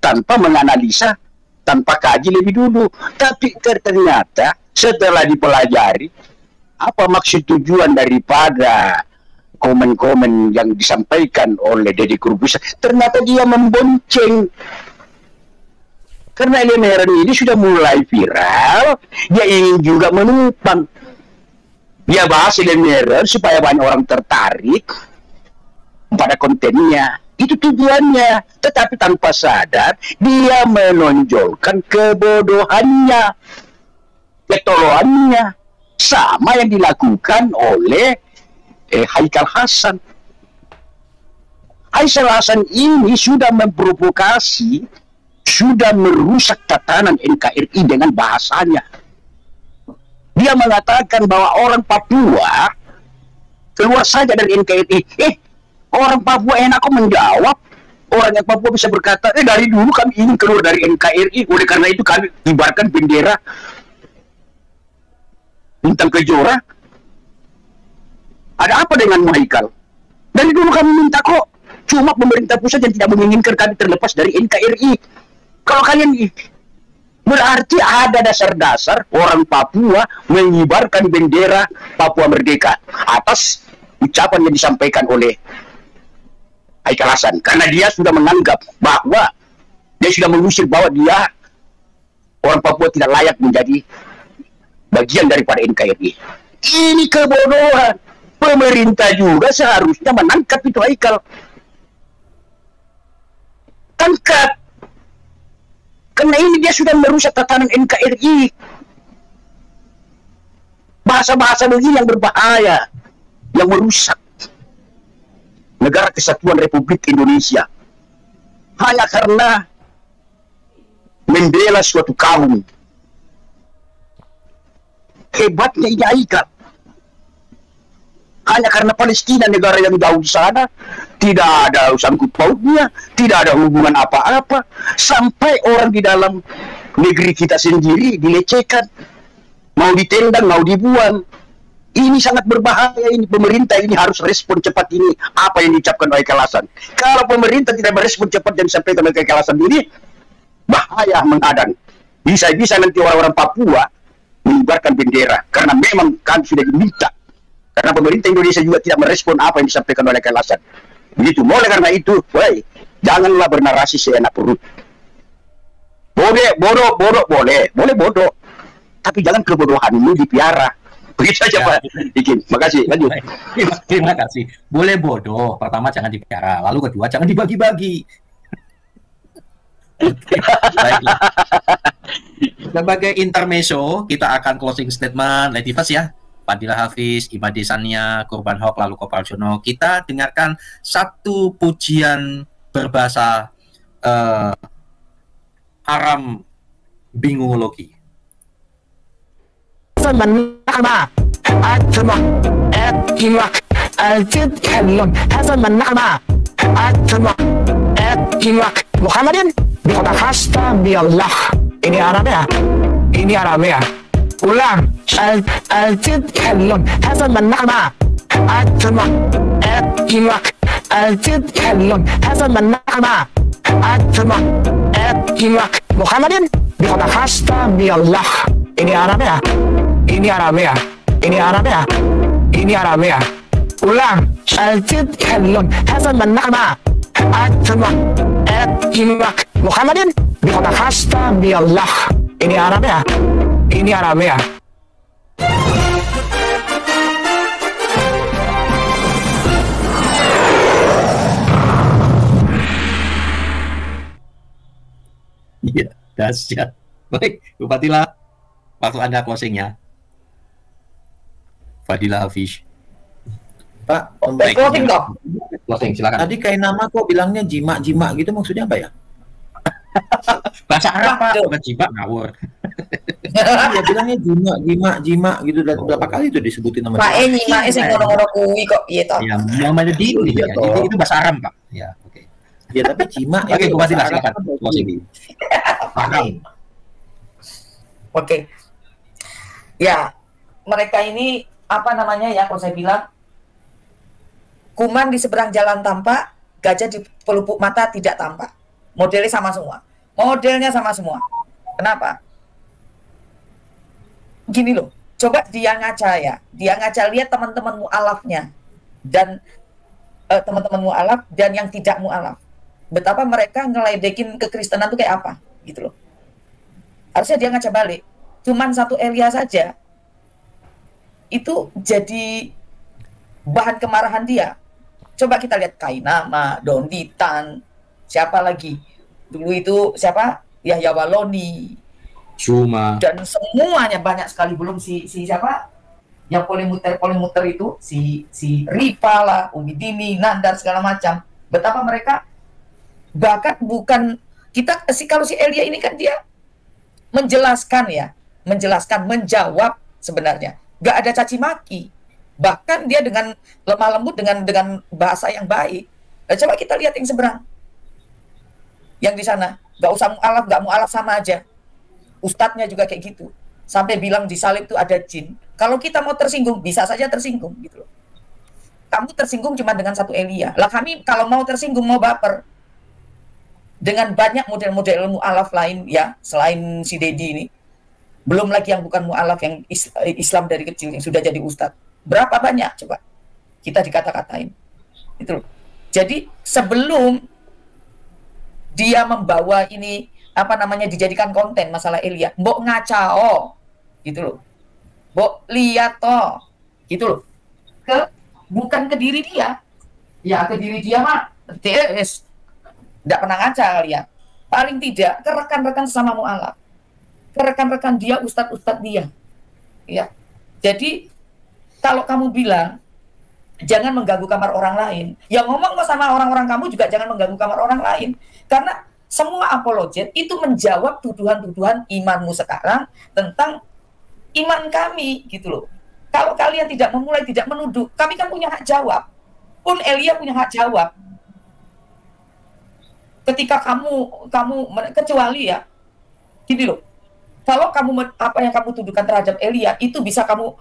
tanpa menganalisa, tanpa kaji lebih dulu. Tapi ternyata setelah dipelajari, apa maksud tujuan daripada komen-komen yang disampaikan oleh Deddy Corbuzier, ternyata dia membonceng. Karena Elia Meron ini sudah mulai viral, dia ingin juga menumpang. Dia bahas Elia Meron supaya banyak orang tertarik pada kontennya. Itu tujuannya. Tetapi tanpa sadar, dia menonjolkan kebodohannya, ketoloannya, sama yang dilakukan oleh Haikal Hasan. Haikal Hasan ini sudah memprovokasi, sudah merusak tatanan NKRI dengan bahasanya. Dia mengatakan bahwa orang Papua keluar saja dari NKRI. Orang Papua enak kok menjawab. Orang yang Papua bisa berkata, dari dulu kami ingin keluar dari NKRI, oleh karena itu kami kibarkan bendera bintang kejora. Ada apa dengan Haikal? Dari dulu kami minta kok, cuma pemerintah pusat yang tidak menginginkan kami terlepas dari NKRI. Kalau kalian berarti ada dasar-dasar orang Papua mengibarkan bendera Papua Merdeka atas ucapan yang disampaikan oleh Haikal Hasan, karena dia sudah menganggap bahwa dia sudah mengusir bahwa dia orang Papua tidak layak menjadi bagian daripada NKRI. Ini kebodohan. Pemerintah juga seharusnya menangkap itu Haikal. Tangkap. Karena ini dia sudah merusak tatanan NKRI. Bahasa-bahasa begini yang berbahaya, yang merusak Negara Kesatuan Republik Indonesia. Hanya karena membela suatu kaum. Hebatnya ini Haikal. Hanya karena Palestina negara yang jauh di sana, tidak ada sangkut pautnya, tidak ada hubungan apa-apa, sampai orang di dalam negeri kita sendiri dilecehkan, mau ditendang, mau dibuang. Ini sangat berbahaya. Ini pemerintah ini harus respon cepat ini apa yang diucapkan oleh Haikal Hasan. Kalau pemerintah tidak merespon cepat dan disampaikan oleh Haikal Hasan ini, bahaya menghadang. Bisa-bisa nanti orang-orang Papua mengibarkan bendera, karena memang kami sudah diminta. Karena pemerintah Indonesia juga tidak merespon apa yang disampaikan oleh Haikal Hasan. Begitu. Mulai karena itu, janganlah bernarasi seenak perut. Boleh bodoh. Tapi jangan kebodohanmu dipiara. Begitu saja Pak Ikin. Makasih. Lanjut.
Terima kasih. Boleh bodoh. Pertama jangan dipiara. Lalu kedua jangan dibagi-bagi. Baiklah. Sebagai intermezzo, kita akan closing statement Lady First ya. Fadilah Hafiz, Imade Sania, Kurban Hok, lalu Kopal Jono. Kita dengarkan satu pujian berbahasa Aram Bingologi.
Muhammadin biqadahasta biallah. Ini Arabnya. Ini Arabnya. Ulang. Al-Tidkallun. Hasan Manama. Atma. At-Himak. Al-Tidkallun. Hasan Manama. Atma. At-Himak. Muhammadin biqadahasta biallah. Ini Arabnya. Ini Arabnya. Ini Arabnya. Ini Arabnya. Ulang. Al-Tidkallun. Hasan Manama. Atma. At-Himak. Muhammadin biqadahasta biallah. Ini Arabnya. Ini Arabnya.
Iya, dahsyat. Baik, Bu Fadilah, waktu Anda closingnya. Fadilah Hafiz.
Pak,
Closing, silakan.
Tadi kayak nama kok bilangnya jima-jima gitu, maksudnya apa ya?
Bahasa Arab Pak, bukan jima ngawur.
Iya bilangnya jima gitu, dan berapa kali itu disebutin nama
Pak nyima sing ngono-ngono kuwi kok piye to?
Ya, namanya Didi ya. Didi itu bahasa Arab, Pak. Ya, oke.
Ya tapi jima
Oke, Bu Fadilah silakan.
Oke. Ya, mereka ini apa namanya ya, kalau saya bilang kuman di seberang jalan tampak, gajah di pelupuk mata tidak tampak. Modelnya sama semua. Modelnya sama semua. Kenapa? Gini loh, coba dia ngaca ya. Dia ngaca lihat teman-teman mu'alafnya. Dan teman-teman mu'alaf dan yang tidak mu'alaf. Betapa mereka ngeledekin kekristenan itu kayak apa. Gitu loh. Harusnya dia ngaca balik. Cuman satu Elia saja. Itu jadi bahan kemarahan dia. Coba kita lihat Kainama, Donditan, siapa lagi? Dulu itu siapa? Yahya Waloni.
Cuma.
Dan semuanya banyak sekali, belum si siapa? Yang polimuter itu si Rifa lah, Umi Dini, Nandar segala macam. Betapa mereka bahkan bukan kita kalau si Elia ini kan dia menjelaskan, menjawab sebenarnya. Gak ada caci maki. Bahkan dia dengan lemah lembut dengan bahasa yang baik. Nah, coba kita lihat yang seberang. Yang di sana, gak usah mu'alaf, gak mu'alaf sama aja. Ustadznya juga kayak gitu. Sampai bilang di salib itu ada jin. Kalau kita mau tersinggung, bisa saja tersinggung gitu loh. Kamu tersinggung cuma dengan satu Elia. Lah kami kalau mau tersinggung, mau baper. Dengan banyak model-model mu'alaf lain ya, selain si Dedi ini. Belum lagi yang bukan mu'alaf, yang Islam dari kecil, yang sudah jadi ustadz. Berapa banyak coba kita dikata-katain. Itu loh. Jadi sebelum dia membawa ini apa namanya dijadikan konten masalah Elia, mbok ngacao gitu loh, mbok lihat toh gitu loh, bukan ke diri dia ya, ke diri dia mah TS tidak pernah ngaca kali ya, paling tidak ke rekan-rekan sesama mu'alaf, ke rekan-rekan dia, ustadz-ustadz dia ya. Jadi kalau kamu bilang jangan mengganggu kamar orang lain, yang ngomong sama orang-orang kamu juga jangan mengganggu kamar orang lain. Karena semua apologet itu menjawab tuduhan-tuduhan imanmu sekarang tentang iman kami gitu loh. Kalau kalian tidak memulai, tidak menuduh, kami kan punya hak jawab. Pun Elia punya hak jawab. Ketika kamu kecuali ya, gini loh. Kalau apa yang kamu tuduhkan terhadap Elia itu bisa kamu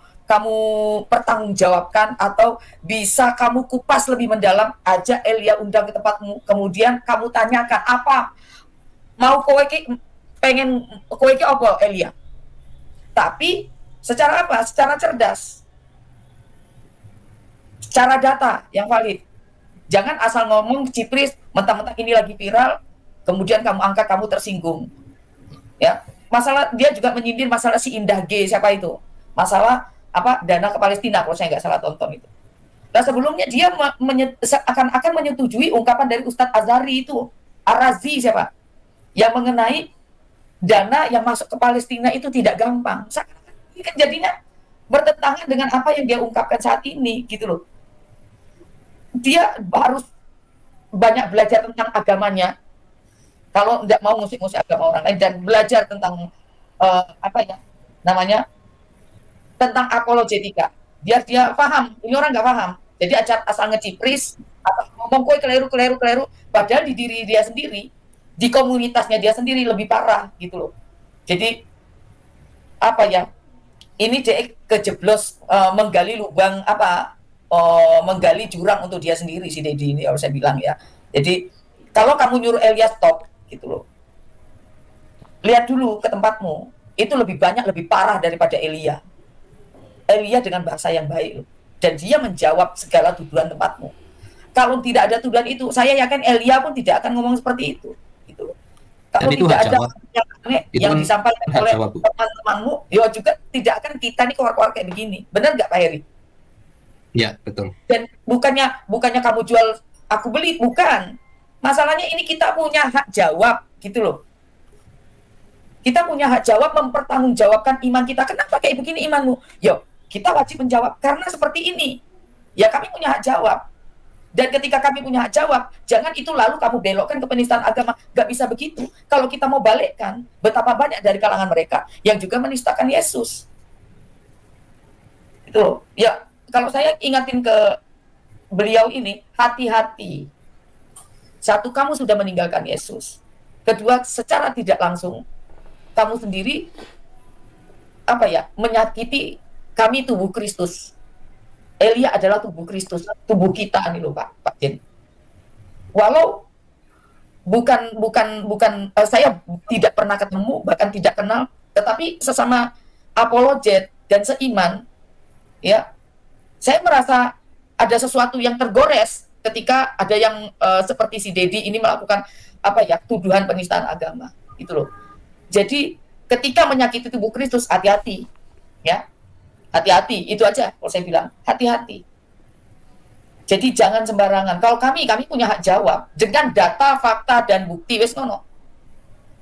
pertanggungjawabkan atau bisa kamu kupas lebih mendalam, ajak Elia undang ke tempatmu, kemudian kamu tanyakan apa mau kowe pengen kowe apa Elia. Tapi secara apa? Secara cerdas. Secara data yang valid. Jangan asal ngomong cipris, mentang-mentang ini lagi viral, kemudian kamu angkat, kamu tersinggung. Ya, masalah dia juga menyindir masalah si Indah G, siapa itu? Masalah apa dana ke Palestina kalau saya nggak salah tonton itu. Nah sebelumnya dia akan menyetujui ungkapan dari Ustadz Azhari itu, Ar-Razi siapa? Yang mengenai dana yang masuk ke Palestina itu tidak gampang. Ini kan jadinya bertentangan dengan apa yang dia ungkapkan saat ini gitu loh. Dia harus banyak belajar tentang agamanya. Kalau tidak mau ngusik-ngusik agama orang lain dan belajar tentang tentang apologetika. Biar dia paham. Ini orang nggak paham. Jadi asal ngecipris, atau ngomong kue keliru, padahal di diri dia sendiri, di komunitasnya dia sendiri lebih parah gitu loh. Jadi ini dia kejeblos menggali lubang menggali jurang untuk dia sendiri si Dedi ini harus saya bilang ya. Jadi kalau kamu nyuruh Elia stop gitu loh, lihat dulu ke tempatmu, itu lebih banyak lebih parah daripada Elia dengan bahasa yang baik loh. Dan dia menjawab segala tuduhan tempatmu. Kalau tidak ada tuduhan itu, saya yakin Elia pun tidak akan ngomong seperti itu gitu loh. Kalau tidak ada yang aneh yang disampaikan oleh teman-temanmu, ya juga tidak akan kita nih keluar-keluar kayak begini. Benar nggak Pak Heri?
Ya, betul.
Dan bukannya kamu jual aku beli, bukan. Masalahnya ini kita punya hak jawab gitu loh. Kita punya hak jawab mempertanggungjawabkan iman kita. Kenapa kayak begini imanmu? Yo, kita wajib menjawab karena seperti ini. Ya kami punya hak jawab. Dan ketika kami punya hak jawab, jangan itu lalu kamu belokkan ke penistaan agama. Gak bisa begitu. Kalau kita mau balikkan, betapa banyak dari kalangan mereka yang juga menistakan Yesus. Itu loh. Ya, kalau saya ingatin ke beliau ini, hati-hati. Satu, kamu sudah meninggalkan Yesus. Kedua, secara tidak langsung, kamu sendiri menyakiti kami tubuh Kristus. Elia adalah tubuh Kristus, tubuh kita nih loh Pak Jen. Walau bukan saya tidak pernah ketemu, bahkan tidak kenal, tetapi sesama apologet dan seiman, ya, saya merasa ada sesuatu yang tergores ketika ada yang seperti si Dedi ini melakukan tuduhan penistaan agama, gitu loh. Jadi ketika menyakiti tubuh Kristus, hati-hati, ya. Hati-hati, itu aja kalau saya bilang, hati-hati. Jadi jangan sembarangan. Kalau kami punya hak jawab dengan data, fakta, dan bukti, wes nono.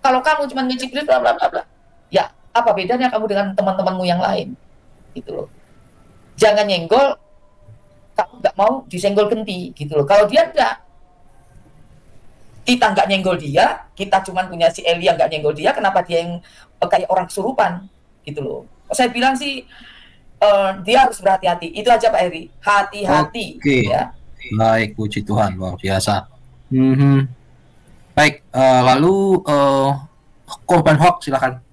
Kalau kamu cuma ngeciprit, bla bla bla, ya apa bedanya kamu dengan teman-temanmu yang lain? Gitu loh. Jangan nyenggol, kamu nggak mau disenggol genti, gitu loh. Kalau dia enggak, kita nggak nyenggol dia, kita cuma punya si Elia nggak nyenggol dia, kenapa dia yang kayak orang kesurupan, gitu loh. Saya bilang sih, dia harus berhati-hati. Itu aja Pak Heri. Hati-hati.
Oke.
Ya.
Baik, puji Tuhan, luar biasa. Baik, lalu korban hoax silakan.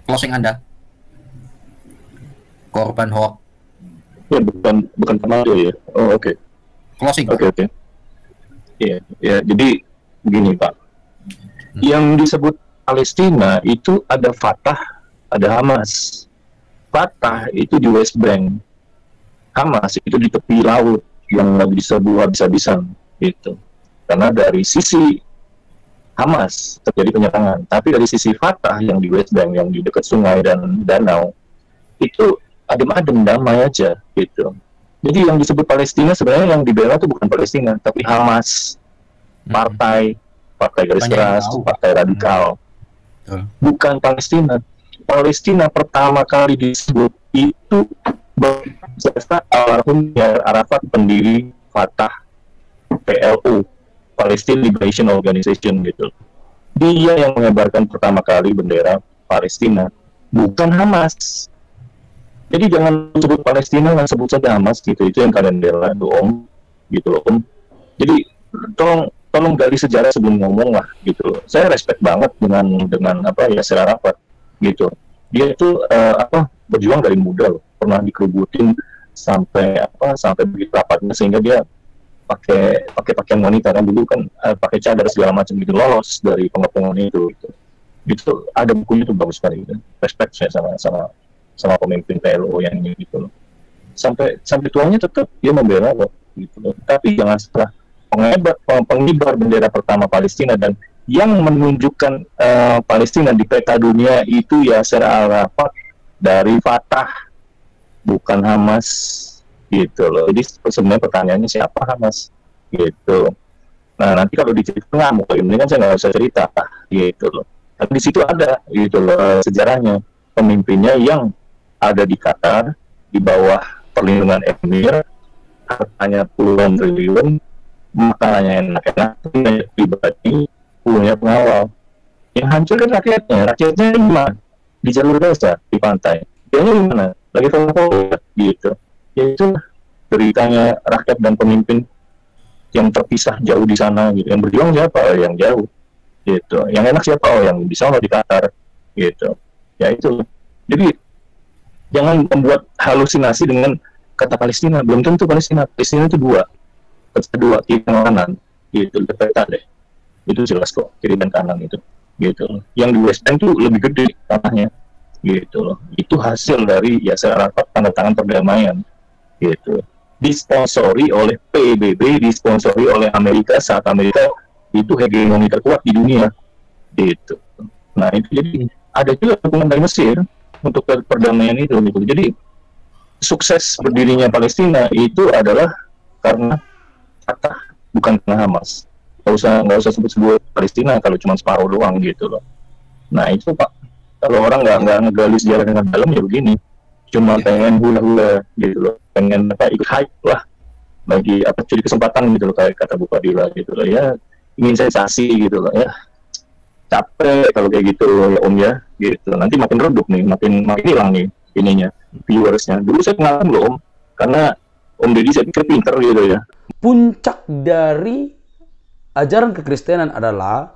Closing Anda. Korban hoax.
Ya, bukan Kamado ya. Oh, oke.
Closing.
Oke. Ya, jadi begini Pak. Yang disebut Palestina itu ada Fatah, ada Hamas. Fatah itu di West Bank, Hamas itu di tepi laut yang nggak bisa buat habis-habisan gitu. Karena dari sisi Hamas terjadi penyerangan, tapi dari sisi Fatah yang di West Bank, yang di dekat sungai dan danau, itu adem-adem, damai aja gitu. Jadi yang disebut Palestina sebenarnya yang dibela itu bukan Palestina, tapi Hamas, partai garis keras, partai radikal, bukan Palestina. Palestina pertama kali disebut itu berjasa almarhum Yasser Arafat, pendiri Fatah, PLO, Palestine Liberation Organization gitu. Dia yang mengibarkan pertama kali bendera Palestina, bukan Hamas. Jadi jangan sebut Palestina, dan sebut saja Hamas gitu. Itu yang kalian bela tuh Om, gitu loh Om. Jadi tolong gali sejarah sebelum ngomong lah gitu loh. Saya respect banget dengan apa Yasser Arafat gitu. Dia itu berjuang dari muda loh, pernah dikerubutin sampai begitu rapatnya sehingga dia pakai pakaian wanita kan dulu kan pakai cadar segala macam gitu, lolos dari pengepungan itu gitu. Ada bukunya tuh bagus sekali gitu. Respect saya sama pemimpin PLO yang ini gitu loh. Sampai tuanya tetap dia membela loh gitu loh. Tapi jangan setelah pengibar bendera pertama Palestina dan yang menunjukkan Palestina di peta dunia itu Yasser Arafat dari Fatah, bukan Hamas gitu loh. Jadi sebenarnya pertanyaannya siapa Hamas gitu. Nah nanti kalau diceritakan ini kan saya nggak usah cerita gitu loh. Tapi di situ ada gitu loh sejarahnya, pemimpinnya yang ada di Qatar di bawah perlindungan emir, hartanya puluhan triliun, makanannya enak-enak, punya pribadi, punya pengawal. Yang hancur kan rakyatnya gimana? Di jalur Gaza, di pantai. Dia gimana? Lagi fokus gitu. Yaitu beritanya rakyat dan pemimpin yang terpisah jauh di sana gitu. Yang berjuang siapa? Yang jauh gitu. Yang enak siapa? Yang di sana di Qatar gitu. Ya itu. Jadi jangan membuat halusinasi dengan kata Palestina. Belum tentu Palestina. Palestina itu dua, kiri dan kanan gitu. Peta deh. Itu jelas kok kiri dan kanan itu gitu. Yang di West Bank itu lebih gede tanahnya gitu loh. Itu hasil dari Yasser Arafat tanda tangan perdamaian gitu. Disponsori oleh PBB, disponsori oleh Amerika saat Amerika itu hegemoni terkuat di dunia gitu. Nah itu jadi ada juga dukungan dari Mesir untuk perdamaian itu gitu. Jadi sukses berdirinya Palestina itu adalah karena Fatah, bukan karena Hamas. Nggak usah sebut Palestina kalau cuma separuh doang gitu loh. Nah itu Pak, kalau orang nggak ngegali sejarah dengan dalam ya begini, cuma pengen hula-hula gitu loh, pengen ikut hype lah, bagi curi kesempatan gitu loh, kayak kata Bu Fadila gitu loh ya, ingin sensasi gitu loh ya, capek kalau kayak gitu ya Om ya gitu. Nanti makin redup nih, makin hilang nih ininya viewersnya. Dulu saya pengalaman loh Om, karena Om Deddy saya pikir pinter gitu ya.
Puncak dari ajaran kekristenan adalah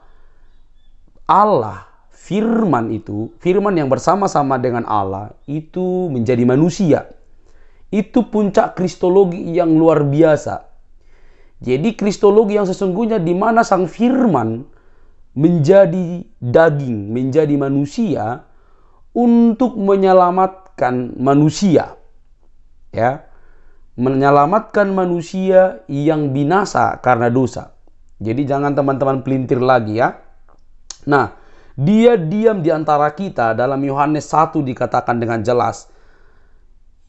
Allah, firman yang bersama-sama dengan Allah itu menjadi manusia. Itu puncak kristologi yang luar biasa. Jadi kristologi yang sesungguhnya di mana sang firman menjadi daging, menjadi manusia untuk menyelamatkan manusia. Ya. Menyelamatkan manusia yang binasa karena dosa. Jadi jangan teman-teman pelintir lagi ya. Nah, dia diam di antara kita. Dalam Yohanes 1 dikatakan dengan jelas,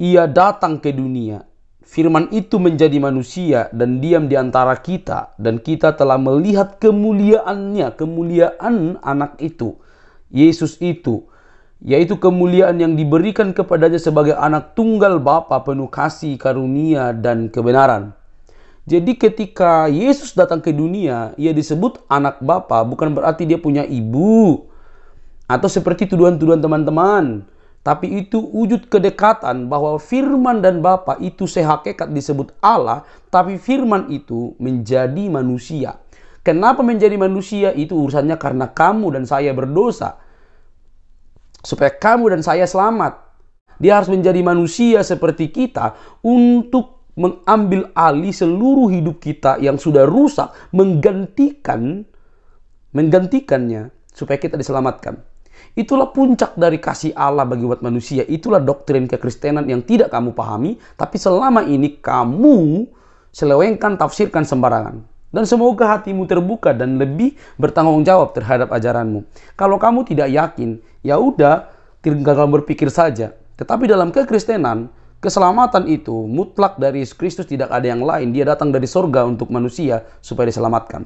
ia datang ke dunia, firman itu menjadi manusia dan diam di antara kita, dan kita telah melihat kemuliaannya, kemuliaan anak itu, Yesus itu, yaitu kemuliaan yang diberikan kepadanya sebagai anak tunggal Bapa, penuh kasih, karunia dan kebenaran. Jadi ketika Yesus datang ke dunia, ia disebut anak Bapa, bukan berarti dia punya ibu atau seperti tuduhan-tuduhan teman-teman. Tapi itu wujud kedekatan bahwa firman dan Bapa itu sehakikat disebut Allah, tapi firman itu menjadi manusia. Kenapa menjadi manusia? Itu urusannya karena kamu dan saya berdosa. Supaya kamu dan saya selamat. Dia harus menjadi manusia seperti kita untuk mengambil alih seluruh hidup kita yang sudah rusak, menggantikannya supaya kita diselamatkan. Itulah puncak dari kasih Allah bagi umat manusia. Itulah doktrin kekristenan yang tidak kamu pahami, tapi selama ini kamu selewengkan, tafsirkan sembarangan. Dan semoga hatimu terbuka dan lebih bertanggung jawab terhadap ajaranmu. Kalau kamu tidak yakin, ya udah, tinggal berpikir saja. Tetapi dalam kekristenan, keselamatan itu mutlak dari Yesus Kristus, tidak ada yang lain. Dia datang dari sorga untuk manusia supaya diselamatkan.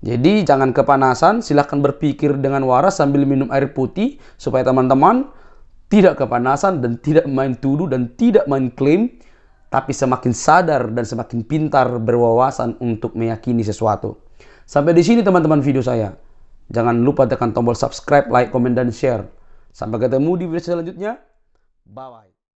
Jadi jangan kepanasan, silahkan berpikir dengan waras sambil minum air putih supaya teman-teman tidak kepanasan dan tidak main tuduh dan tidak main klaim. tapi semakin sadar dan semakin pintar berwawasan untuk meyakini sesuatu. Sampai di sini teman-teman video saya. Jangan lupa tekan tombol subscribe, like, komen, dan share. Sampai ketemu di video selanjutnya. Bye-bye.